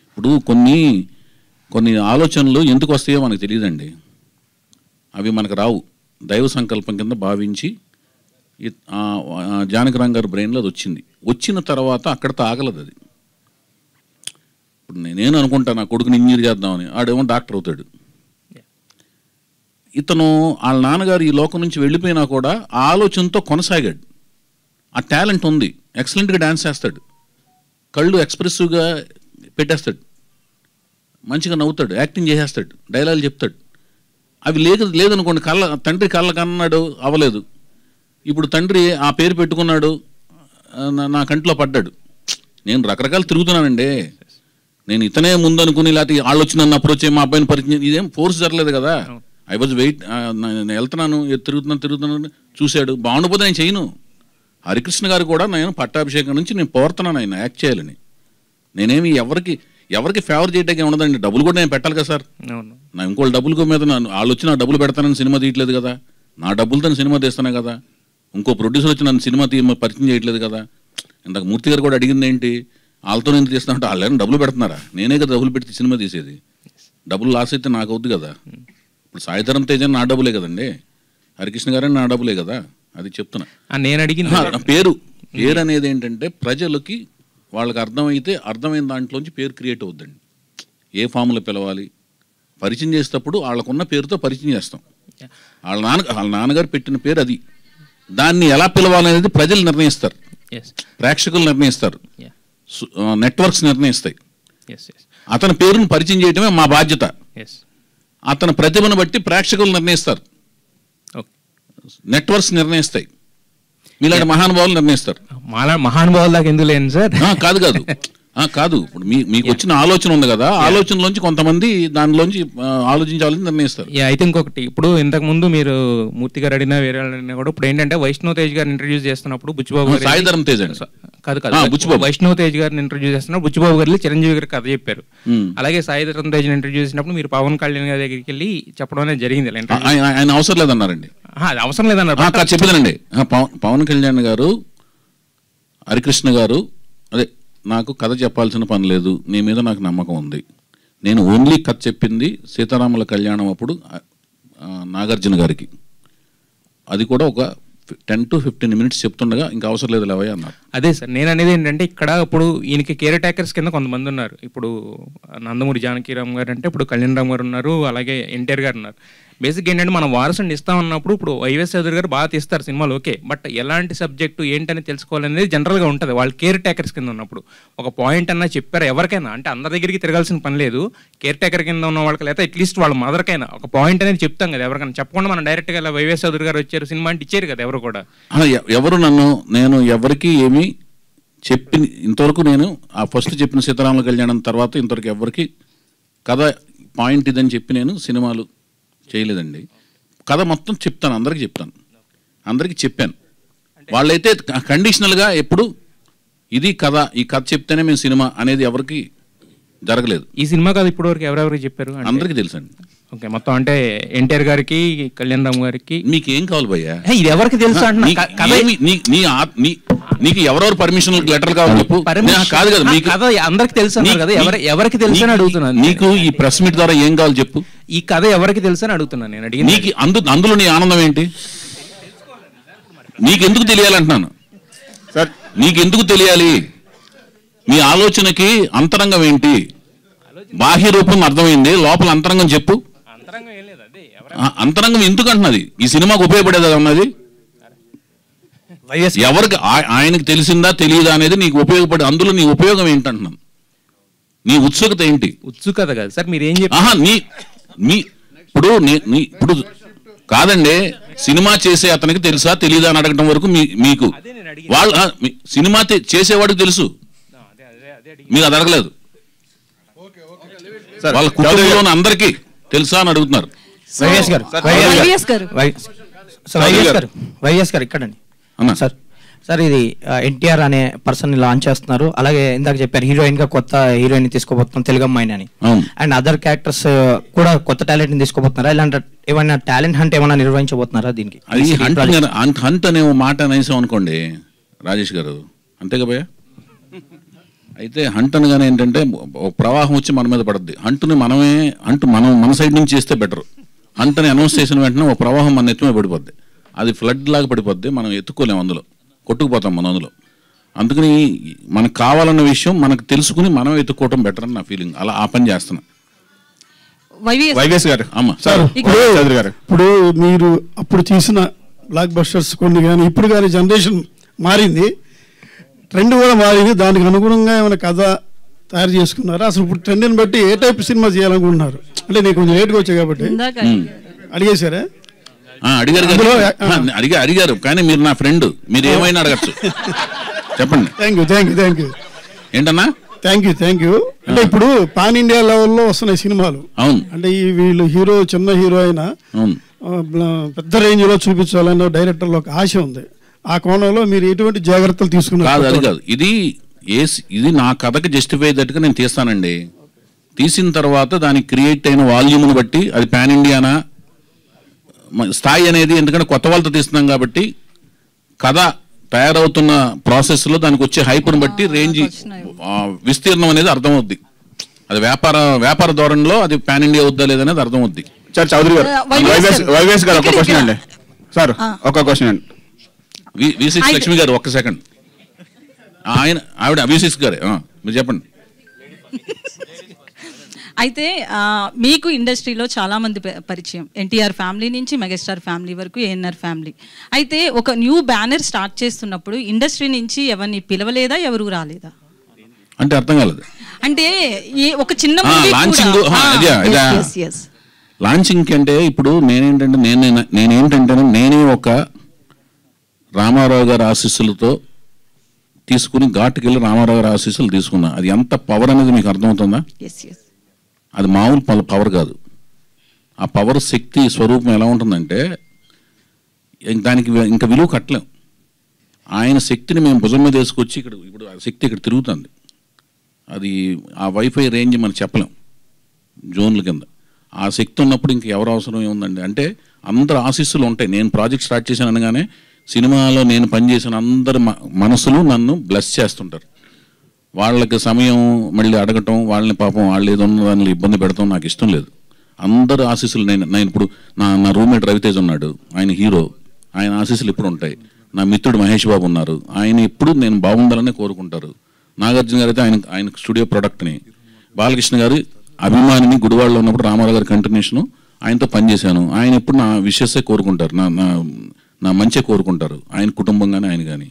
ఇప్పుడు కొన్ని ఆలోచనలు ఎందుకు వస్తాయో మనకు తెలియదండి. అవి మనకు రావు, దైవ సంకల్పం కింద భావించి జానకిరామ్ గారి బ్రెయిన్లో అది వచ్చిన తర్వాత అక్కడితో ఆగలదు అది. ఇప్పుడు నేను అనుకుంటా నా కొడుకుని ఇంజనీర్ చేద్దామని, ఆడేమో డాక్టర్ అవుతాడు. ఇతను వాళ్ళ నాన్నగారు ఈ లోకం నుంచి వెళ్ళిపోయినా కూడా ఆ ఆలోచనతో కొనసాగాడు. ఆ టాలెంట్ ఉంది, ఎక్సలెంట్గా డ్యాన్స్ చేస్తాడు, కళ్ళు ఎక్స్ప్రెసివ్గా పెట్టేస్తాడు, మంచిగా నవ్వుతాడు, యాక్టింగ్ చేసేస్తాడు, డైలాగులు చెప్తాడు. అవి లేదనుకోండి, తండ్రి కళ్ళ కన్నాడు అవ్వలేదు. ఇప్పుడు తండ్రి ఆ పేరు పెట్టుకున్నాడు, నా కంట్లో పడ్డాడు. నేను రకరకాలు తిరుగుతున్నానండి. నేను ఇతనే ముందు అనుకుని లేకపోతే వాళ్ళు వచ్చి నన్ను అప్రోచ్ అయ్యి మా అబ్బాయిని పరిచయం, ఇదేం ఫోర్స్ జరగలేదు కదా. ఐ వాజ్ నేను వెళ్తున్నాను, తిరుగుతున్నాను, చూశాడు, బాగుండకపోతే నేను చేయను. హరికృష్ణ గారు కూడా నేను పట్టాభిషేకం నుంచి నేను పోరుతున్నాను ఆయన యాక్ట్ చేయాలని. నేనేమి ఎవరికి ఫేవర్ చేయడానికి ఉండదండి. డబ్బులు కూడా నేను పెట్టాలి కదా సార్. నా ఇంకోళ్ళ డబ్బుల మీద వాళ్ళు వచ్చి నా డబ్బులు పెడతానని సినిమా తీయట్లేదు కదా, నా డబ్బులతో సినిమా తీస్తానే కదా. ఇంకో ప్రొడ్యూసర్ వచ్చి నన్ను సినిమా పరిచయం చేయట్లేదు కదా. ఇందాక మూర్తి గారు కూడా అడిగింది ఏంటి, వాళ్ళతో నేను తీస్తా ఉంటే వాళ్ళు డబ్బులు పెడుతున్నారా? నేనే కదా డబ్బులు పెట్టి సినిమా తీసేది. డబ్బులు లాస్ అయితే నాకు అవుద్ది కదా. ఇప్పుడు సాయిధరం తేజ నా డబ్బులే కదండి, హరికృష్ణ గారని నా డబ్బులే కదా. అది చెప్తున్నా. నేను అడిగింది పేరు అనేది ఏంటంటే ప్రజలకి వాళ్ళకి అర్థమైన దాంట్లోంచి పేరు క్రియేట్ అవుద్దండి. ఏ ఫామ్లో పిలవాలి, పరిచయం చేసేటప్పుడు వాళ్ళకున్న పేరుతో పరిచయం చేస్తాం. వాళ్ళ నాన్నగారు పెట్టిన పేరు అది. దాన్ని ఎలా పిలవాలనేది ప్రజలు నిర్ణయిస్తారు, ప్రేక్షకులు నిర్ణయిస్తారు, నెట్వర్క్స్ నిర్ణయిస్తాయి. అతని పేరును పరిచయం చేయడమే మా బాధ్యత. అతని ప్రతిభను బట్టి ప్రేక్షకులు నిర్ణయిస్తారు, నెట్వర్క్స్ నిర్ణయిస్తాయి, మీలాంటి మహానుభావులు నిర్ణయిస్తారు. మహానుభావులు దాకా ఎందుకు లేను సార్. కాదు ఇప్పుడు మీకు వచ్చిన ఆలోచన ఉంది కదా, ఆలోచనలోంచి కొంతమంది దానిలోంచి ఆలోచించాలని నిర్ణయిస్తారు. అయితే ఇంకొకటి, ఇప్పుడు ఇంతకు ముందు మీరు మూర్తి గారు అడిగినా వేరే అడిగినా కూడా ఇప్పుడు ఏంటంటే వైష్ణవ్ తేజ్ గారిని ఇంట్రడ్యూస్ చేస్తున్నప్పుడు బుచ్చిబాబు గారు, సాయిధరం తేజ్ కాదు వైష్ణవ్ తేజ్ గారిని ఇంట్రడ్యూస్ చేస్తున్నప్పుడు బుచ్చిబాబు గారు చిరంజీవి గారికి కథ చెప్పారు. అలాగే సాయిధరం తేజ్ ఇంట్రడ్యూస్ చేసినప్పుడు మీరు పవన్ కళ్యాణ్ గారి దగ్గరికి వెళ్ళి చెప్పడం అనేది జరిగింది. ఆయన అవసరం లేదన్నారండి. అది అవసరం లేదన్నారు చెప్పేదండి. పవన్ కళ్యాణ్ గారు, హరికృష్ణ గారు, అదే నాకు కథ చెప్పాల్సిన పని లేదు, నీ మీద నాకు నమ్మకం ఉంది, నేను ఓన్లీ కథ చెప్పింది సీతారాముల కళ్యాణం అప్పుడు నాగార్జున గారికి, అది కూడా ఒక 10 to 15 minutes చెప్తుండగా ఇంకా అవసరం లేదు లేవయ్య అన్నారు. అదే సార్ నేను అనేది ఏంటంటే ఇక్కడ ఇప్పుడు ఈయనకి కేర్ టేకర్స్ కింద కొంతమంది ఉన్నారు. ఇప్పుడు నందమూరి జానకిరామ్ గారు అంటే ఇప్పుడు కళ్యాణ్ రామ్ గారు ఉన్నారు, అలాగే ఎన్టీఆర్ గారు ఉన్నారు. బేసిక్ ఏంటంటే మనం వారసుని ఇస్తామన్నప్పుడు ఇప్పుడు వైఎస్ చౌదరి గారు బాగా తీస్తారు సినిమాలు, ఓకే, బట్ ఎలాంటి సబ్జెక్టు ఏంటని తెలుసుకోవాలనేది జనరల్గా ఉంటుంది వాళ్ళు కేర్ టేకర్స్ కింద ఉన్నప్పుడు. ఒక పాయింట్ అన్నా చెప్పారు ఎవరికైనా, అంటే అందరి దగ్గరికి తిరగాల్సిన పని లేదు, కేర్ టేకర్ కింద ఉన్న వాళ్ళకి లేదా అట్లీస్ట్ వాళ్ళ మదర్కైనా ఒక పాయింట్ అనేది చెప్తాం కదా. ఎవరికైనా చెప్పకుండా మనం డైరెక్ట్గా ఇలా వైఎస్ చౌదరి గారు వచ్చారు సినిమా అంటే ఇచ్చారు కదా ఎవరు కూడా. ఎవరు నేను ఎవరికి ఏమి చెప్పి ఇంతవరకు నేను ఆ ఫస్ట్ చెప్పిన సీతారాముల కళ్యాణం తర్వాత ఇంతవరకు ఎవరికి కథ పాయింట్ ఇదని చెప్పి నేను సినిమాలు చేయలేదండి. కథ మొత్తం చెప్తాను, అందరికీ చెప్తాను, అందరికీ చెప్పాను. వాళ్ళైతే కండిషనల్గా ఎప్పుడు ఇది కథ, ఈ కథ చెప్తేనే మేము సినిమా అనేది ఎవరికి జరగలేదు. ఈ సినిమా కథ ఇప్పటి వరకు ఎవరెవరికి చెప్పారు? అందరికీ తెలుసండి. ఓకే, మొత్తం అంటే ఎన్టీఆర్ గారికి, కళ్యాణ్ రామ్ గారికి. మీకు ఏం కావాలి భయ్యా? ఇది ఎవరికి తెలుసు? నీకు ఎవరెవరు పర్మిషన్ లెటర్ కావాలి చెప్పు. కాదు కదా మీకు కథ అందరికి తెలుసు కదా, ఎవరికి తెలుసు అని అడుగుతున్నాను. నీకు ఈ ప్రెస్ మీట్ ద్వారా ఏం కావాలి చెప్పు. ఈ కథ ఎవరికి తెలుసు అని అడుగుతున్నాను నేను. అడిగి నీకు అందులో నీ ఆనందం ఏంటి? నీకెందుకు తెలియాలంటున్నాను సార్, నీకెందుకు తెలియాలి? మీ ఆలోచనకి అంతరంగం ఏంటి? బాహ్య రూపం అర్థమైంది, లోపల అంతరంగం చెప్పు. అంతరంగం ఎందుకు అంటున్నది? ఈ సినిమాకు ఉపయోగపడేది అన్నది ఎవరికి ఆయనకు తెలిసిందా తెలియదా అనేది నీకు ఉపయోగపడి అందులో నీ ఉపయోగం ఏంటంటున్నాను, నీ ఉత్సుకత ఏంటి? ఉత్సుకత కాదు సార్, మీరు ఏం ఇప్పుడు కాదండి, సినిమా చేసే అతనికి తెలుసా తెలియదా అని అడగటం వరకు మీకు వాళ్ళు సినిమా చేసేవాడికి తెలుసు, మీరు అది అడగలేదు. వాళ్ళ కుటుంబంలో అందరికీ తెలుసా అని అడుగుతున్నారు. వైఎస్ గారు ఇక్కడండి సార్. సార్ ఇది ఎన్టీఆర్ అనే పర్సన్ లాంచ్ చేస్తున్నారు, అలాగే ఇందాక చెప్పారు హీరోయిన్ గా కొత్త హీరోయిన్ తీసుకోబోతున్నాం తెలుగు అమ్మాయిని అని, అండ్ అదర్ క్యారెక్టర్స్ కూడా కొత్త టాలెంట్ ని తీసుకోబోతున్నారా? ఇలాంటి ఏమైనా టాలెంట్ హంట్ ఏమైనా నిర్వహించబోతున్నారా? దీనికి హంట్ అనే మాట అనేసాం అనుకోండి రాజేష్ గారు, అంతేగా భయ్య. అయితే హంట్ అనగానే ఏంటంటే ప్రవాహం వచ్చి మన మీద పడుద్ది. హంట్ని మనం మన సైడ్ నుంచి చేస్తే బెటర్. హంట్ అని అనౌన్స్ చేసిన వెంటనే ఒక ప్రవాహం మన ఎత్తుమే పడిపోద్ది, అది ఫ్లడ్ లాగా పడిపోద్ది, మనం ఎత్తుకోలేము, అందులో కొట్టుకుపోతాం మనం అందులో. అందుకని మనకు కావాలన్న విషయం మనకు తెలుసుకుని మనం ఎత్తుకోవటం బెటర్ అని నా ఫీలింగ్. అలా ఆ పని చేస్తున్నా. వైవేస్ గారు సార్, ఇప్పుడు మీరు అప్పుడు తీసిన బ్లాక్ బస్టర్స్ కొన్ని కానీ ఇప్పుడు కానీ జనరేషన్ మారింది, ట్రెండ్ కూడా మారింది, దానికి అనుగుణంగా ఏమైనా కథ తయారు చేసుకున్నారు? అసలు ఇప్పుడు ట్రెండ్ని బట్టి ఏ టైప్ సినిమా చేయాలనుకుంటున్నారు? అంటే నేను కొంచెం లేట్గా వచ్చా కాబట్టి అడిగేశారా? అడిగారు కానీ మీరు నా ఫ్రెండ్, మీరు ఏమైనా అడగచ్చు, చెప్పండి. థ్యాంక్ యూ ఏంటన్నా? Thank you. అంటే ఇప్పుడు పాన్ ఇండియా లెవెల్లో వస్తున్నాయి సినిమాలు. అవును. అంటే వీళ్ళు హీరో చిన్న హీరో అయినా పెద్ద రేంజ్ లో చూపించాలన్న డైరెక్టర్లో ఒక ఆశ ఉంది. ఆ కోణంలో మీరు ఎటువంటి జాగ్రత్తలు తీసుకున్నారు? అది కాదు, ఇది నా కథకి జస్టిఫై దట్టుగా నేను తీస్తానండి. తీసిన తర్వాత దానికి క్రియేట్ అయిన వాల్యూమ్ని బట్టి అది పాన్ ఇండియానా స్థాయి అనేది, ఎందుకంటే కొత్త వాళ్ళతో తీస్తున్నాం కాబట్టి కథ తయారవుతున్న ప్రాసెస్లో దానికి వచ్చే హైప్ను బట్టి రేంజ్ విస్తీర్ణం అనేది అర్థమవుద్ది. అది వ్యాపార ధోరణిలో అది పాన్ ఇండియా వద్దా లేదనేది అర్థమవుద్ది. సార్ చౌదరి గారు, వైవేస్ గారు ఒక క్వశ్చన్ అండి. సార్ ఒక క్వశ్చన్ అండి. V6 లక్ష్మి గారు ఒక్క సెకండ్. ఆవిడ V6 గారే, మీరు చెప్పండి. అయితే మీకు ఇండస్ట్రీలో చాలా మంది పరిచయం, ఎన్టీఆర్ ఫ్యామిలీ నుంచి మెగాస్టార్ ఫ్యామిలీ వరకు, ఏఎన్ఆర్ ఫ్యామిలీ. అయితే ఒక న్యూ బ్యానర్ స్టార్ట్ చేస్తున్నప్పుడు ఇండస్ట్రీ నుంచి ఎవరిని పిలవలేదా, ఎవరు రాలేదా? అంటే అర్థం కాలేదు. అంటే ఒక చిన్న లాంచింగ్ అంటే ఇప్పుడు నేనే ఒక రామారావు గారి ఆశీస్సులతో తీసుకుని ఘాటుకెళ్ళి రామారావు గారి ఆశీస్సులు తీసుకున్నా. అది ఎంత పవర్ అనేది మీకు అర్థమవుతుందా? అది మామూలు పవర్ కాదు. ఆ పవర్ శక్తి స్వరూపం ఎలా ఉంటుందంటే దానికి ఇంకా విలువ కట్టలేం. ఆయన శక్తిని మేము భుజం మీద వేసుకొచ్చి ఇప్పుడు ఆ శక్తి ఇక్కడ తిరుగుతుంది. అది ఆ వైఫై రేంజ్ మనం చెప్పలేం జోన్ల కింద. ఆ శక్తి ఉన్నప్పుడు ఇంక ఎవరు అవసరం ఏముందండి? అంటే అందరు ఆశీస్సులు ఉంటాయి. నేను ప్రాజెక్ట్ స్టార్ట్ చేశాను అనగానే సినిమాలో నేను పనిచేసిన అందరి మనసులు నన్ను బ్లెస్ చేస్తుంటారు. వాళ్ళకి సమయం మళ్ళీ అడగటం, వాళ్ళని పాపం వాళ్ళు ఏదో ఉన్న దానిలో ఇబ్బంది పెడతాం నాకు ఇష్టం లేదు. అందరు ఆశీస్సులు నేను ఇప్పుడు నా రూమ్మేట్ రవితేజ్ ఉన్నాడు, ఆయన హీరో, ఆయన ఆశీస్సులు ఎప్పుడు ఉంటాయి. నా మిత్రుడు మహేష్ బాబు ఉన్నారు, ఆయన ఎప్పుడు నేను బాగుండాలని కోరుకుంటారు. నాగార్జున గారు అయితే ఆయన స్టూడియో ప్రొడక్ట్ని, బాలకృష్ణ గారు అభిమానిని, గుడివాడలో ఉన్నప్పుడు రామారావు గారి కంటిన్యూషను ఆయనతో పనిచేశాను. ఆయన ఎప్పుడు నా విషయసే కోరుకుంటారు, నా మంచిగా కోరుకుంటారు, ఆయన కుటుంబం కానీ ఆయన కానీ.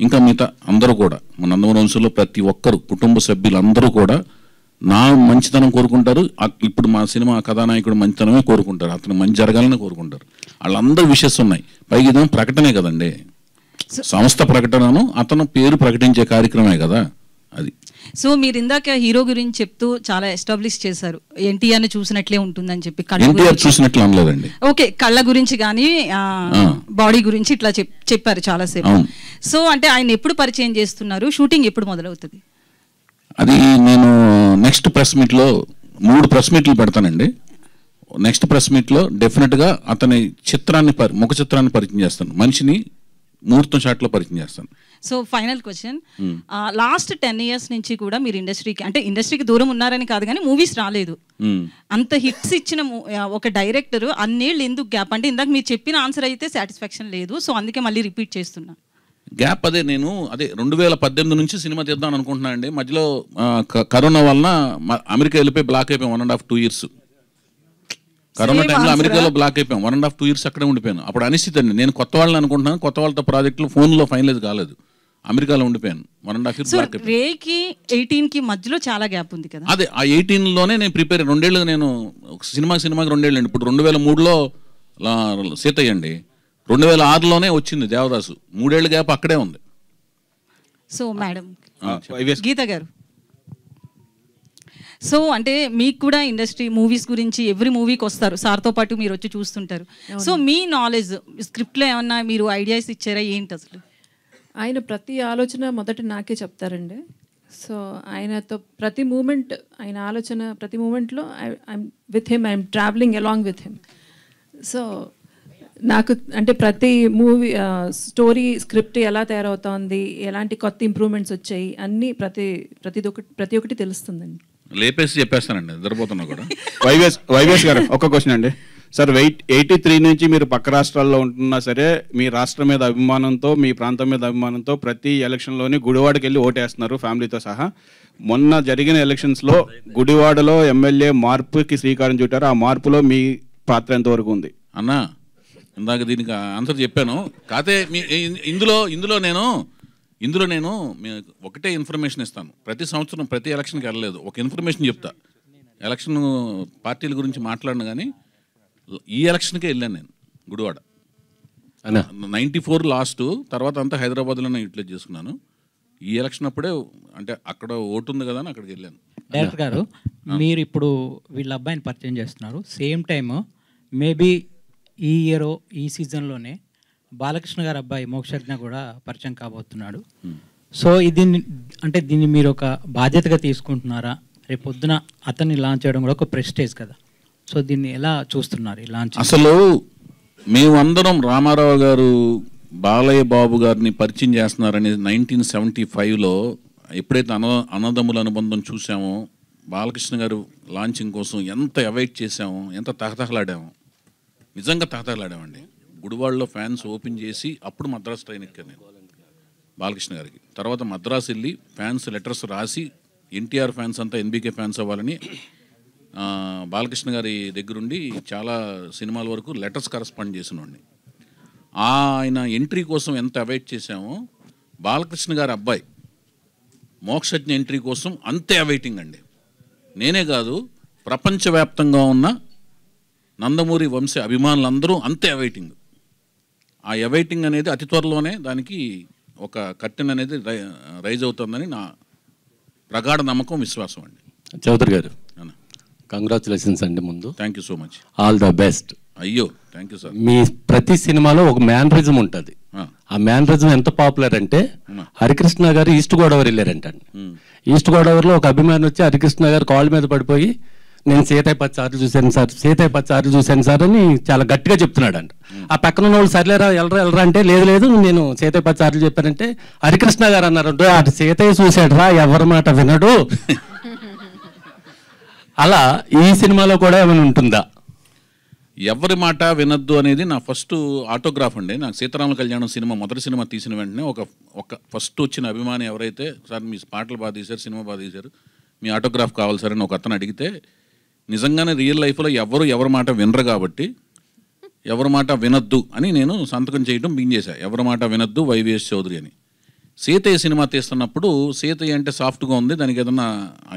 ఇంకా మిగతా అందరూ కూడా మన నందమూరి వంశంలో ప్రతి ఒక్కరు కుటుంబ సభ్యులందరూ కూడా నా మంచితనం కోరుకుంటారు. ఇప్పుడు మా సినిమా కథానాయకుడు మంచితనమే కోరుకుంటారు, అతను మంచి జరగాలని కోరుకుంటారు. వాళ్ళందరూ విషయస్ ఉన్నాయి. పైగా ఇదేమో ప్రకటనే కదండి, సంస్థ ప్రకటనను అతను పేరు ప్రకటించే కార్యక్రమే కదా అది. సో మీరు ఇందాక హీరో గురించి చెప్తూ చాలా ఎస్టాబ్లిష్ చేశారు, ఎన్టీఆర్ని చూసినట్లే ఉంటుందని చెప్పి. ఎన్టీఆర్ చూసినట్లు అనలేదండి. ఓకే, కళ్ళ గురించి కానీ బాడీ గురించి ఇట్లా చెప్పారు చాలాసేపు. సో అంటే ఆయన ఎప్పుడు పరిచయం చేస్తున్నారు, షూటింగ్ ఎప్పుడు మొదలవుతుంది? అది నేను నెక్స్ట్ ప్రెస్ మీట్లో 3 ప్రెస్ మీట్లు పెడతానండి. నెక్స్ట్ ప్రెస్ మీట్లో డెఫినెట్గా అతని ముఖ చిత్రాన్ని పరిచయం చేస్తాను, మనిషిని ముహూర్తం షాట్లో పరిచయం చేస్తాను. So final question, last 10 years నుంచి కూడా మీరు ఇండస్ట్రీకి దూరం ఉన్నారని కాదు కానీ మూవీస్ రాలేదు. అంత హిట్స్ ఇచ్చిన ఒక డైరెక్టర్ అన్నేళ్ళు ఎందుకు గ్యాప్? అంటే ఇందాక మీరు చెప్పిన ఆన్సర్ అయితే సాటిస్ఫాక్షన్ లేదు, సో అందుకే మళ్ళీ రిపీట్ చేస్తున్నా. గ్యాప్ నేను 2018 నుంచి సినిమా తీద్దాం అనుకుంటున్నాను అండి. మధ్యలో కరోనా వలన అమెరికా వెళ్ళిపోయి బ్లాక్ అయిపోయి 1.5-2 years. కరోనా టైంలో అమెరికాలో బ్లాక్ అయిపోయాం. 1.5-2 years అక్కడే ఉండిపోయాను. అప్పుడు అనిశ్చిత అండి, నేను కొత్త వాళ్ళని అనుకుంటున్నాను, కొత్త వాళ్ళతో ప్రాజెక్టులు ఫోన్లో ఫైనలైజ్ కాలేదు, అమెరికాలో ఉండిపోయాను. 1.5 years బ్లాక్ అయిపోయాను. రేకి 18కి మధ్యలో చాలా గ్యాప్ ఉంది కదా. అదే ఆ 18లోనే నేను ప్రిపేర్ 2 ఏళ్ళు, నేను సినిమాకి 2 ఏళ్ళు అండి. ఇప్పుడు 2003లో సీతయ్య అండి, 2006లోనే వచ్చింది దేవదాసు. 3 ఏళ్ళ గ్యాప్ అక్కడే ఉంది. సో మేడం గీత గారు, సో అంటే మీకు కూడా ఇండస్ట్రీ మూవీస్ గురించి ఎవ్రీ మూవీకి వస్తారు, సార్తో పాటు మీరు వచ్చి చూస్తుంటారు. సో మీ నాలెడ్జ్ స్క్రిప్ట్లో ఏమన్నా మీరు ఐడియాస్ ఇచ్చారా ఏంటి అసలు? ఆయన ప్రతి ఆలోచన మొదట నాకే చెప్తారండి. సో ఆయనతో ప్రతి మూమెంట్, ఆయన ఆలోచన ప్రతి మూమెంట్లో I'm with him, I'm travelling along with him. So నాకు అంటే ప్రతి మూవీ స్టోరీ స్క్రిప్ట్ ఎలా తయారవుతోంది, ఎలాంటి కొత్త ఇంప్రూవ్మెంట్స్ వచ్చాయి, అన్నీ ప్రతి ఒక్కటి తెలుస్తుందండి. లేపేసి చెప్పేస్తానండి, నిద్రపోతున్నా కూడా. వైవేష్ గారు ఒక క్వశ్చన్ అండి. సార్ 83 నుంచి మీరు పక్క రాష్ట్రాల్లో ఉంటున్నా సరే, మీ రాష్ట్రం మీద అభిమానంతో, మీ ప్రాంతం మీద అభిమానంతో ప్రతి ఎలక్షన్లోని గుడివాడకి వెళ్ళి ఓటేస్తున్నారు ఫ్యామిలీతో సహా. మొన్న జరిగిన ఎలక్షన్స్లో గుడివాడలో ఎమ్మెల్యే మార్పుకి శ్రీకారం చుట్టారు. ఆ మార్పులో మీ పాత్ర ఎంతవరకు ఉంది? అన్నా ఇందాక దీనికి ఆన్సర్ చెప్పాను. కాకపోతే ఇందులో నేను ఒకటే ఇన్ఫర్మేషన్ ఇస్తాను. ప్రతి సంవత్సరం ప్రతి ఎలక్షన్కి వెళ్ళలేదు, ఒక ఇన్ఫర్మేషన్ చెప్తా. ఎలక్షన్ పార్టీల గురించి మాట్లాడిన కానీ ఈ ఎలక్షన్కే వెళ్ళాను నేను గుడివాడ. 94 లాస్ట్, తర్వాత అంతా హైదరాబాద్లోనే యూటిలైజ్ చేసుకున్నాను. ఈ ఎలక్షన్ అప్పుడే అంటే అక్కడ ఓటు ఉంది కదా అని అక్కడికి వెళ్ళాను. డైరెక్టర్ గారు, మీరు ఇప్పుడు వీళ్ళ అబ్బాయిని పరిచయం చేస్తున్నారు, సేమ్ టైమ్ మేబీ ఈ ఇయర్ ఈ సీజన్లోనే బాలకృష్ణ గారి అబ్బాయి మోక్షజ్ఞ కూడా పరిచయం కాబోతున్నాడు. సో ఇది అంటే దీన్ని మీరు ఒక బాధ్యతగా తీసుకుంటున్నారా? రేపు పొద్దున అతన్ని లాంచ్ చేయడం కూడా ఒక ప్రెస్టేజ్ కదా. సో దీన్ని ఎలా చూస్తున్నారు ఈ లాంచ్? అసలు మేమందరం రామారావు గారు బాలయ్య బాబు గారిని పరిచయం చేస్తున్నారని 1975లో ఎప్పుడైతే అన్నదమ్ముల అనుబంధం చూసామో, బాలకృష్ణ గారు లాంచింగ్ కోసం ఎంత అవైట్ చేసామో, ఎంత తహతహలాడామో, నిజంగా తహతహలాడామండి. గుడివాడలో ఫ్యాన్స్ ఓపెన్ చేసి అప్పుడు మద్రాసు ట్రైన్ ఎక్కాను నేను బాలకృష్ణ గారికి. తర్వాత మద్రాసు వెళ్ళి ఫ్యాన్స్ లెటర్స్ రాసి ఎన్టీఆర్ ఫ్యాన్స్ అంతా ఎన్బీకే ఫ్యాన్స్ అవ్వాలని బాలకృష్ణ గారి దగ్గరుండి చాలా సినిమాల వరకు లెటర్స్ కరస్పాండ్ చేసినవాడిని. ఆయన ఎంట్రీ కోసం ఎంత అవైట్ చేశామో, బాలకృష్ణ గారి అబ్బాయి మోక్షజ్ఞ ఎంట్రీ కోసం అంతే అవైటింగ్ అండి. నేనే కాదు, ప్రపంచవ్యాప్తంగా ఉన్న నందమూరి వంశ అభిమానులందరూ అంతే అవైటింగ్. ఆ అవైటింగ్ అనేది అతి త్వరలోనే దానికి ఒక కర్టెన్ అనేది రైజ్ అవుతుందని నా ప్రగాఢ నమ్మకం, విశ్వాసం అండి. చౌదరి గారు, కంగ్రాచులేషన్స్ అండి. ముందు thank you so much, all the best. అయ్యో థ్యాంక్ యూ సార్. మీ ప్రతి సినిమాలో ఒక మ్యానరిజం ఉంటుంది. ఆ మ్యానరిజం ఎంత పాపులర్ అంటే, హరికృష్ణ గారు ఈస్ట్ గోదావరి వెళ్ళారంట. ఈస్ట్ గోదావరిలో ఒక అభిమాని వచ్చి హరికృష్ణ గారు కాళ్ళ మీద పడిపోయి, నేను సీతయ్య 10 సార్లు చూశాను సార్, సీతయ్య 10 సార్లు చూశాను సార్ అని చాలా గట్టిగా చెప్తున్నాడు అంట. ఆ పక్కన ఉన్న వాళ్ళు సర్లేరా వెళ్ళరా అంటే, లేదు నేను సీతయ్య 10 సార్లు చెప్పానంటే, హరికృష్ణ గారు అన్నారు అటు సీతయ్య చూశాడు రా, ఎవరి మాట వినడు. అలా ఈ సినిమాలో కూడా ఏమైనా ఉంటుందా? ఎవరి మాట వినద్దు అనేది నా ఫస్ట్ ఆటోగ్రాఫ్ అండి. నాకు సీతారామ కళ్యాణం సినిమా మొదటి సినిమా తీసిన వెంటనే ఒక ఫస్ట్ వచ్చిన అభిమాని ఎవరైతే, సార్ మీ పాటలు బాగా తీశారు, సినిమా బాగా తీశారు, మీ ఆటోగ్రాఫ్ కావాలి సార్ అని ఒక అతను అడిగితే, నిజంగానే రియల్ లైఫ్లో ఎవరి మాట వినరు కాబట్టి ఎవరి మాట వినద్దు అని నేను సంతకం చేయడం బింగేశా. ఎవరి మాట వినద్దు వైవిఎస్ చౌదరి అని. సీతయ్య సినిమా తీస్తున్నప్పుడు సీతయ్య అంటే సాఫ్ట్గా ఉంది, దానికి ఏదన్నా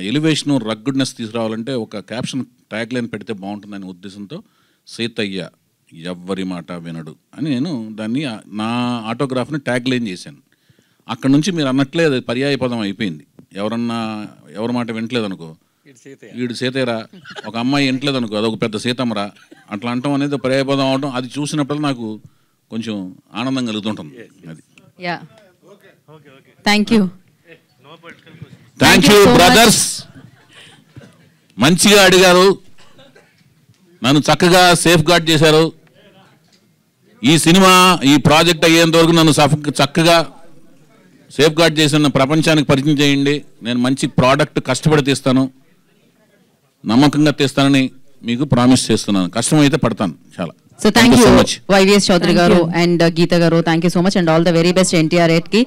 ఎలివేషను రగ్గుడ్నెస్ తీసుకురావాలంటే ఒక క్యాప్షన్ ట్యాగ్ లైన్ పెడితే బాగుంటుందనే ఉద్దేశంతో సీతయ్య ఎవ్వరి మాట వినడు అని నేను దాన్ని నా ఆటోగ్రాఫ్ని ట్యాగ్ లైన్ చేశాను. అక్కడ నుంచి మీరు అన్నట్లే అది పర్యాయ పదం అయిపోయింది. ఎవరి మాట వినట్లేదు అనుకో, వీడు సీతయ్యరా, ఒక అమ్మాయి వినట్లేదు అనుకో, అదొక పెద్ద సీతమ్మరా, అట్లా అంటాం అనేది పర్యాయపదం అవడం. అది చూసినప్పుడు నాకు కొంచెం ఆనందం కలుగుతుంటుంది. అది థ్యాంక్ యూ బ్రదర్స్, మంచిగా అడిగారు, నన్ను చక్కగా సేఫ్ గార్డ్ చేశారు. ఈ సినిమా ఈ ప్రాజెక్ట్ అయ్యేంత వరకు నన్ను చక్కగా సేఫ్ గార్డ్ చేసిన ప్రపంచానికి పరిచయం చేయండి. నేను మంచి ప్రోడక్ట్ కష్టపడి తీస్తాను, నమ్మకంగా తీస్తానని మీకు ప్రామిస్ చేస్తున్నాను. కష్టమైతే పడతాను చాలా. So thank you YVS Chowdary గారు అండ్ గీత గారు, thank you so much and all the very best NTR 8 కి.